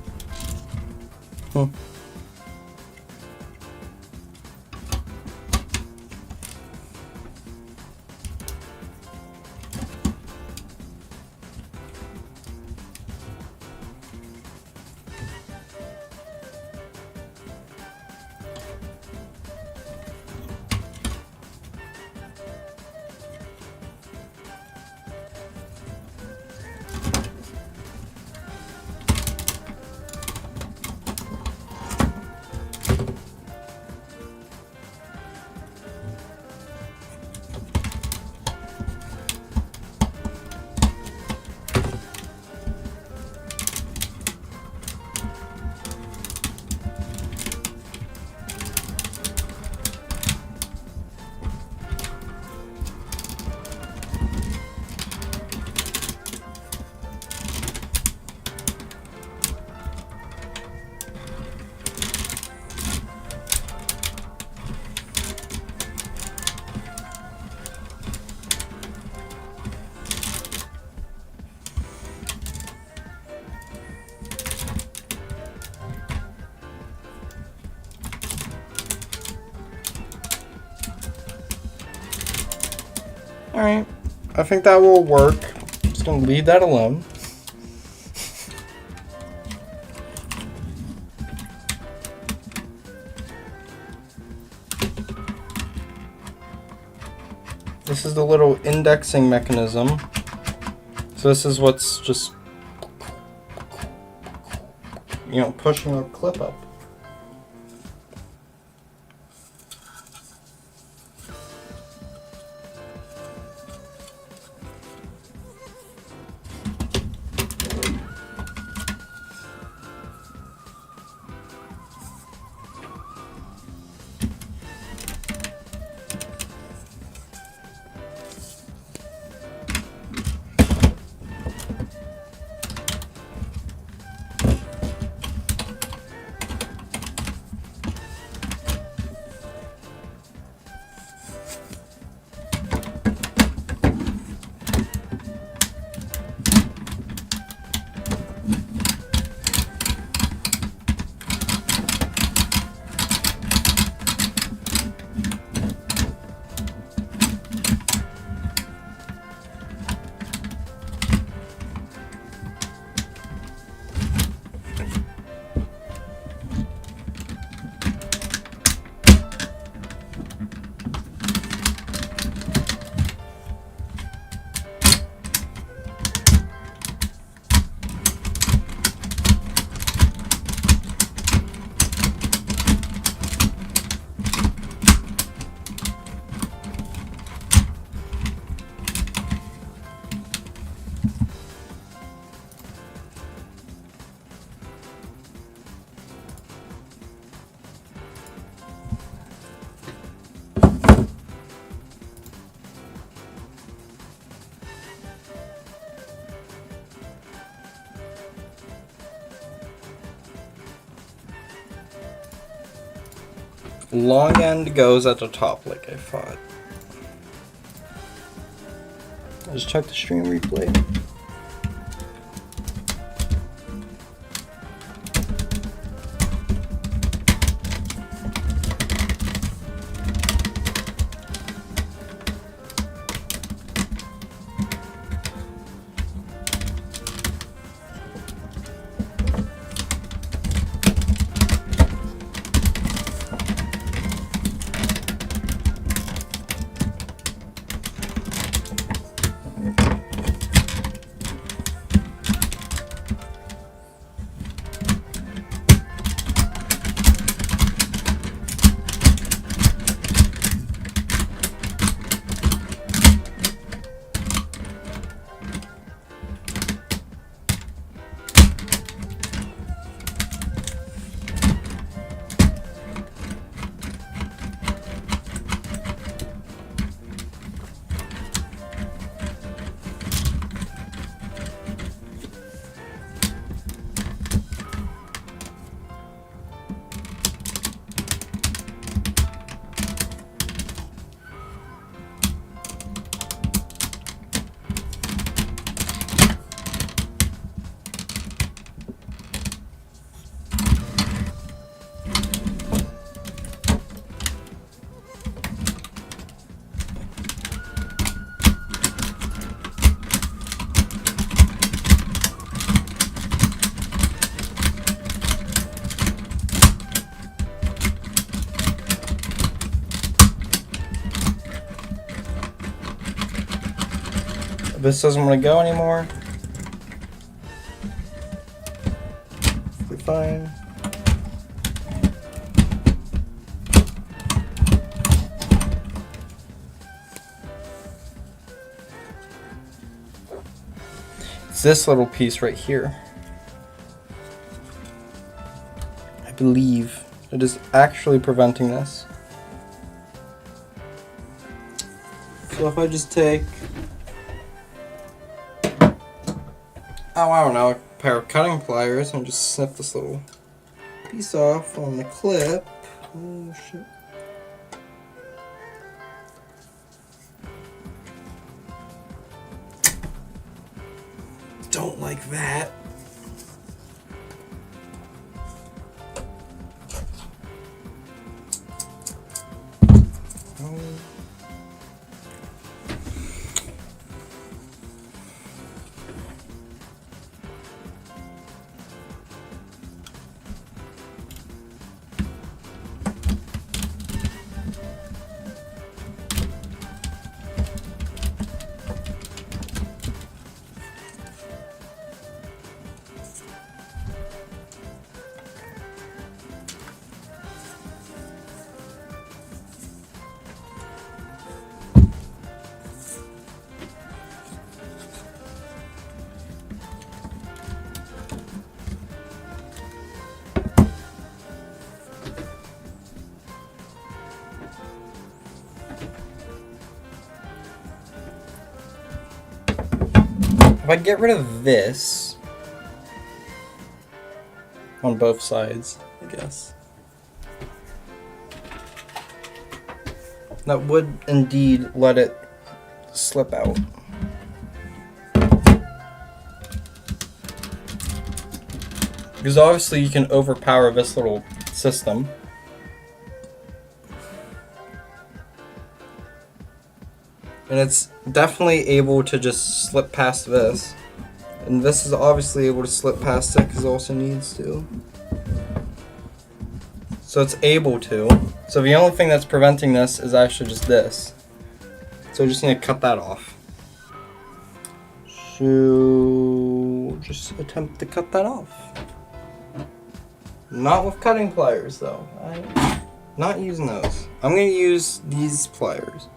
B: Alright, I think that will work. I'm just gonna leave that alone. This is the little indexing mechanism. So this is what's just, pushing a clip up. Long end goes at the top like I thought. Just check the stream replay. this doesn't want to go anymore. We're fine. It's this little piece right here. I believe it is actually preventing this. So if I just take, I don't know, a pair of cutting pliers and just snip this little piece off on the clip. Oh shit. Don't like that. Oh. If I get rid of this on both sides, I guess, that would indeed let it slip out. Because obviously you can overpower this little system. And it's definitely able to just slip past this. And this is obviously able to slip past it because it also needs to. So it's able to. So the only thing that's preventing this is actually just this. So we just need to cut that off. So just attempt to cut that off. Not with cutting pliers though. I'm not using those. I'm going to use these pliers.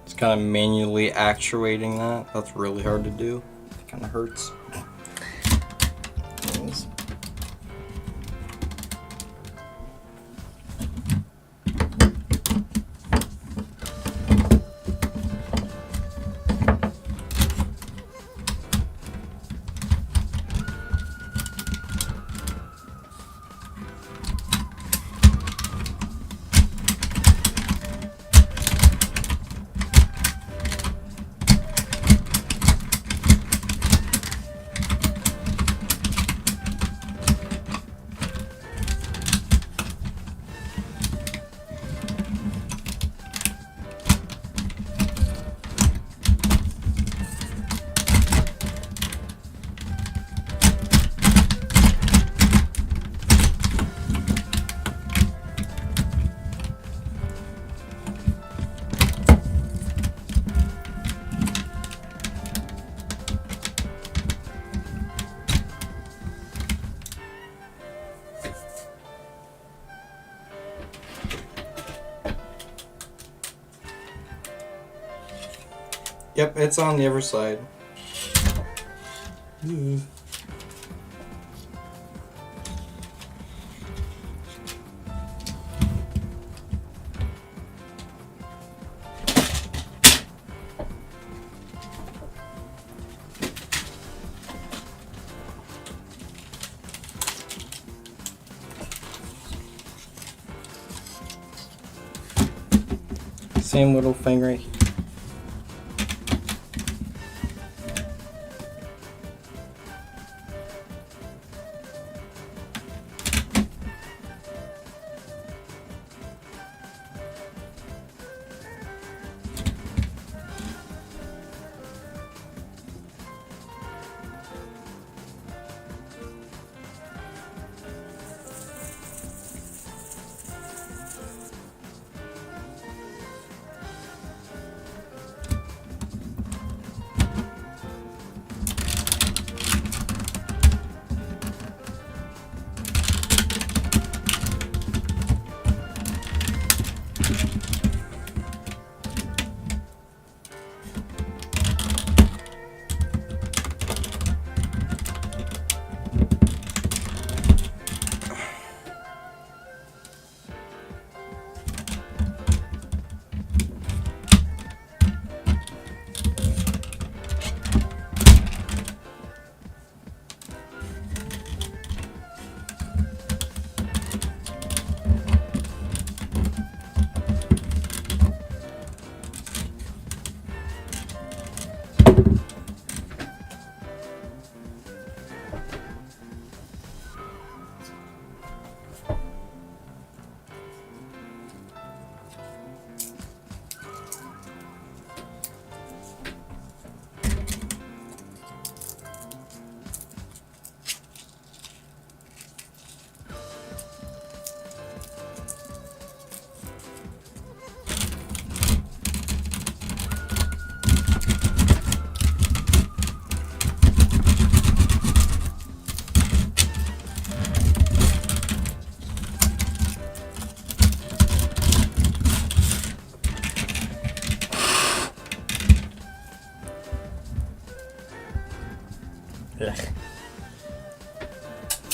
B: It's kind of manually actuating that. That's really hard to do. It kind of hurts. Anyways. Yep, it's on the other side. Same little thing right here.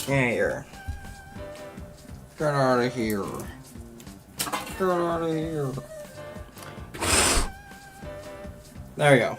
B: Here. Get out of here. Get out of here. There we go.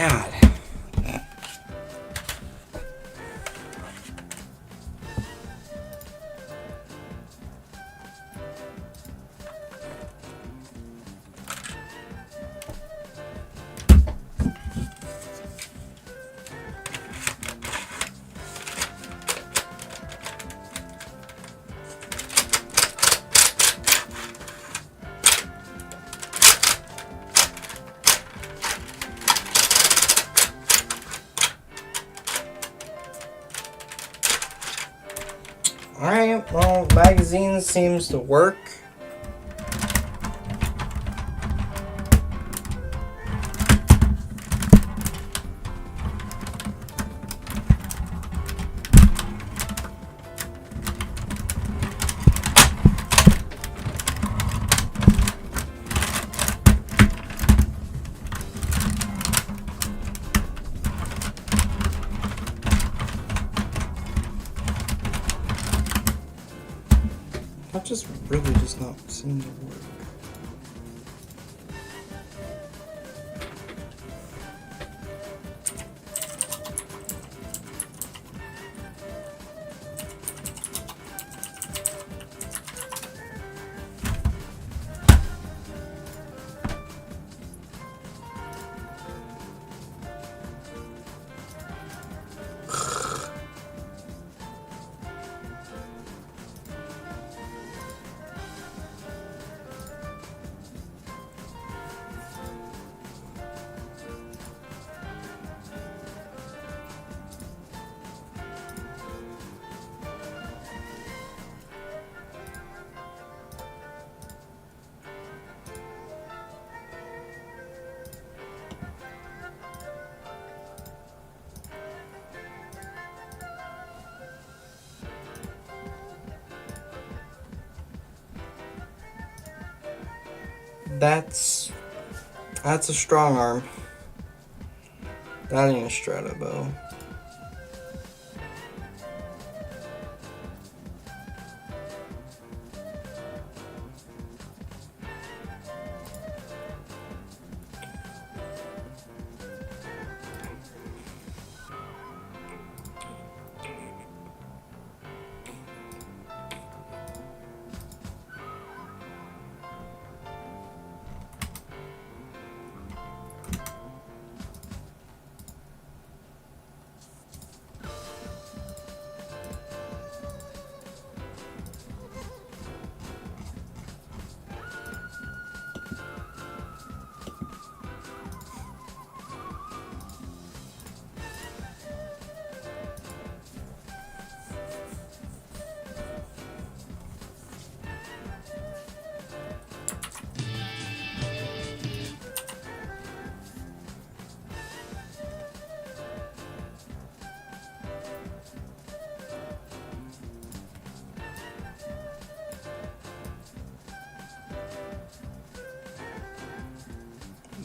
B: God. Alright, well, magazine seems to work. That just really does not seem to work. That's a strong arm. That ain't a Stratobow.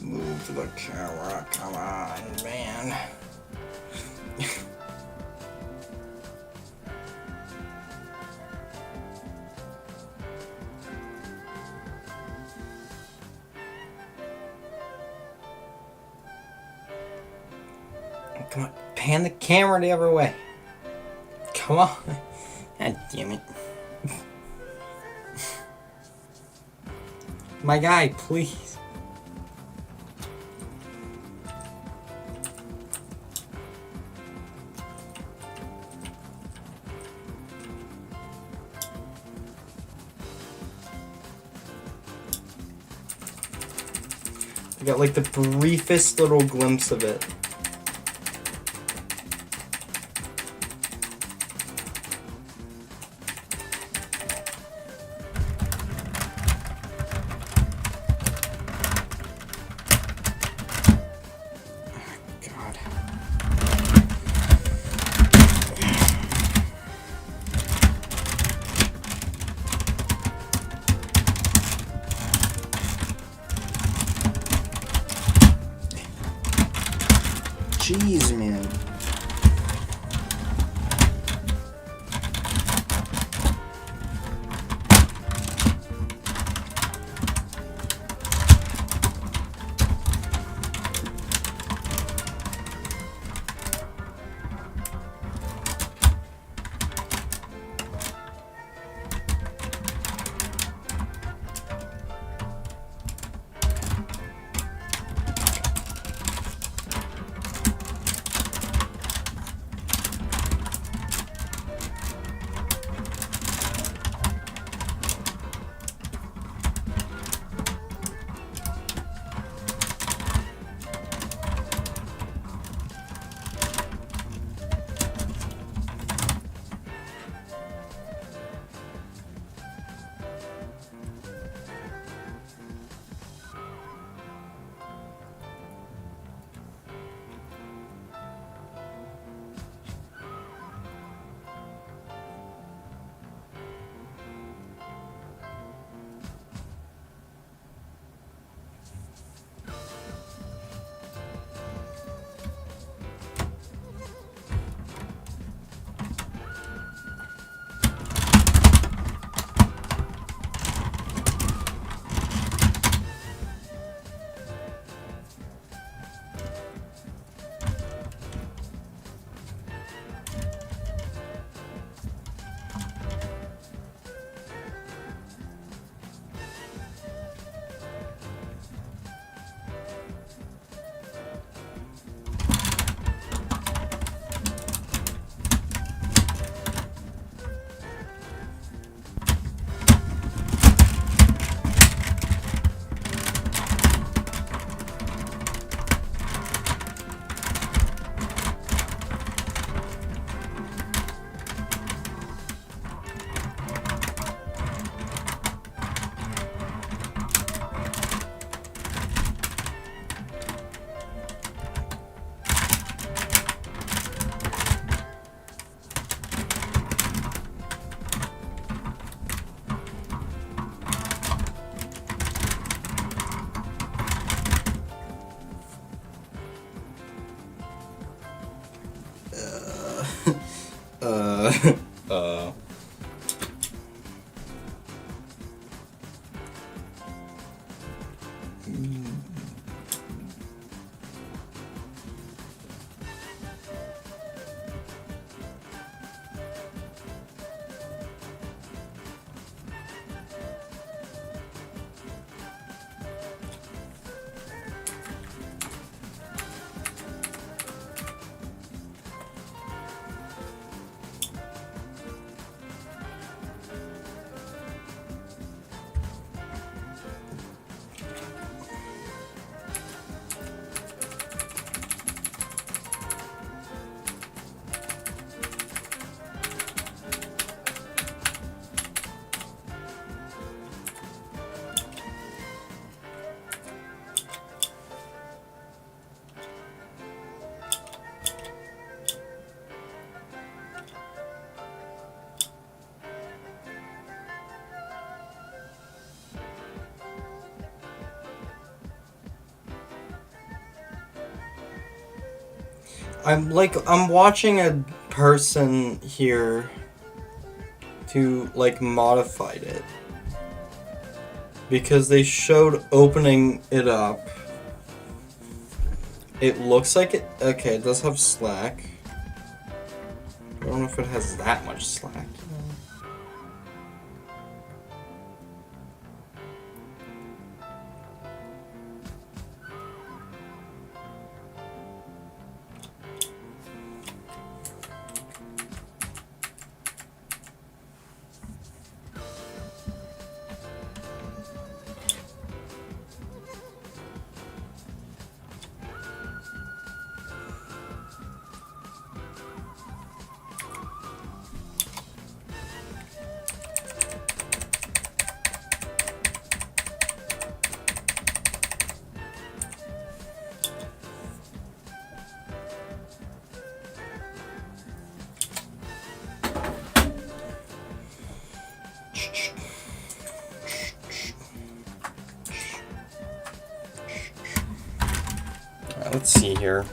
B: Move the camera, come on, man. Come on, pan the camera the other way. Come on. God damn it. My guy, please. I got like the briefest little glimpse of it. I'm watching a person here to like modified it because they showed opening it up. It looks like it. Okay, it does have slack. I don't know if it has that much slack. Let's see here.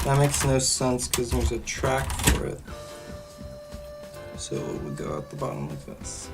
B: That makes no sense because there's a track for it. So it would go out the bottom like this.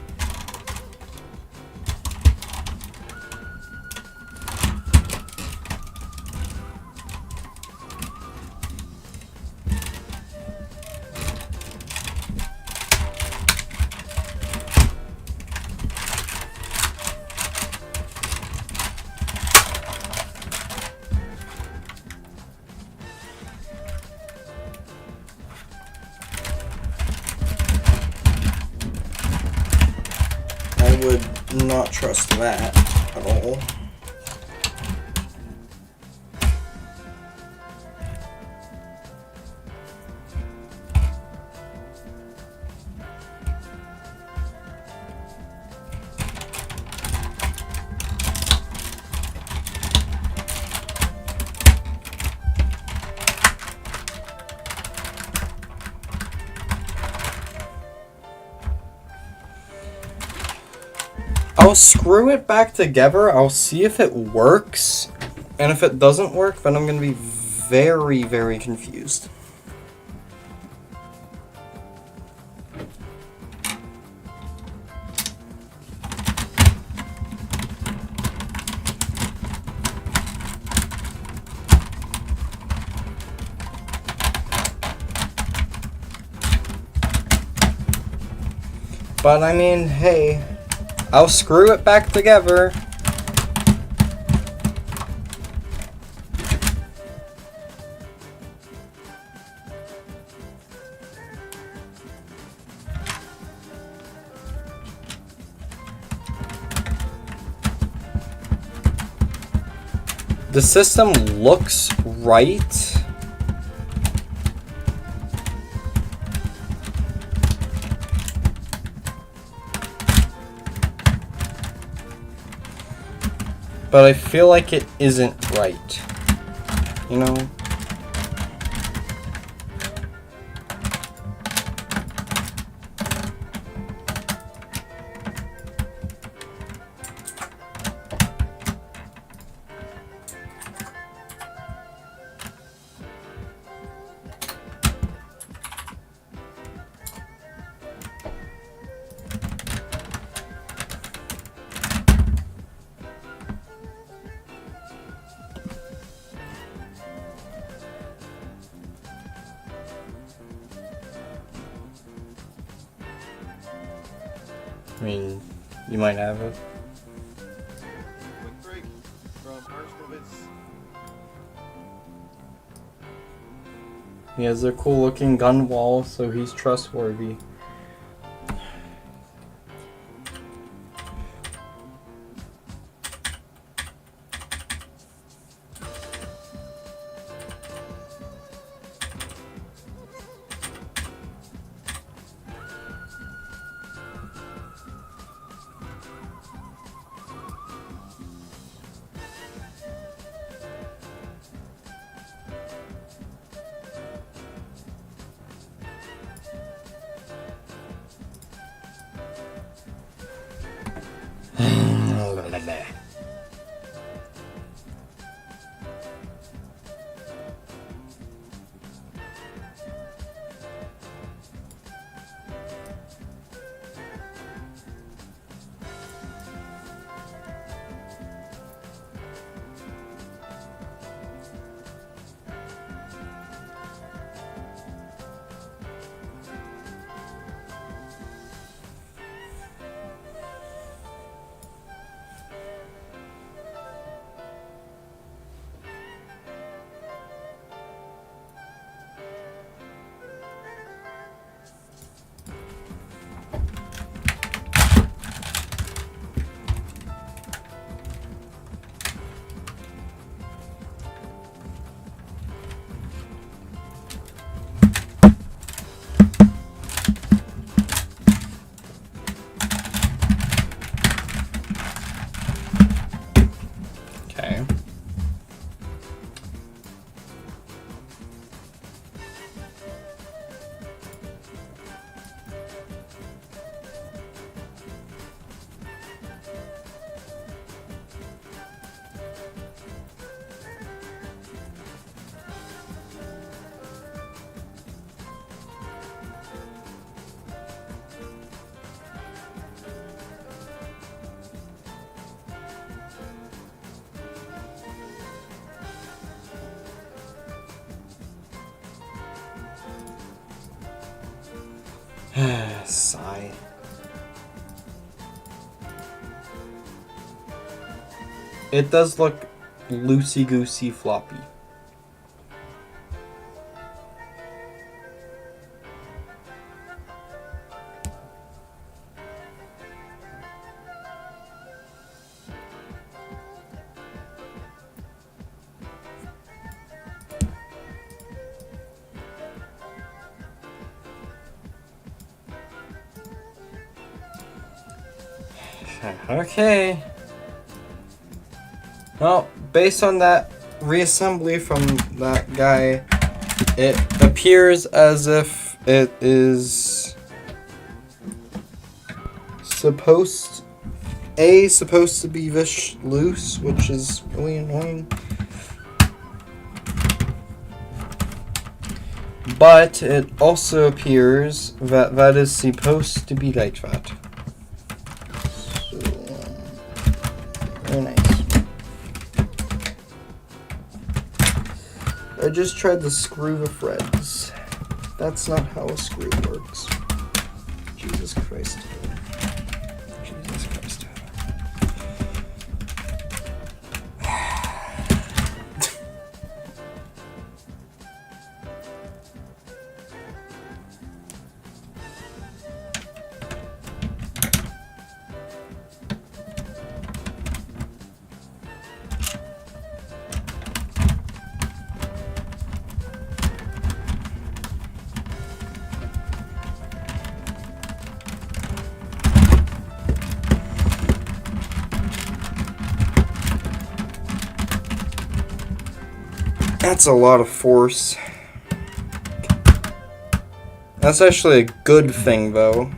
B: I would not trust that at all. I'll screw it back together, I'll see if it works, and if it doesn't work, then I'm going to be very, very confused. But I mean, hey, I'll screw it back together. The system looks right. But I feel like it isn't right. You know? I mean, you might have it.
D: Quick break from Arsenal.
B: He has a cool looking gun wall, so he's trustworthy. Okay. Sigh. It does look loosey-goosey floppy. Okay. Well, based on that reassembly from that guy, it appears as if it is supposed to be this loose, which is really annoying. But it also appears that that is supposed to be like that. So, very nice. I just tried to screw the threads. That's not how a screw works. Jesus Christ. That's a lot of force. That's actually a good thing, though.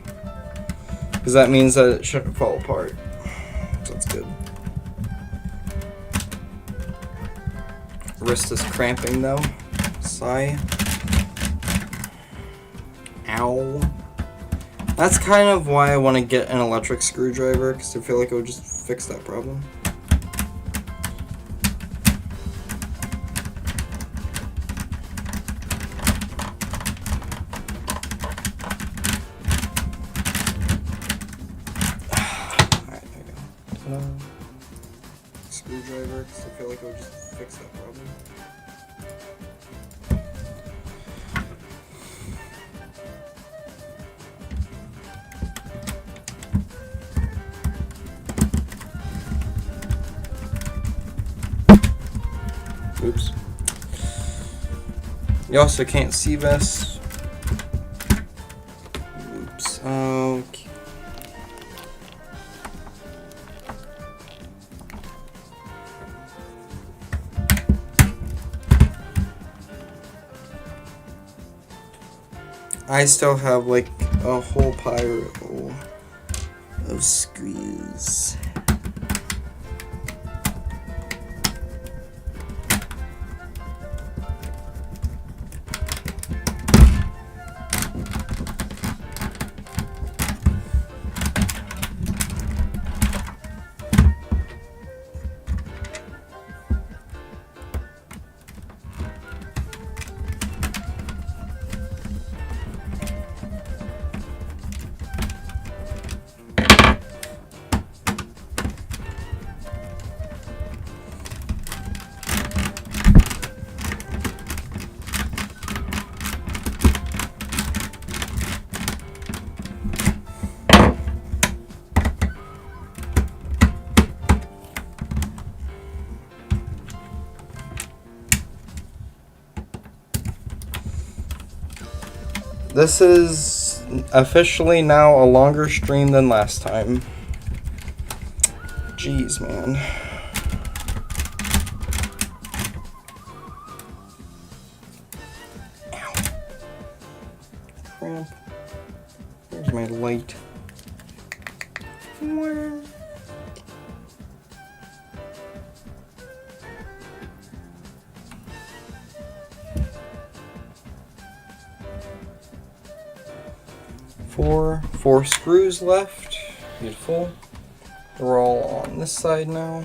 B: Because that means that it shouldn't fall apart. So that's good. Wrist is cramping, though. Sigh. Ow. That's kind of why I want to get an electric screwdriver, because I feel like it would just fix that problem. Alright, there we go. Screwdriver, because I feel like it would just fix that problem. Oops. You also can't see this. Oops. Okay. I still have like a whole pile of screws. This is officially now a longer stream than last time. Jeez, man. Ow. Cramp. Where's my light? Where? Four screws left. Beautiful. They're all on this side now.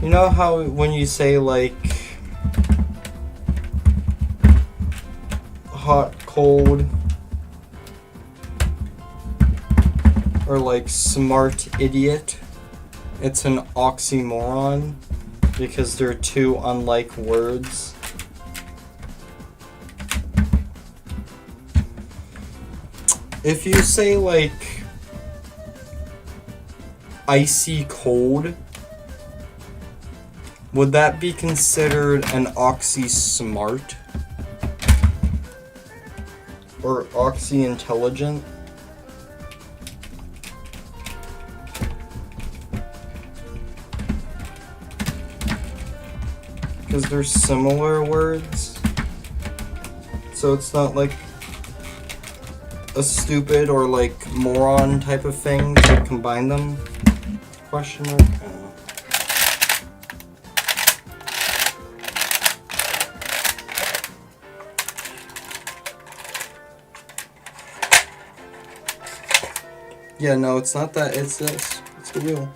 B: You know how when you say like hot, cold, or like smart idiot, it's an oxymoron because they're two unlike words. If you say like icy cold, would that be considered an oxy-smart? Or oxy-intelligent? Because they're similar words. So it's not like a stupid or like moron type of thing to combine them? Question mark? I don't know. Yeah, no, it's not that, it's this. It's the wheel.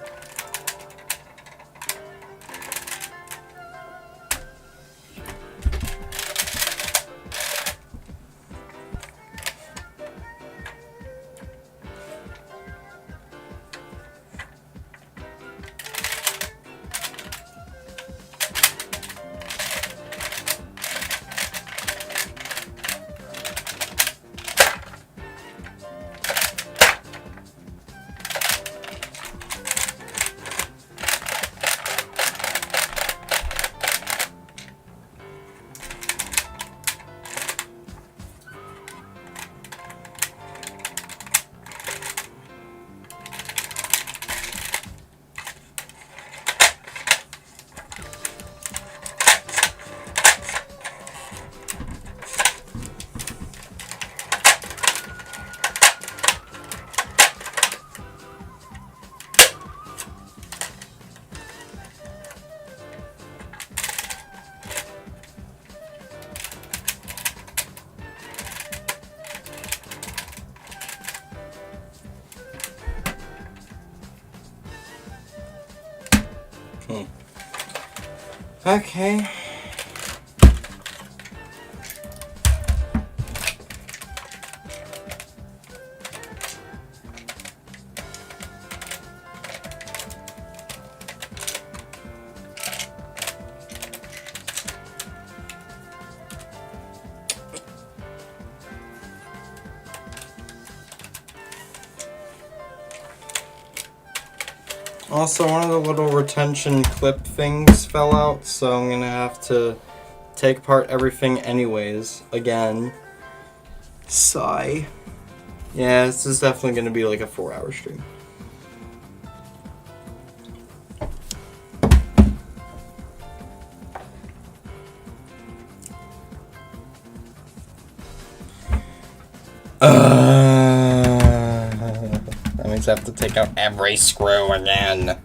B: Okay. Also, one of the little retention clip things fell out, so I'm gonna have to take apart everything anyways, again. Sigh. Yeah, this is definitely gonna be like a 4-hour stream. That means I have to take out every screw again.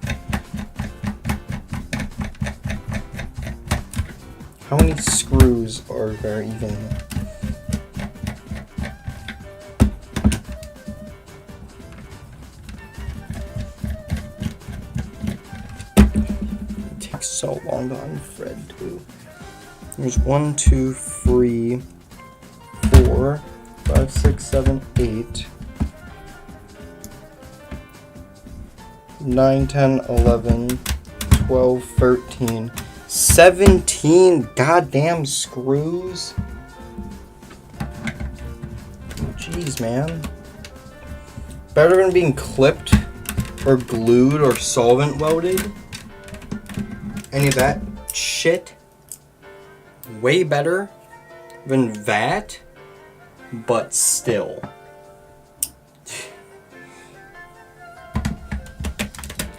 B: How many screws are there even? It takes so long to unthread too. There's 1, 2, 3, 4, 5, 6, 7, 8, 9, 10, 11, 12, 13, 17 goddamn screws. Jeez, man. Better than being clipped or glued or solvent welded. Any of that shit. Way better than that. But still.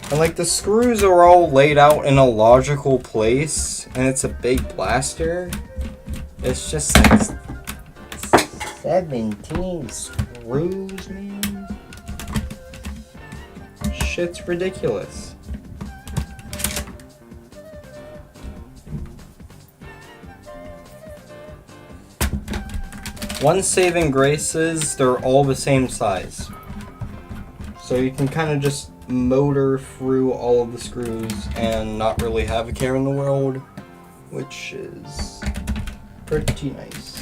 B: And like the screws are all laid out in a logical place, and it's a big blaster. It's just like 17 screws, man. Shit's ridiculous. One saving grace is they're all the same size. So you can kind of just motor through all of the screws and not really have a care in the world, which is pretty nice.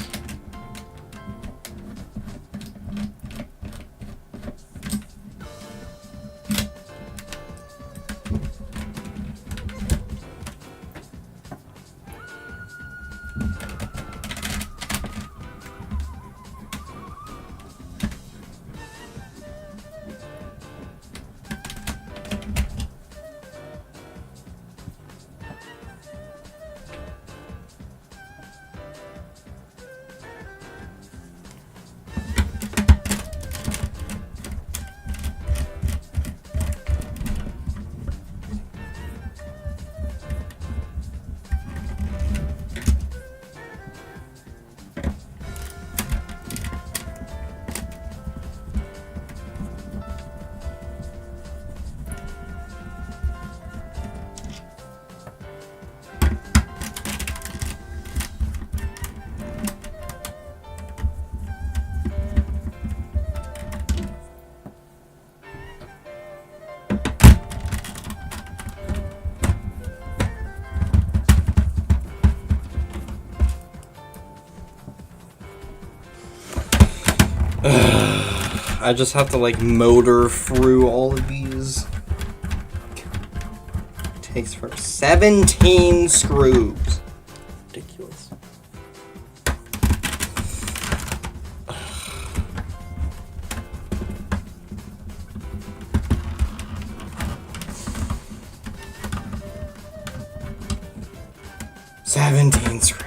B: I just have to like motor through all of these. It takes for 17 screws. Ridiculous. Seventeen screws.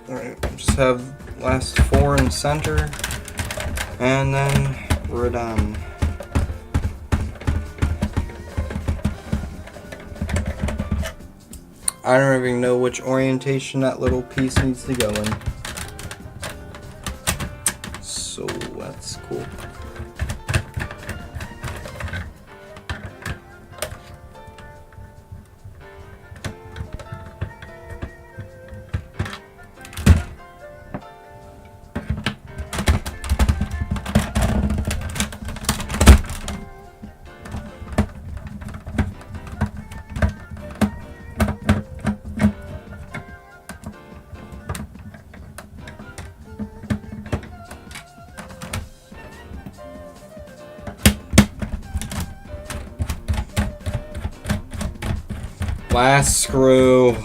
B: Alright, just have last 4 in center, and then we're done. I don't even know which orientation that little piece needs to go in. So that's cool. Last screw.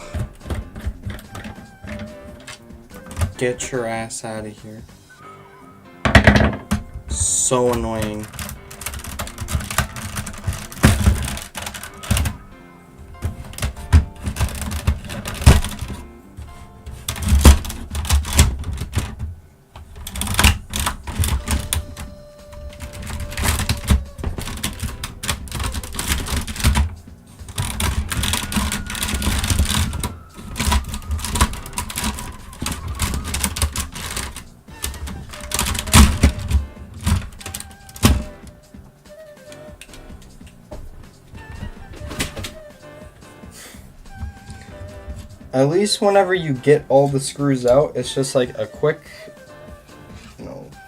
B: Get your ass out of here. So annoying. At least whenever you get all the screws out, it's just like a quick,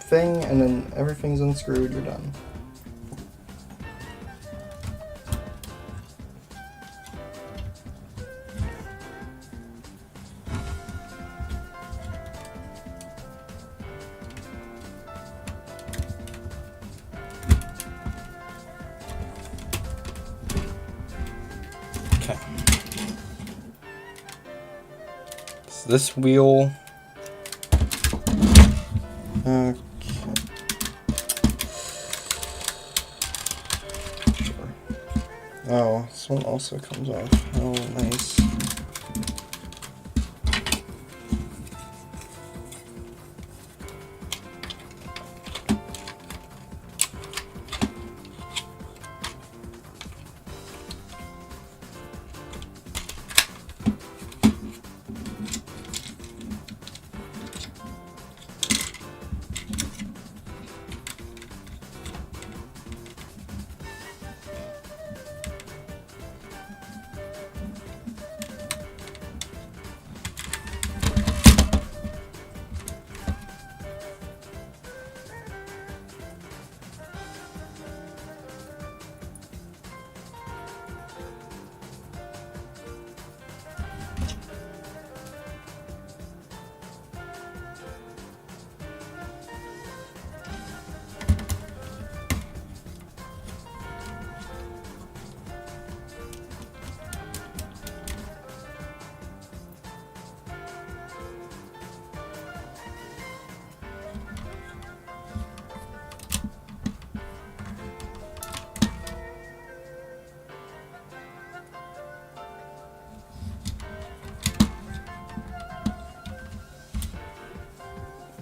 B: thing, and then everything's unscrewed, you're done. Okay. So this wheel. Okay. Sure. Oh, this one also comes off. Oh, nice.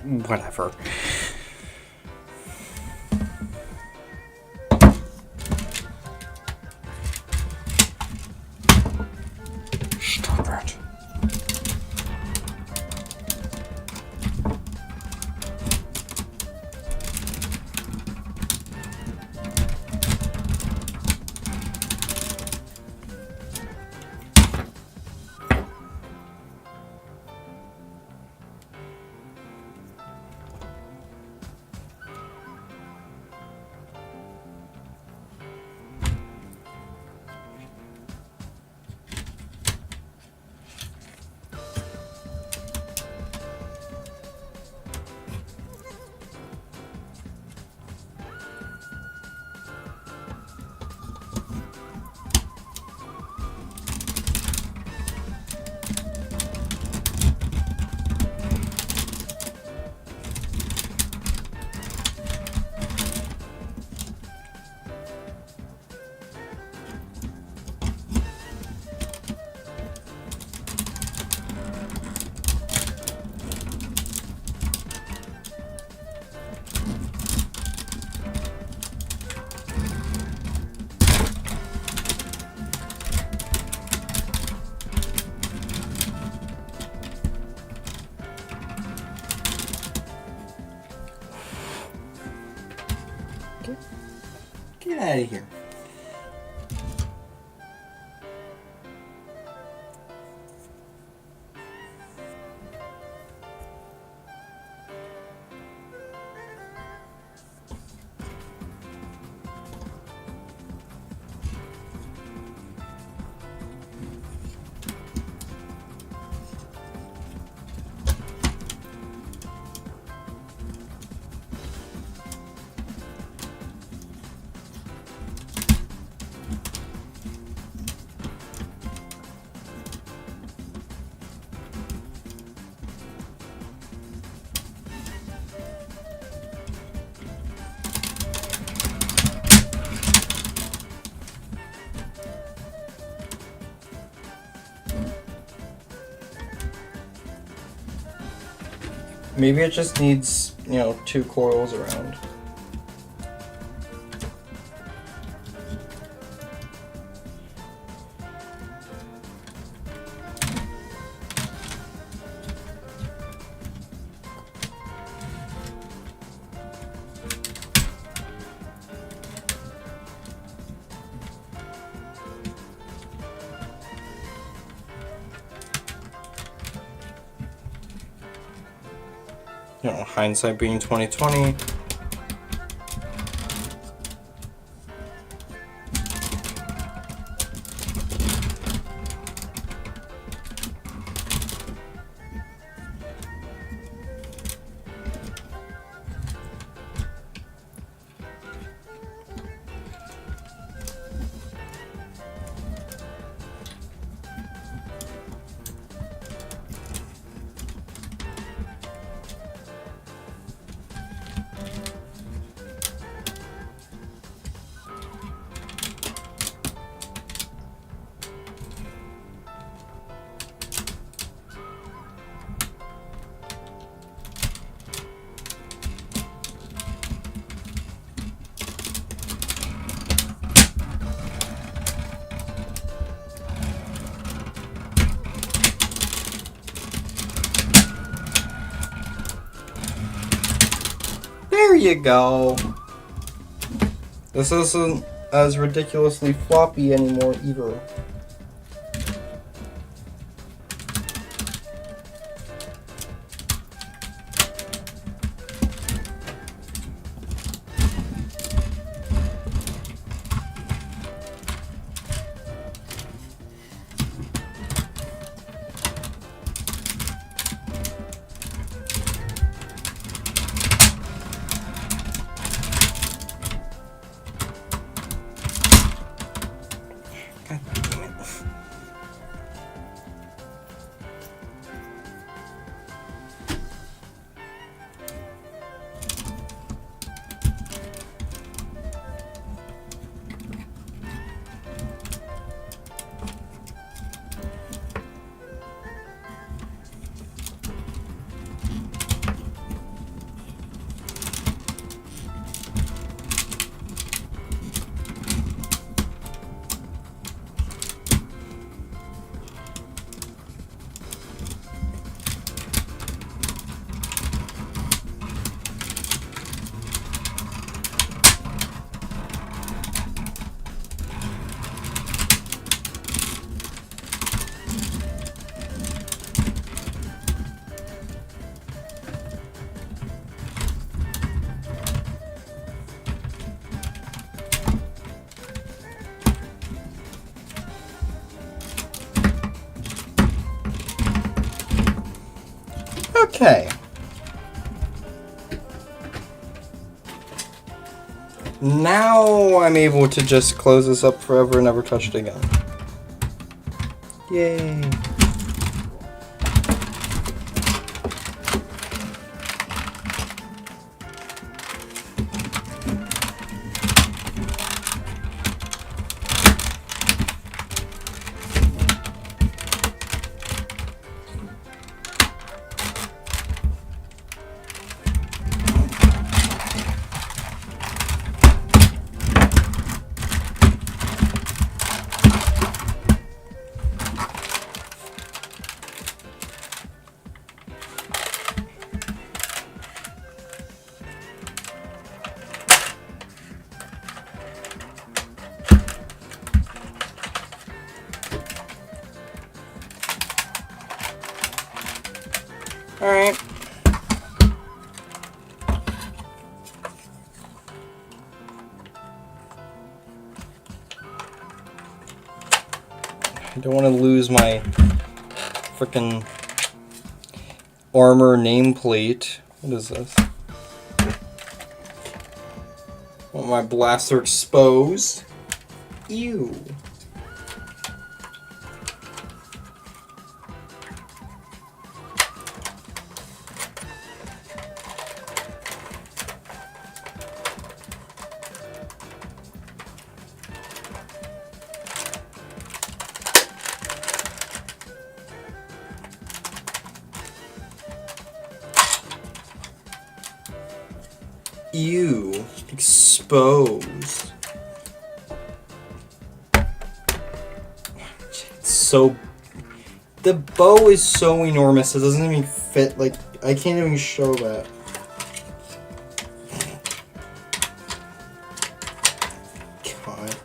B: Whatever. Stop it. Get out of here. Maybe it just needs, you know, 2 coils around. You know, hindsight being 2020. There you go. This isn't as ridiculously floppy anymore either. Okay. Now I'm able to just close this up forever and never touch it again. Yay. Alright. I don't want to lose my frickin' armor nameplate. What is this? Want my blaster exposed? Ew. Ew. Exposed. It's so... The bow is so enormous, it doesn't even fit, like, I can't even show that. God.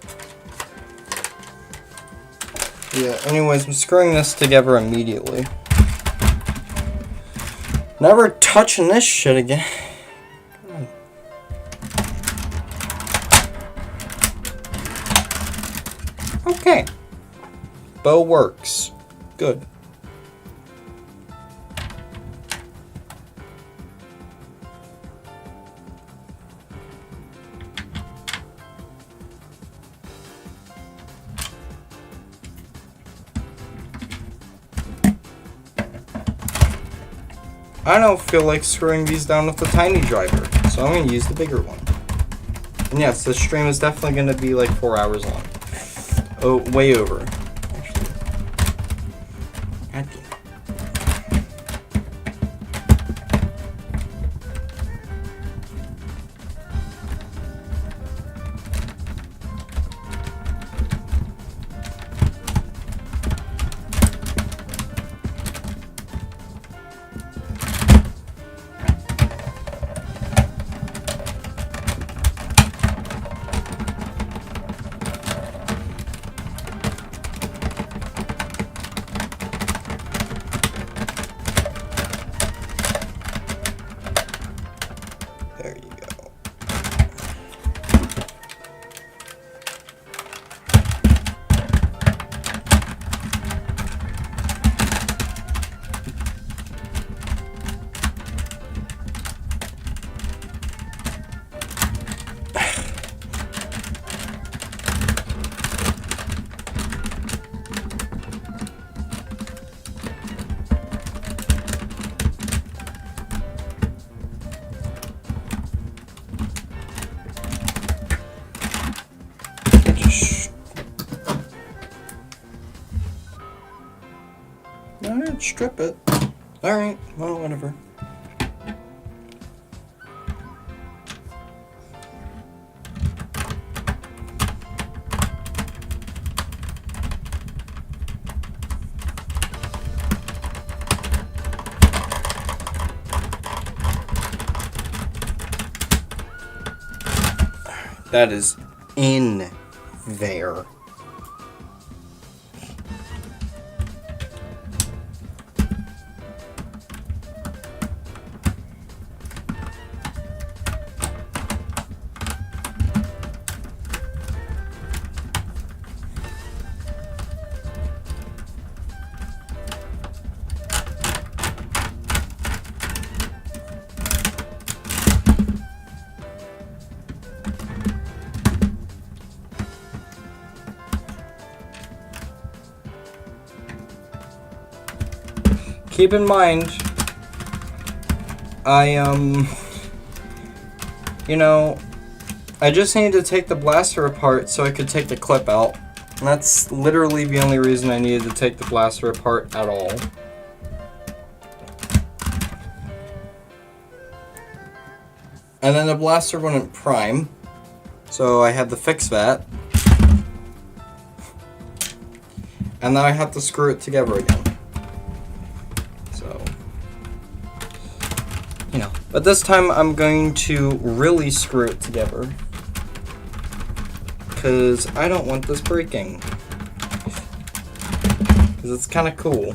B: Yeah, anyways, I'm screwing this together immediately. Never touching this shit again. God. Okay. Bow works. Good. I don't feel like screwing these down with the tiny driver, so I'm going to use the bigger one. And yes, this stream is definitely going to be like 4 hours long. Oh, way over, actually. God damn. There you go. Alright, strip it. Alright, well, whatever. That is in there. Keep in mind, you know, I just needed to take the blaster apart so I could take the clip out. And that's literally the only reason I needed to take the blaster apart at all. And then the blaster wouldn't prime, so I had to fix that. And now I have to screw it together again. You know, but this time I'm going to really screw it together, because I don't want this breaking, because it's kind of cool.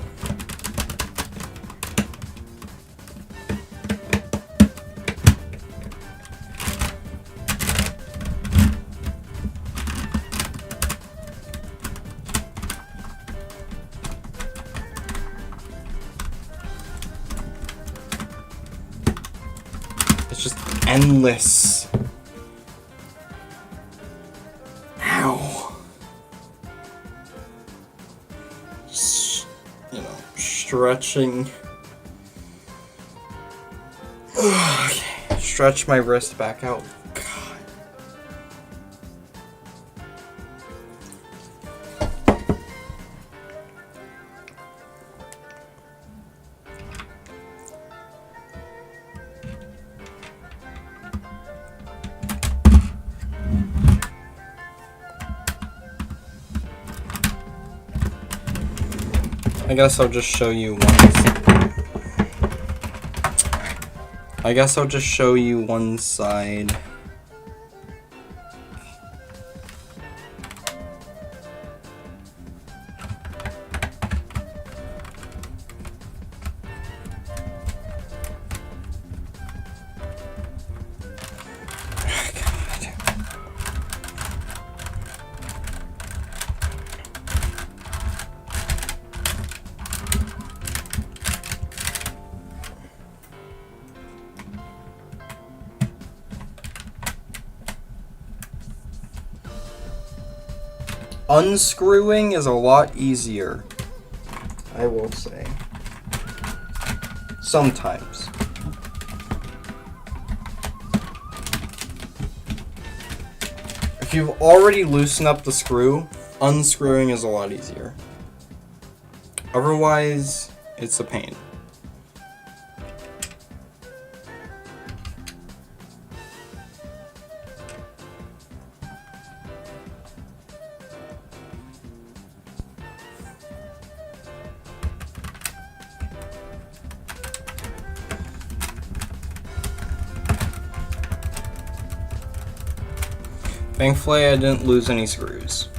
B: It's just endless. Ow. You know, stretching. Okay. Stretch my wrist back out. God. I guess I'll just show you one side. Unscrewing is a lot easier, I will say. Sometimes. If you've already loosened up the screw, unscrewing is a lot easier. Otherwise, it's a pain. Thankfully, I didn't lose any screws.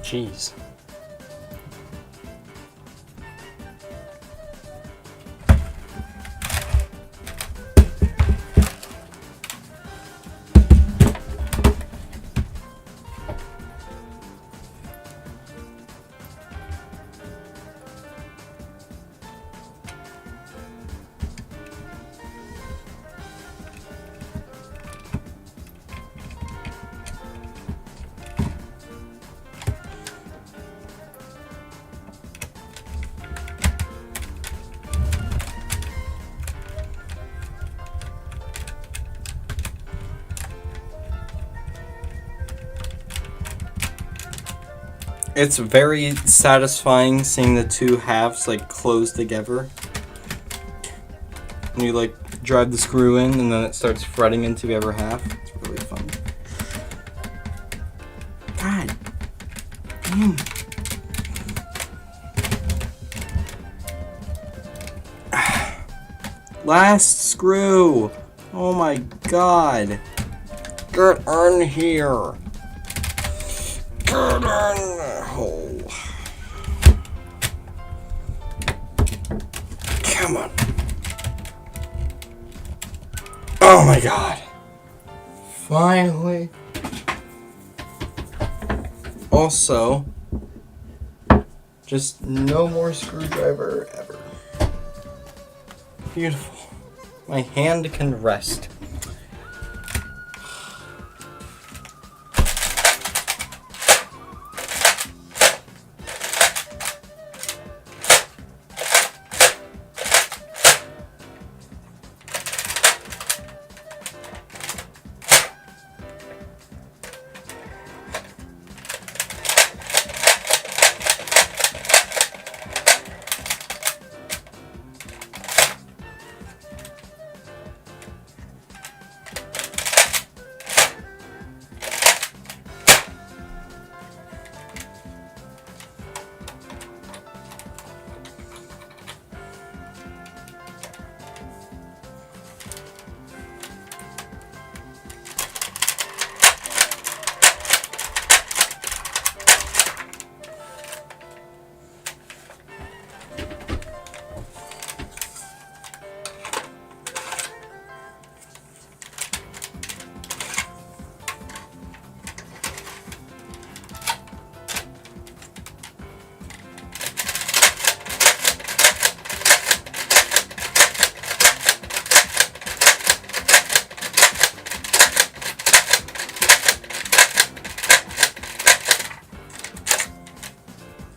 B: Jeez. It's very satisfying seeing the two halves like close together. When you like drive the screw in and then it starts threading into the other half. It's really fun. God damn. Last screw. Oh my god. Get on here. Get on the hole. Come on. Oh my god. Finally. Also, just no more screwdriver ever. Beautiful. My hand can rest.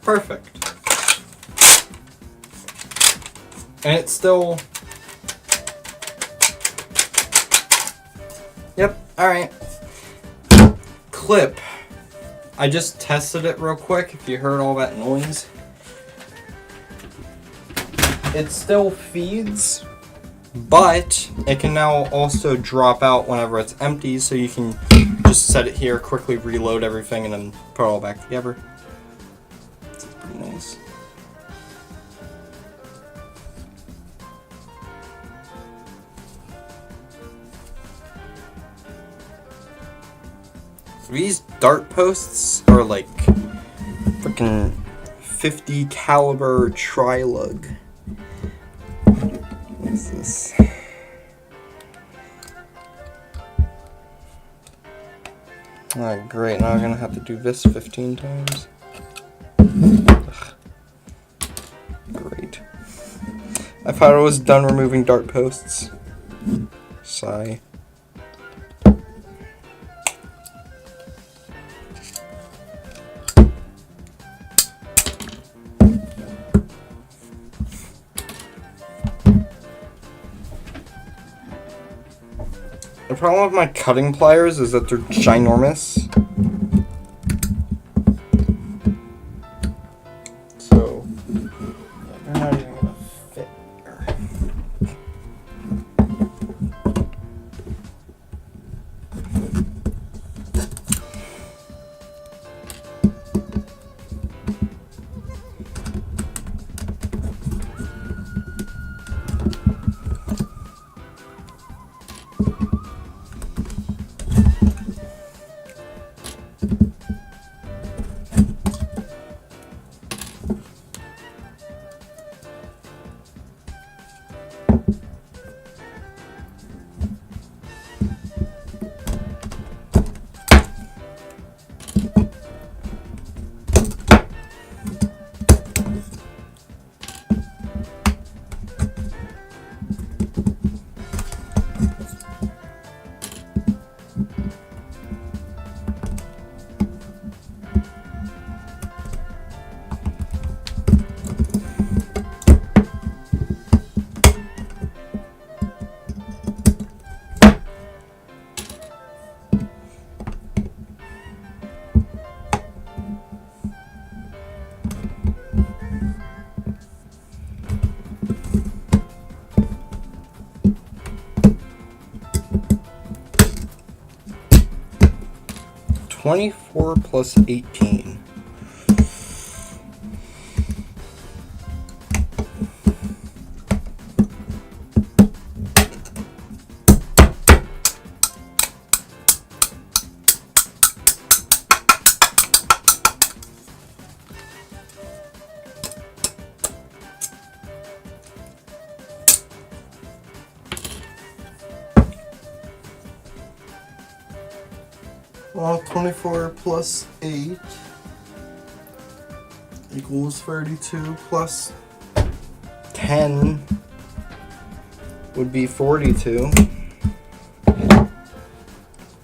B: Perfect. And it's still... Yep, alright. Clip. I just tested it real quick, if you heard all that noise. It still feeds, but it can now also drop out whenever it's empty, so you can just set it here, quickly reload everything, and then put it all back together. It's pretty nice. These dart posts are like freaking 50 caliber tri-lug. What is this? Oh, great, now I'm gonna have to do this 15 times. Ugh. Great. I thought I was done removing dart posts. Sigh. The problem with my cutting pliers is that they're ginormous. So, yeah, they're not even gonna fit here. $24 plus $18. Well, 24 plus 8 equals 32 plus 10 would be 42,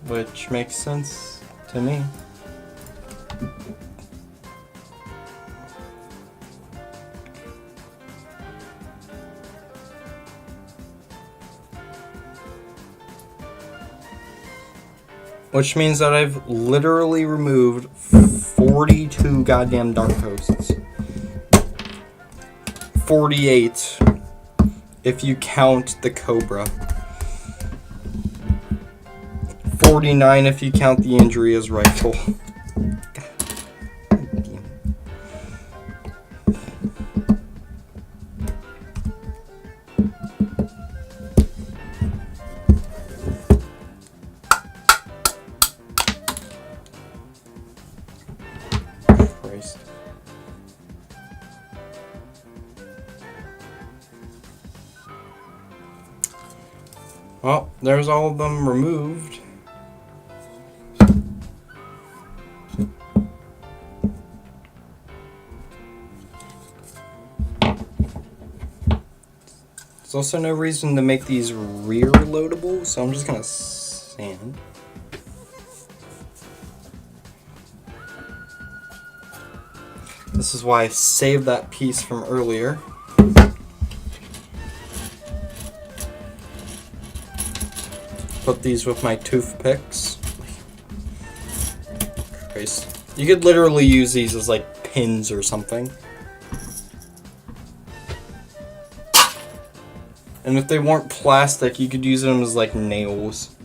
B: which makes sense to me. Which means that I've literally removed 42 goddamn dart posts. 48 if you count the Cobra. 49 if you count the injury as rifle. Well, there's all of them removed. There's also no reason to make these rear loadable, so I'm just gonna sand. This is why I saved that piece from earlier. Put these with my toothpicks. Christ. You could literally use these as like pins or something. And if they weren't plastic, you could use them as like nails.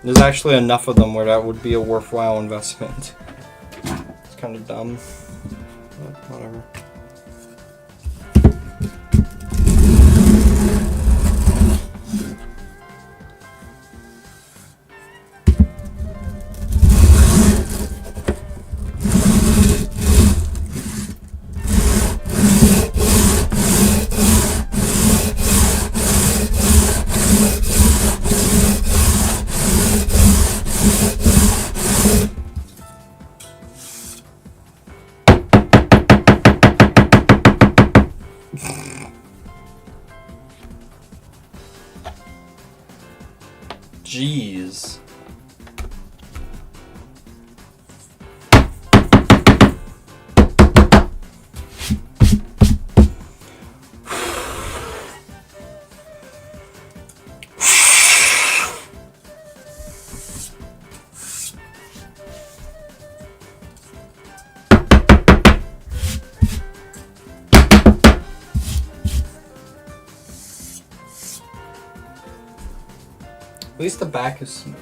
B: There's actually enough of them where that would be a worthwhile investment. It's kind of dumb. But whatever. Jeez. At least the back is smooth.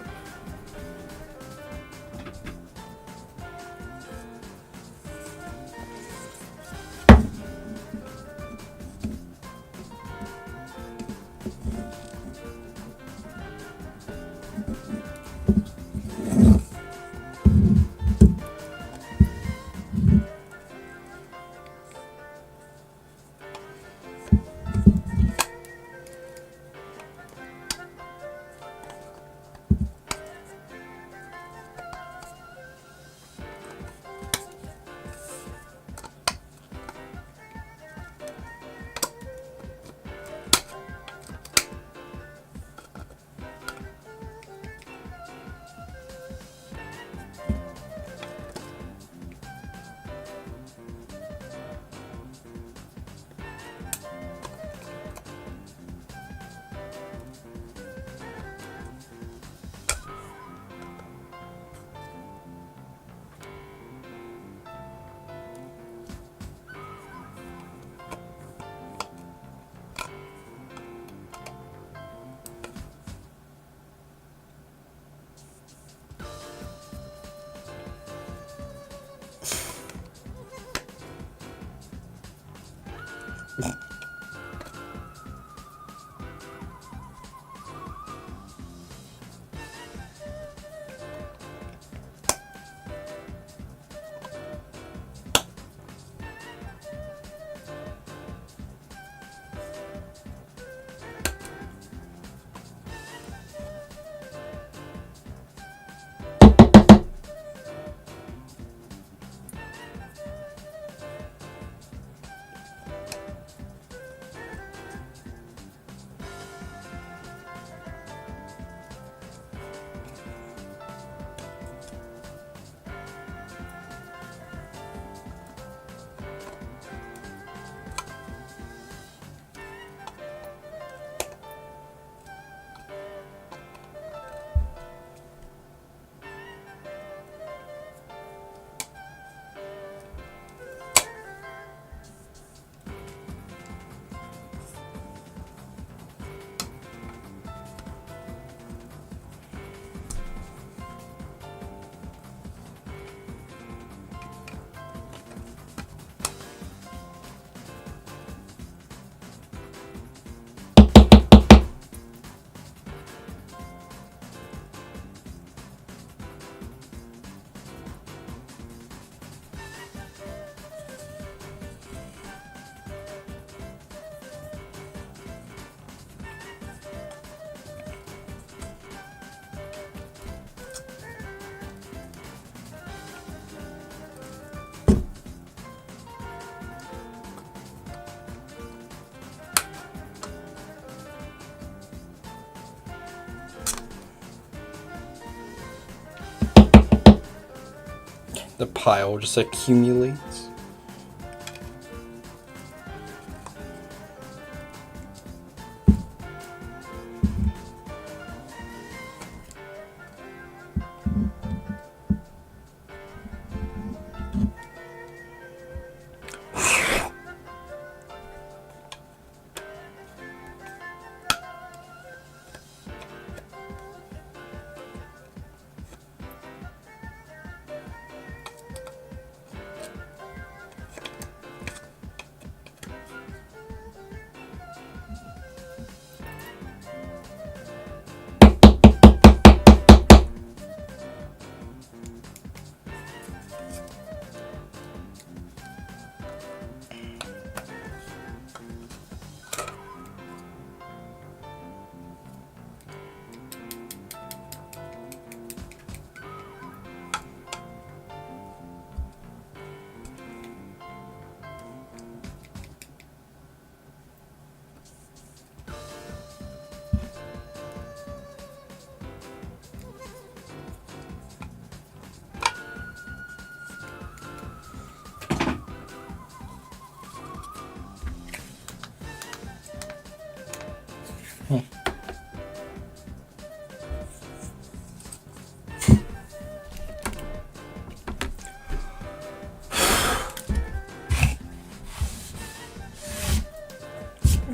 B: the pile just accumulates.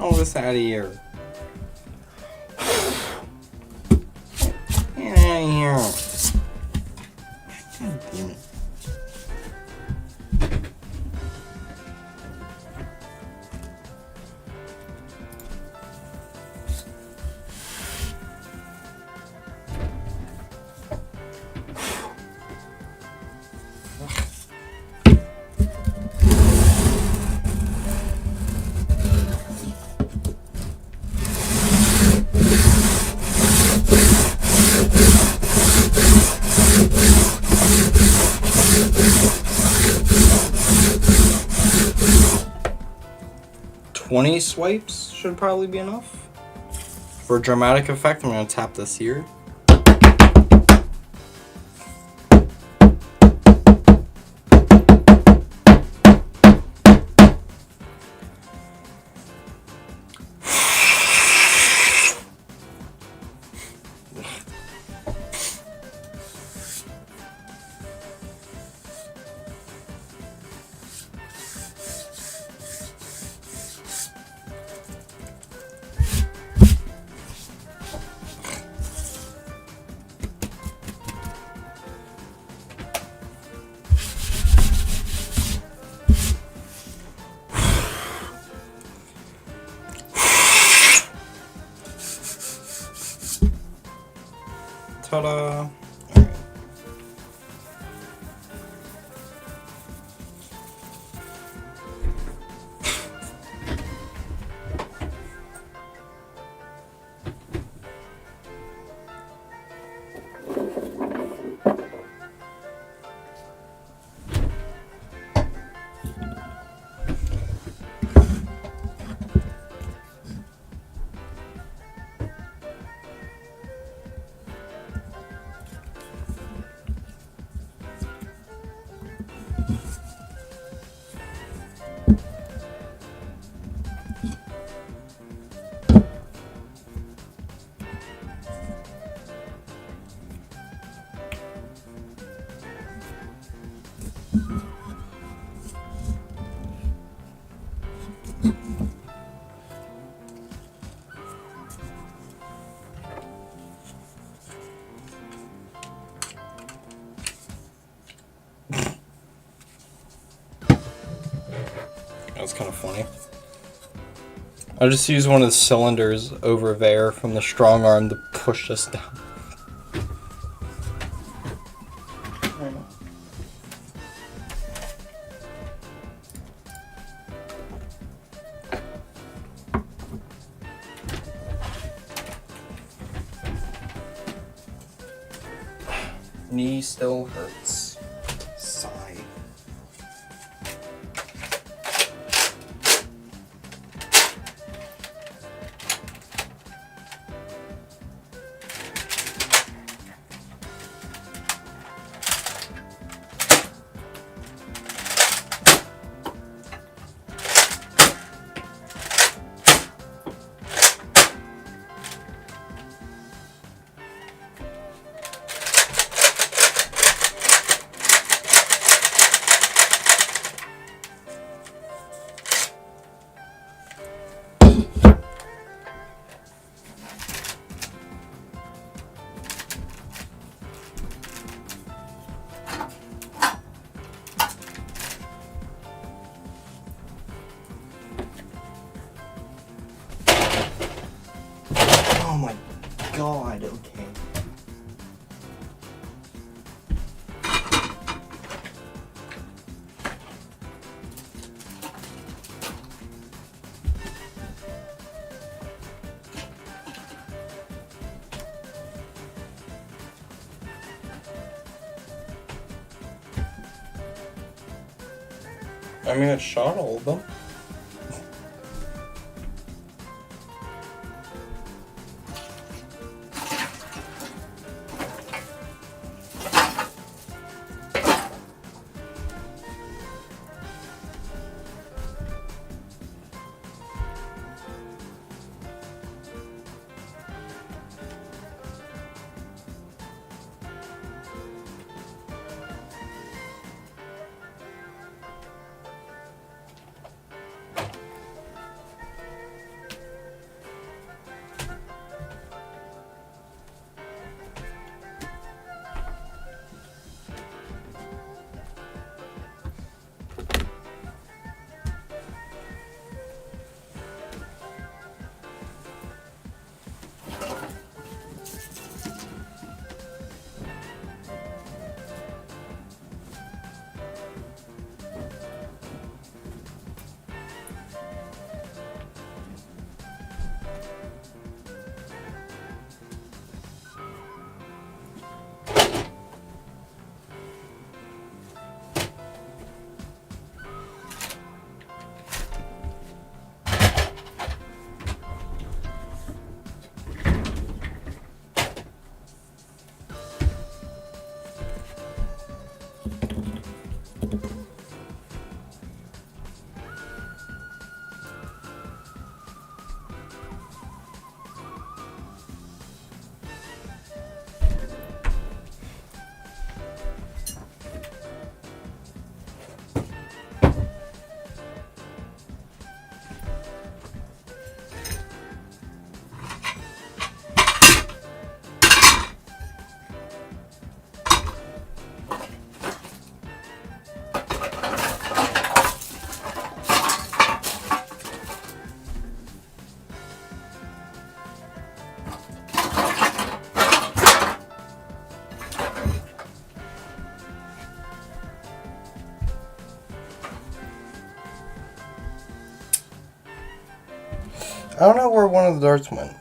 B: All this out of here. Get out of here.
C: God damn it.
B: "20 swipes should probably be enough. For dramatic effect, I'm going to tap this here. Ta-da! Alright. That's kind of funny. I just used one of the cylinders over there from the strong arm to push this down. Knee still hurts. Sigh. God, okay. I mean, it shot all of them. I don't know where one of the darts went.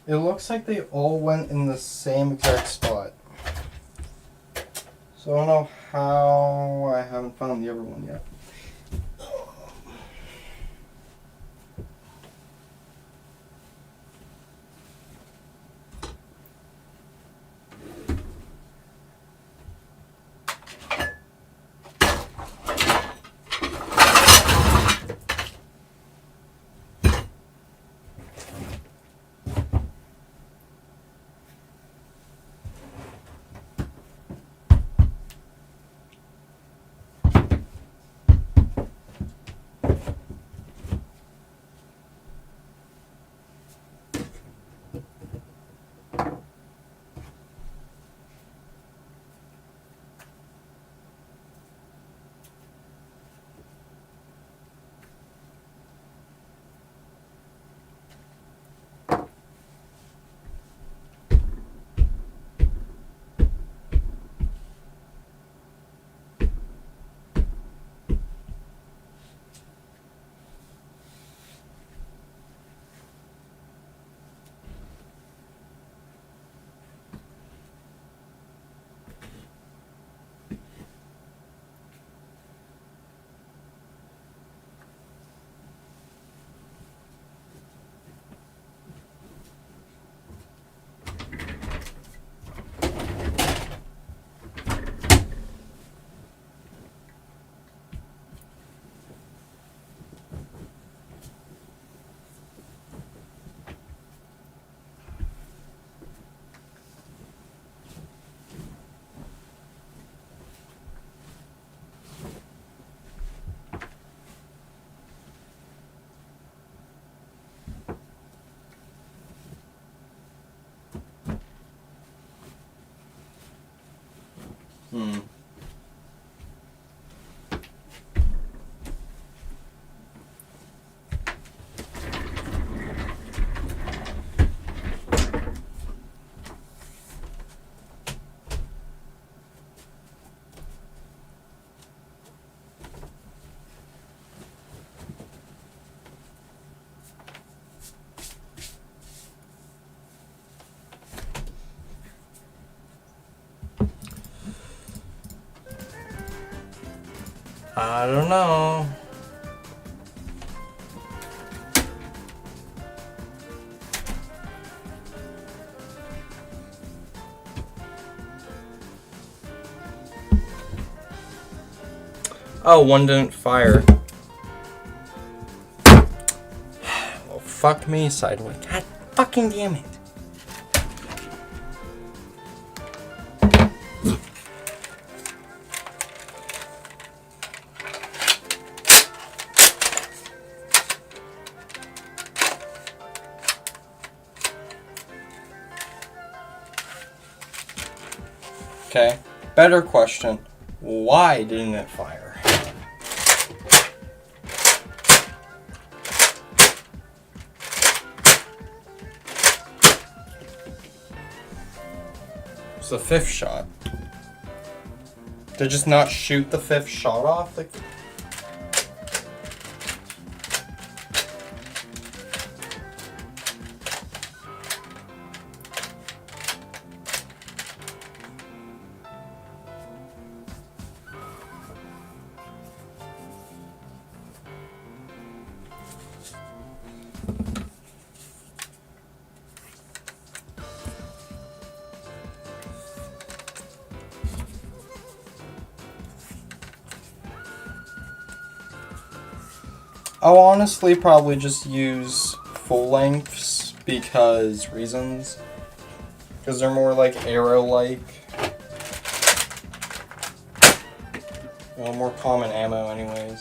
B: It looks like they all went in the same exact spot. So I don't know how I haven't found the other one yet. I don't know. Oh, one didn't fire. Well, fuck me sideways. God fucking damn it. Okay, better question. Why didn't it fire? It's the fifth shot. Did it just not shoot the fifth shot off? Like, I'll honestly probably just use full lengths because reasons. Because they're more like arrow-like. Well, more common ammo anyways.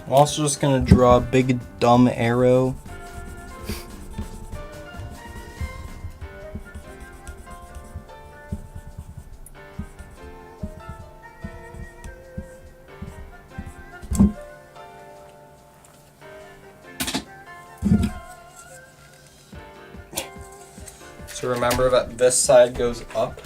B: I'm also just gonna draw a big dumb arrow. So remember that this side goes up.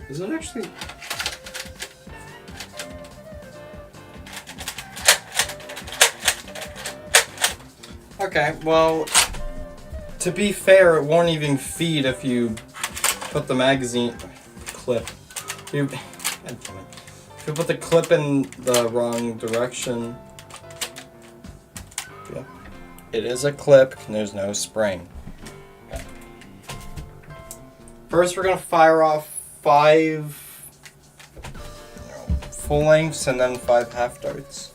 B: Is it actually? Okay, well, to be fair, it won't even feed if you put the magazine clip. If you put the clip in the wrong direction. Yeah. It is a clip, and there's no spring. Okay. First, we're gonna fire off 5 full lengths and then 5 half darts,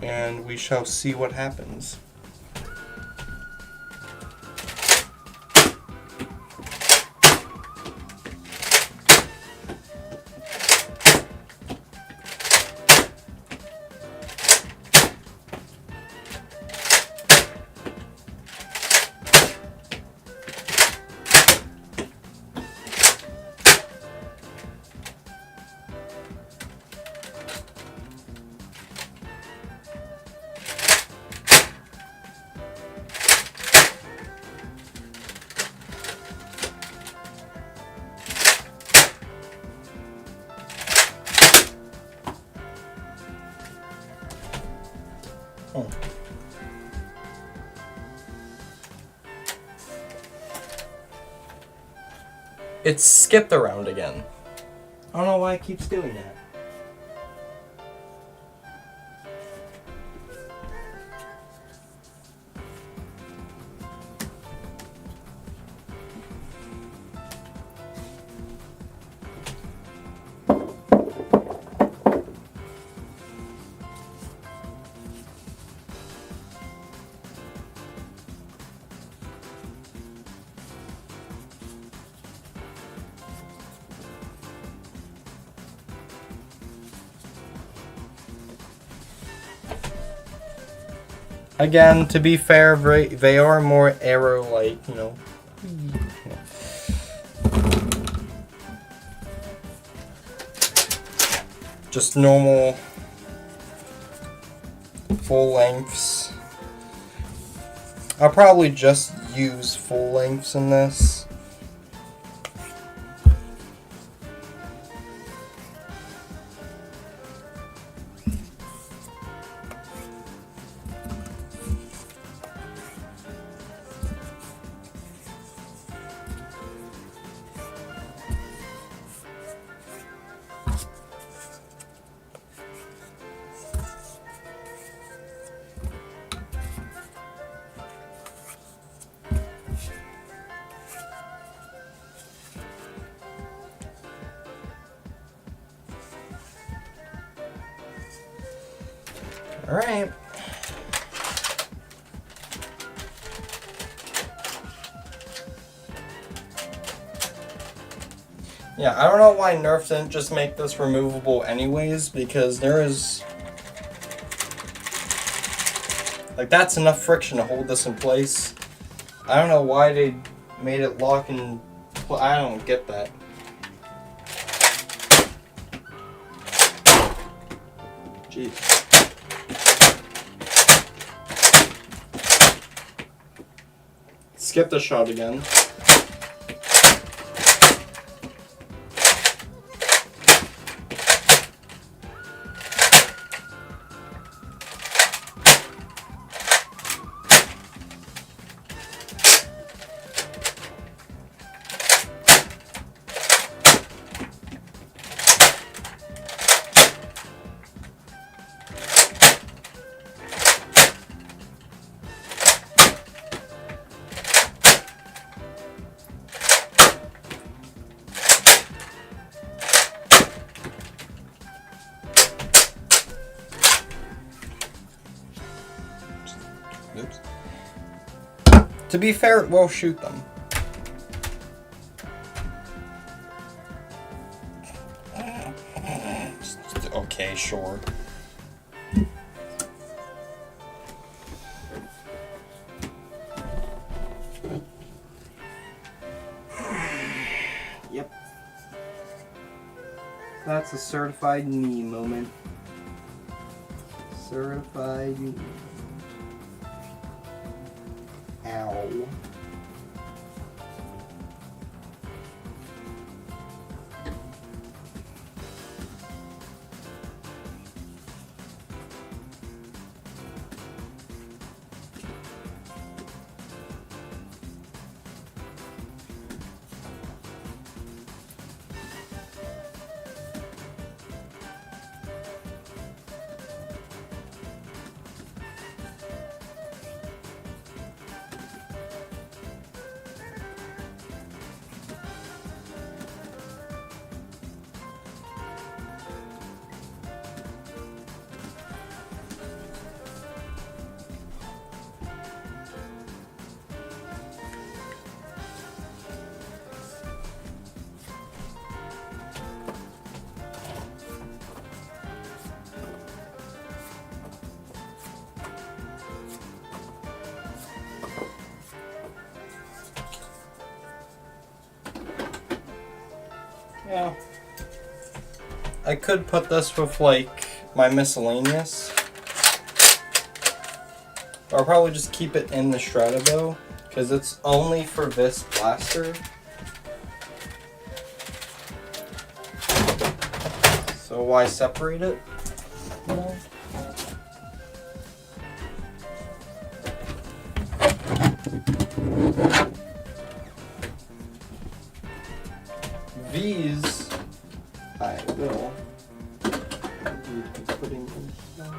B: and we shall see what happens. Oh. It's skipped around again. I don't know why it keeps doing that. Again, to be fair, they are more arrow-like, you know. Just normal full lengths. I'll probably just use full lengths in this. Alright. Yeah, I don't know why Nerf didn't just make this removable anyways, because there is... like, that's enough friction to hold this in place. I don't know why they made it lock and... I don't get that. Jeez. Skip the shot again. Oops. To be fair, it will shoot them. Okay, sure. Yep. That's a certified knee moment. Certified knee. Ow. Yeah. I could put this with, like, my miscellaneous. Or I'll probably just keep it in the Stratobow, because it's only for this blaster. So why separate it? You know? No.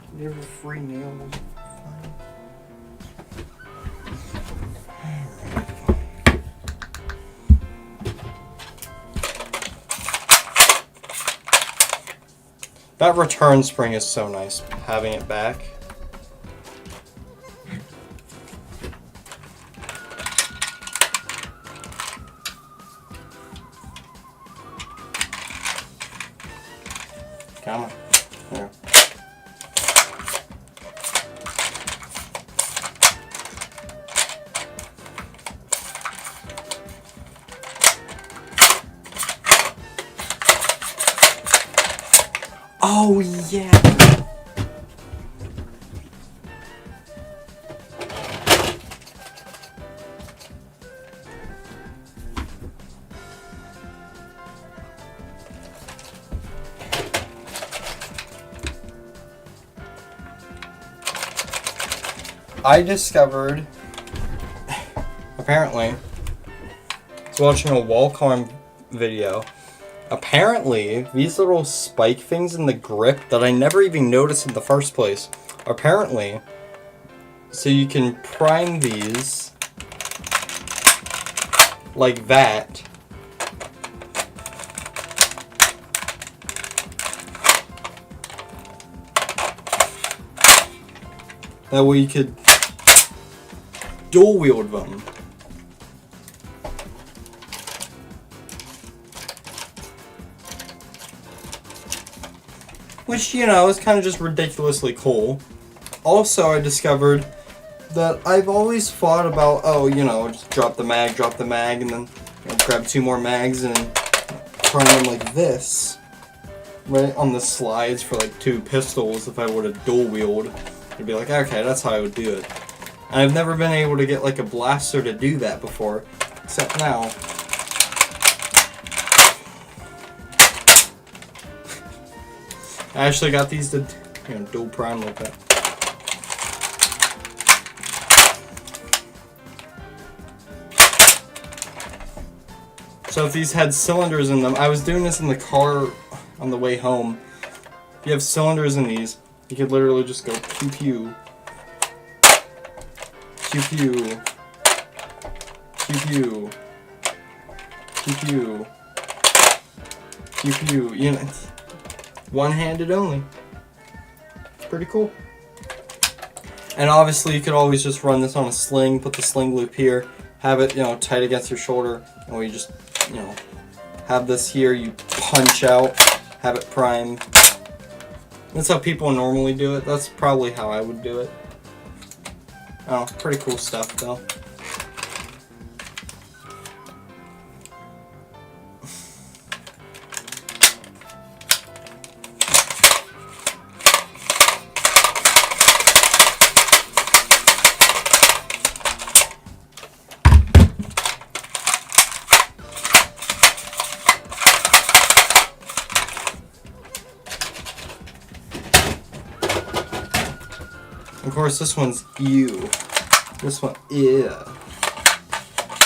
B: Can you have a free nail? Fine. That return spring is so nice, having it back. Come on. There. Oh, yeah. I discovered, apparently, I was watching a wall climb video. Apparently, these little spike things in the grip that I never even noticed in the first place, apparently, so you can prime these like that. That way you could dual wield them. Which, you know, is kind of just ridiculously cool. Also, I discovered that I've always thought about, oh, you know, just drop the mag, and then grab 2 more mags and turn them like this. Right on the slides for like 2 pistols if I would have dual wield. I'd be like, okay, that's how I would do it. And I've never been able to get like a blaster to do that before, except now. I actually got these to, you know, dual prime like that. So if these had cylinders in them, I was doing this in the car on the way home. If you have cylinders in these, you could literally just go pew pew. Pew pew. Pew pew. Pew pew. Pew pew. You know, one-handed only. Pretty cool. And obviously you could always just run this on a sling, put the sling loop here, have it, you know, tight against your shoulder, and we just, you know, have this here, you punch out, have it primed. That's how people normally do it. That's probably how I would do it. Oh, pretty cool stuff though. Of course, this one's ew. This one, ew.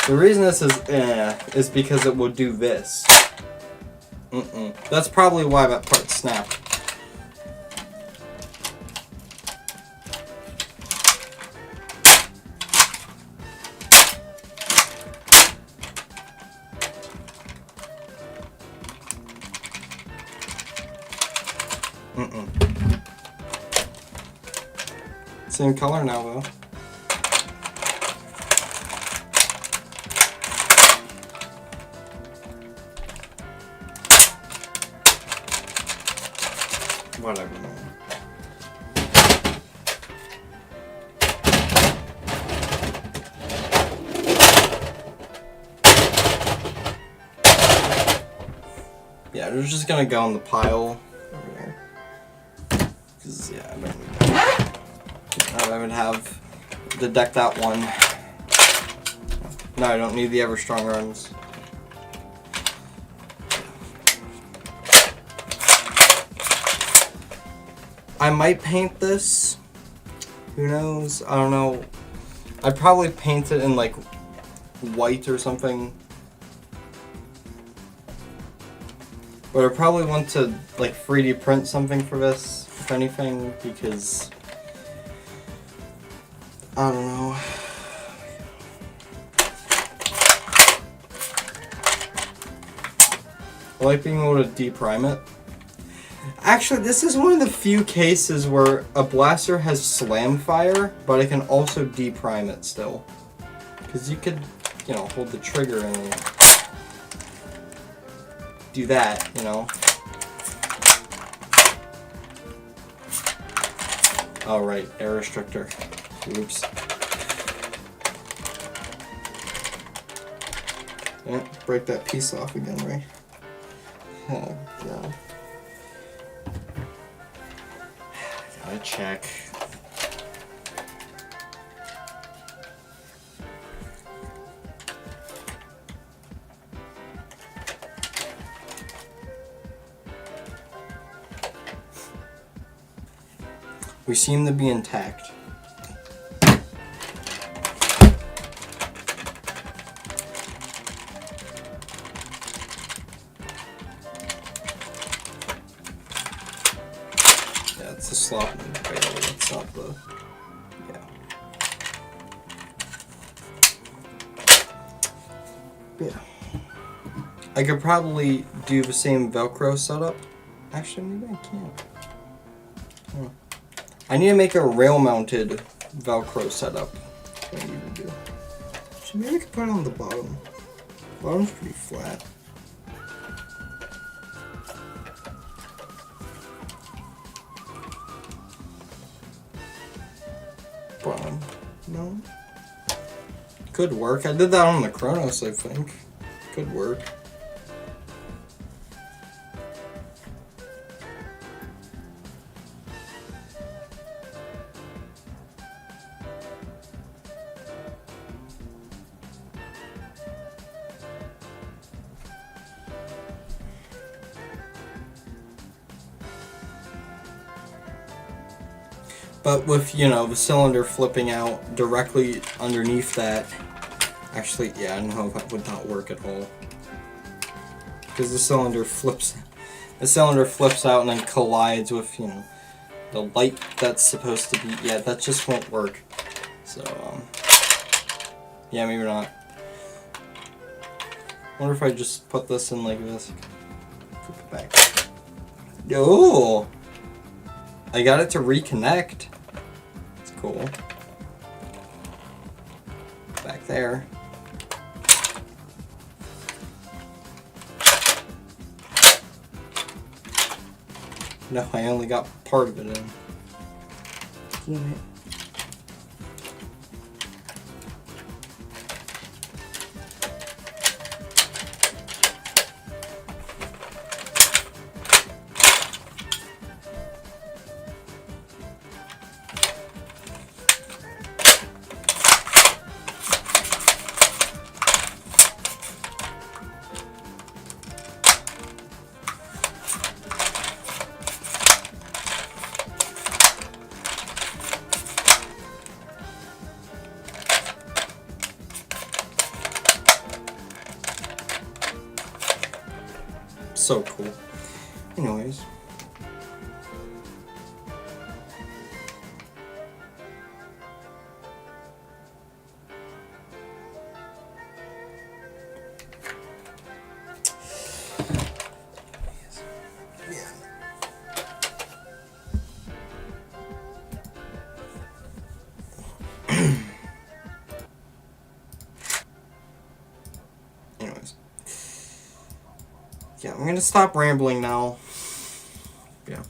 B: The reason this is because it will do this. That's probably why that part snapped. Same color now, though. Whatever, man. Yeah, they're just gonna go on the pile over there. 'Cause, yeah, I don't need that. I would have to deck that one. No, I don't need the ever Strongarms. I might paint this. Who knows? I don't know. I'd probably paint it in like white or something. But I probably want to like 3D print something for this, if anything, because I don't know. I like being able to deprime it. Actually, this is one of the few cases where a blaster has slam fire, but I can also deprime it still. Because you could, you know, hold the trigger and do that, you know. Oh, right, air restrictor. Oops. Yeah, break that piece off again, right? Oh, God. Gotta check. We seem to be intact. Yeah, it's the slot in the barrel, it's not the... Yeah. I could probably do the same Velcro setup. Actually, maybe I can't. Hmm. I need to make a rail-mounted Velcro setup. That's what I need to do. So maybe I could put it on the bottom. The bottom's pretty flat. Bottom. No. Could work. I did that on the Chronos, I think. Could work. But with, you know, the cylinder flipping out directly underneath that, actually, yeah, I don't know if that would not work at all. Because the cylinder flips out and then collides with, you know, the light that's supposed to be, yeah, that just won't work. So, yeah, maybe not. Wonder if I just put this in like this. Flip it back. Oh! I got it to reconnect. That's cool. Back there. No, I only got part of it in. Damn it. So cool. Anyways. Yeah, I'm gonna stop rambling now. Yeah.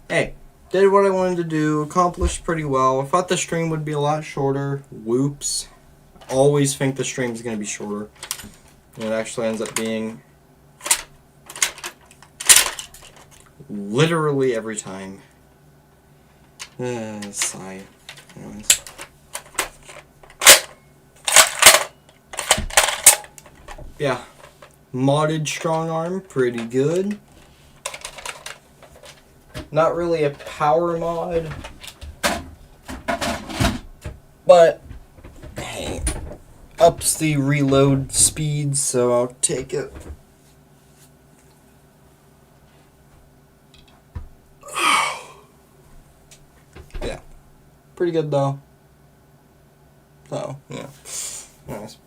B: Hey, did what I wanted to do, accomplished pretty well. I thought the stream would be a lot shorter. Whoops. Always think the stream's gonna be shorter. And it actually ends up being literally every time. Sigh. Anyways. Yeah. Modded Strongarm, pretty good. Not really a power mod, but hey, ups the reload speed, so I'll take it. pretty good though. So, yeah. Nice.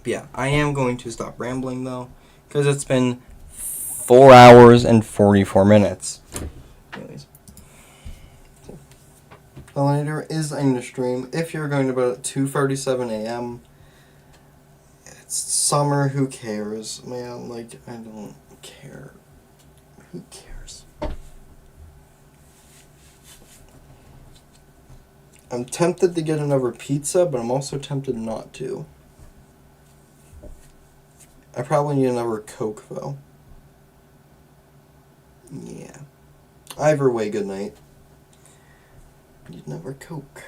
B: But yeah, I am going to stop rambling though, because it's been 4 hours and 44 minutes. Anyways. The later is ending the stream. If you're going to bed at 2:37 a.m., it's summer, who cares? Man, like, I don't care. Who cares? I'm tempted to get another pizza, but I'm also tempted not to. I probably need another Coke, though. Yeah. Either way, good night. Need another Coke.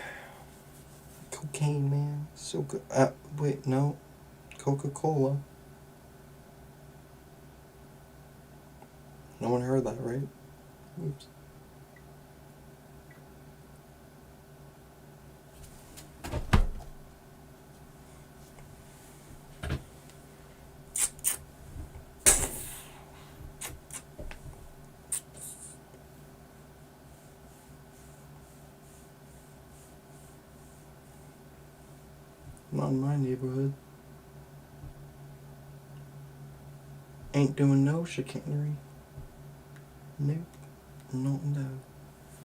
B: Cocaine, man. So good. Wait, no. Coca-Cola. No one heard that, right? Oops. Not in my neighborhood. Ain't doing no chicanery. Nope. Not no.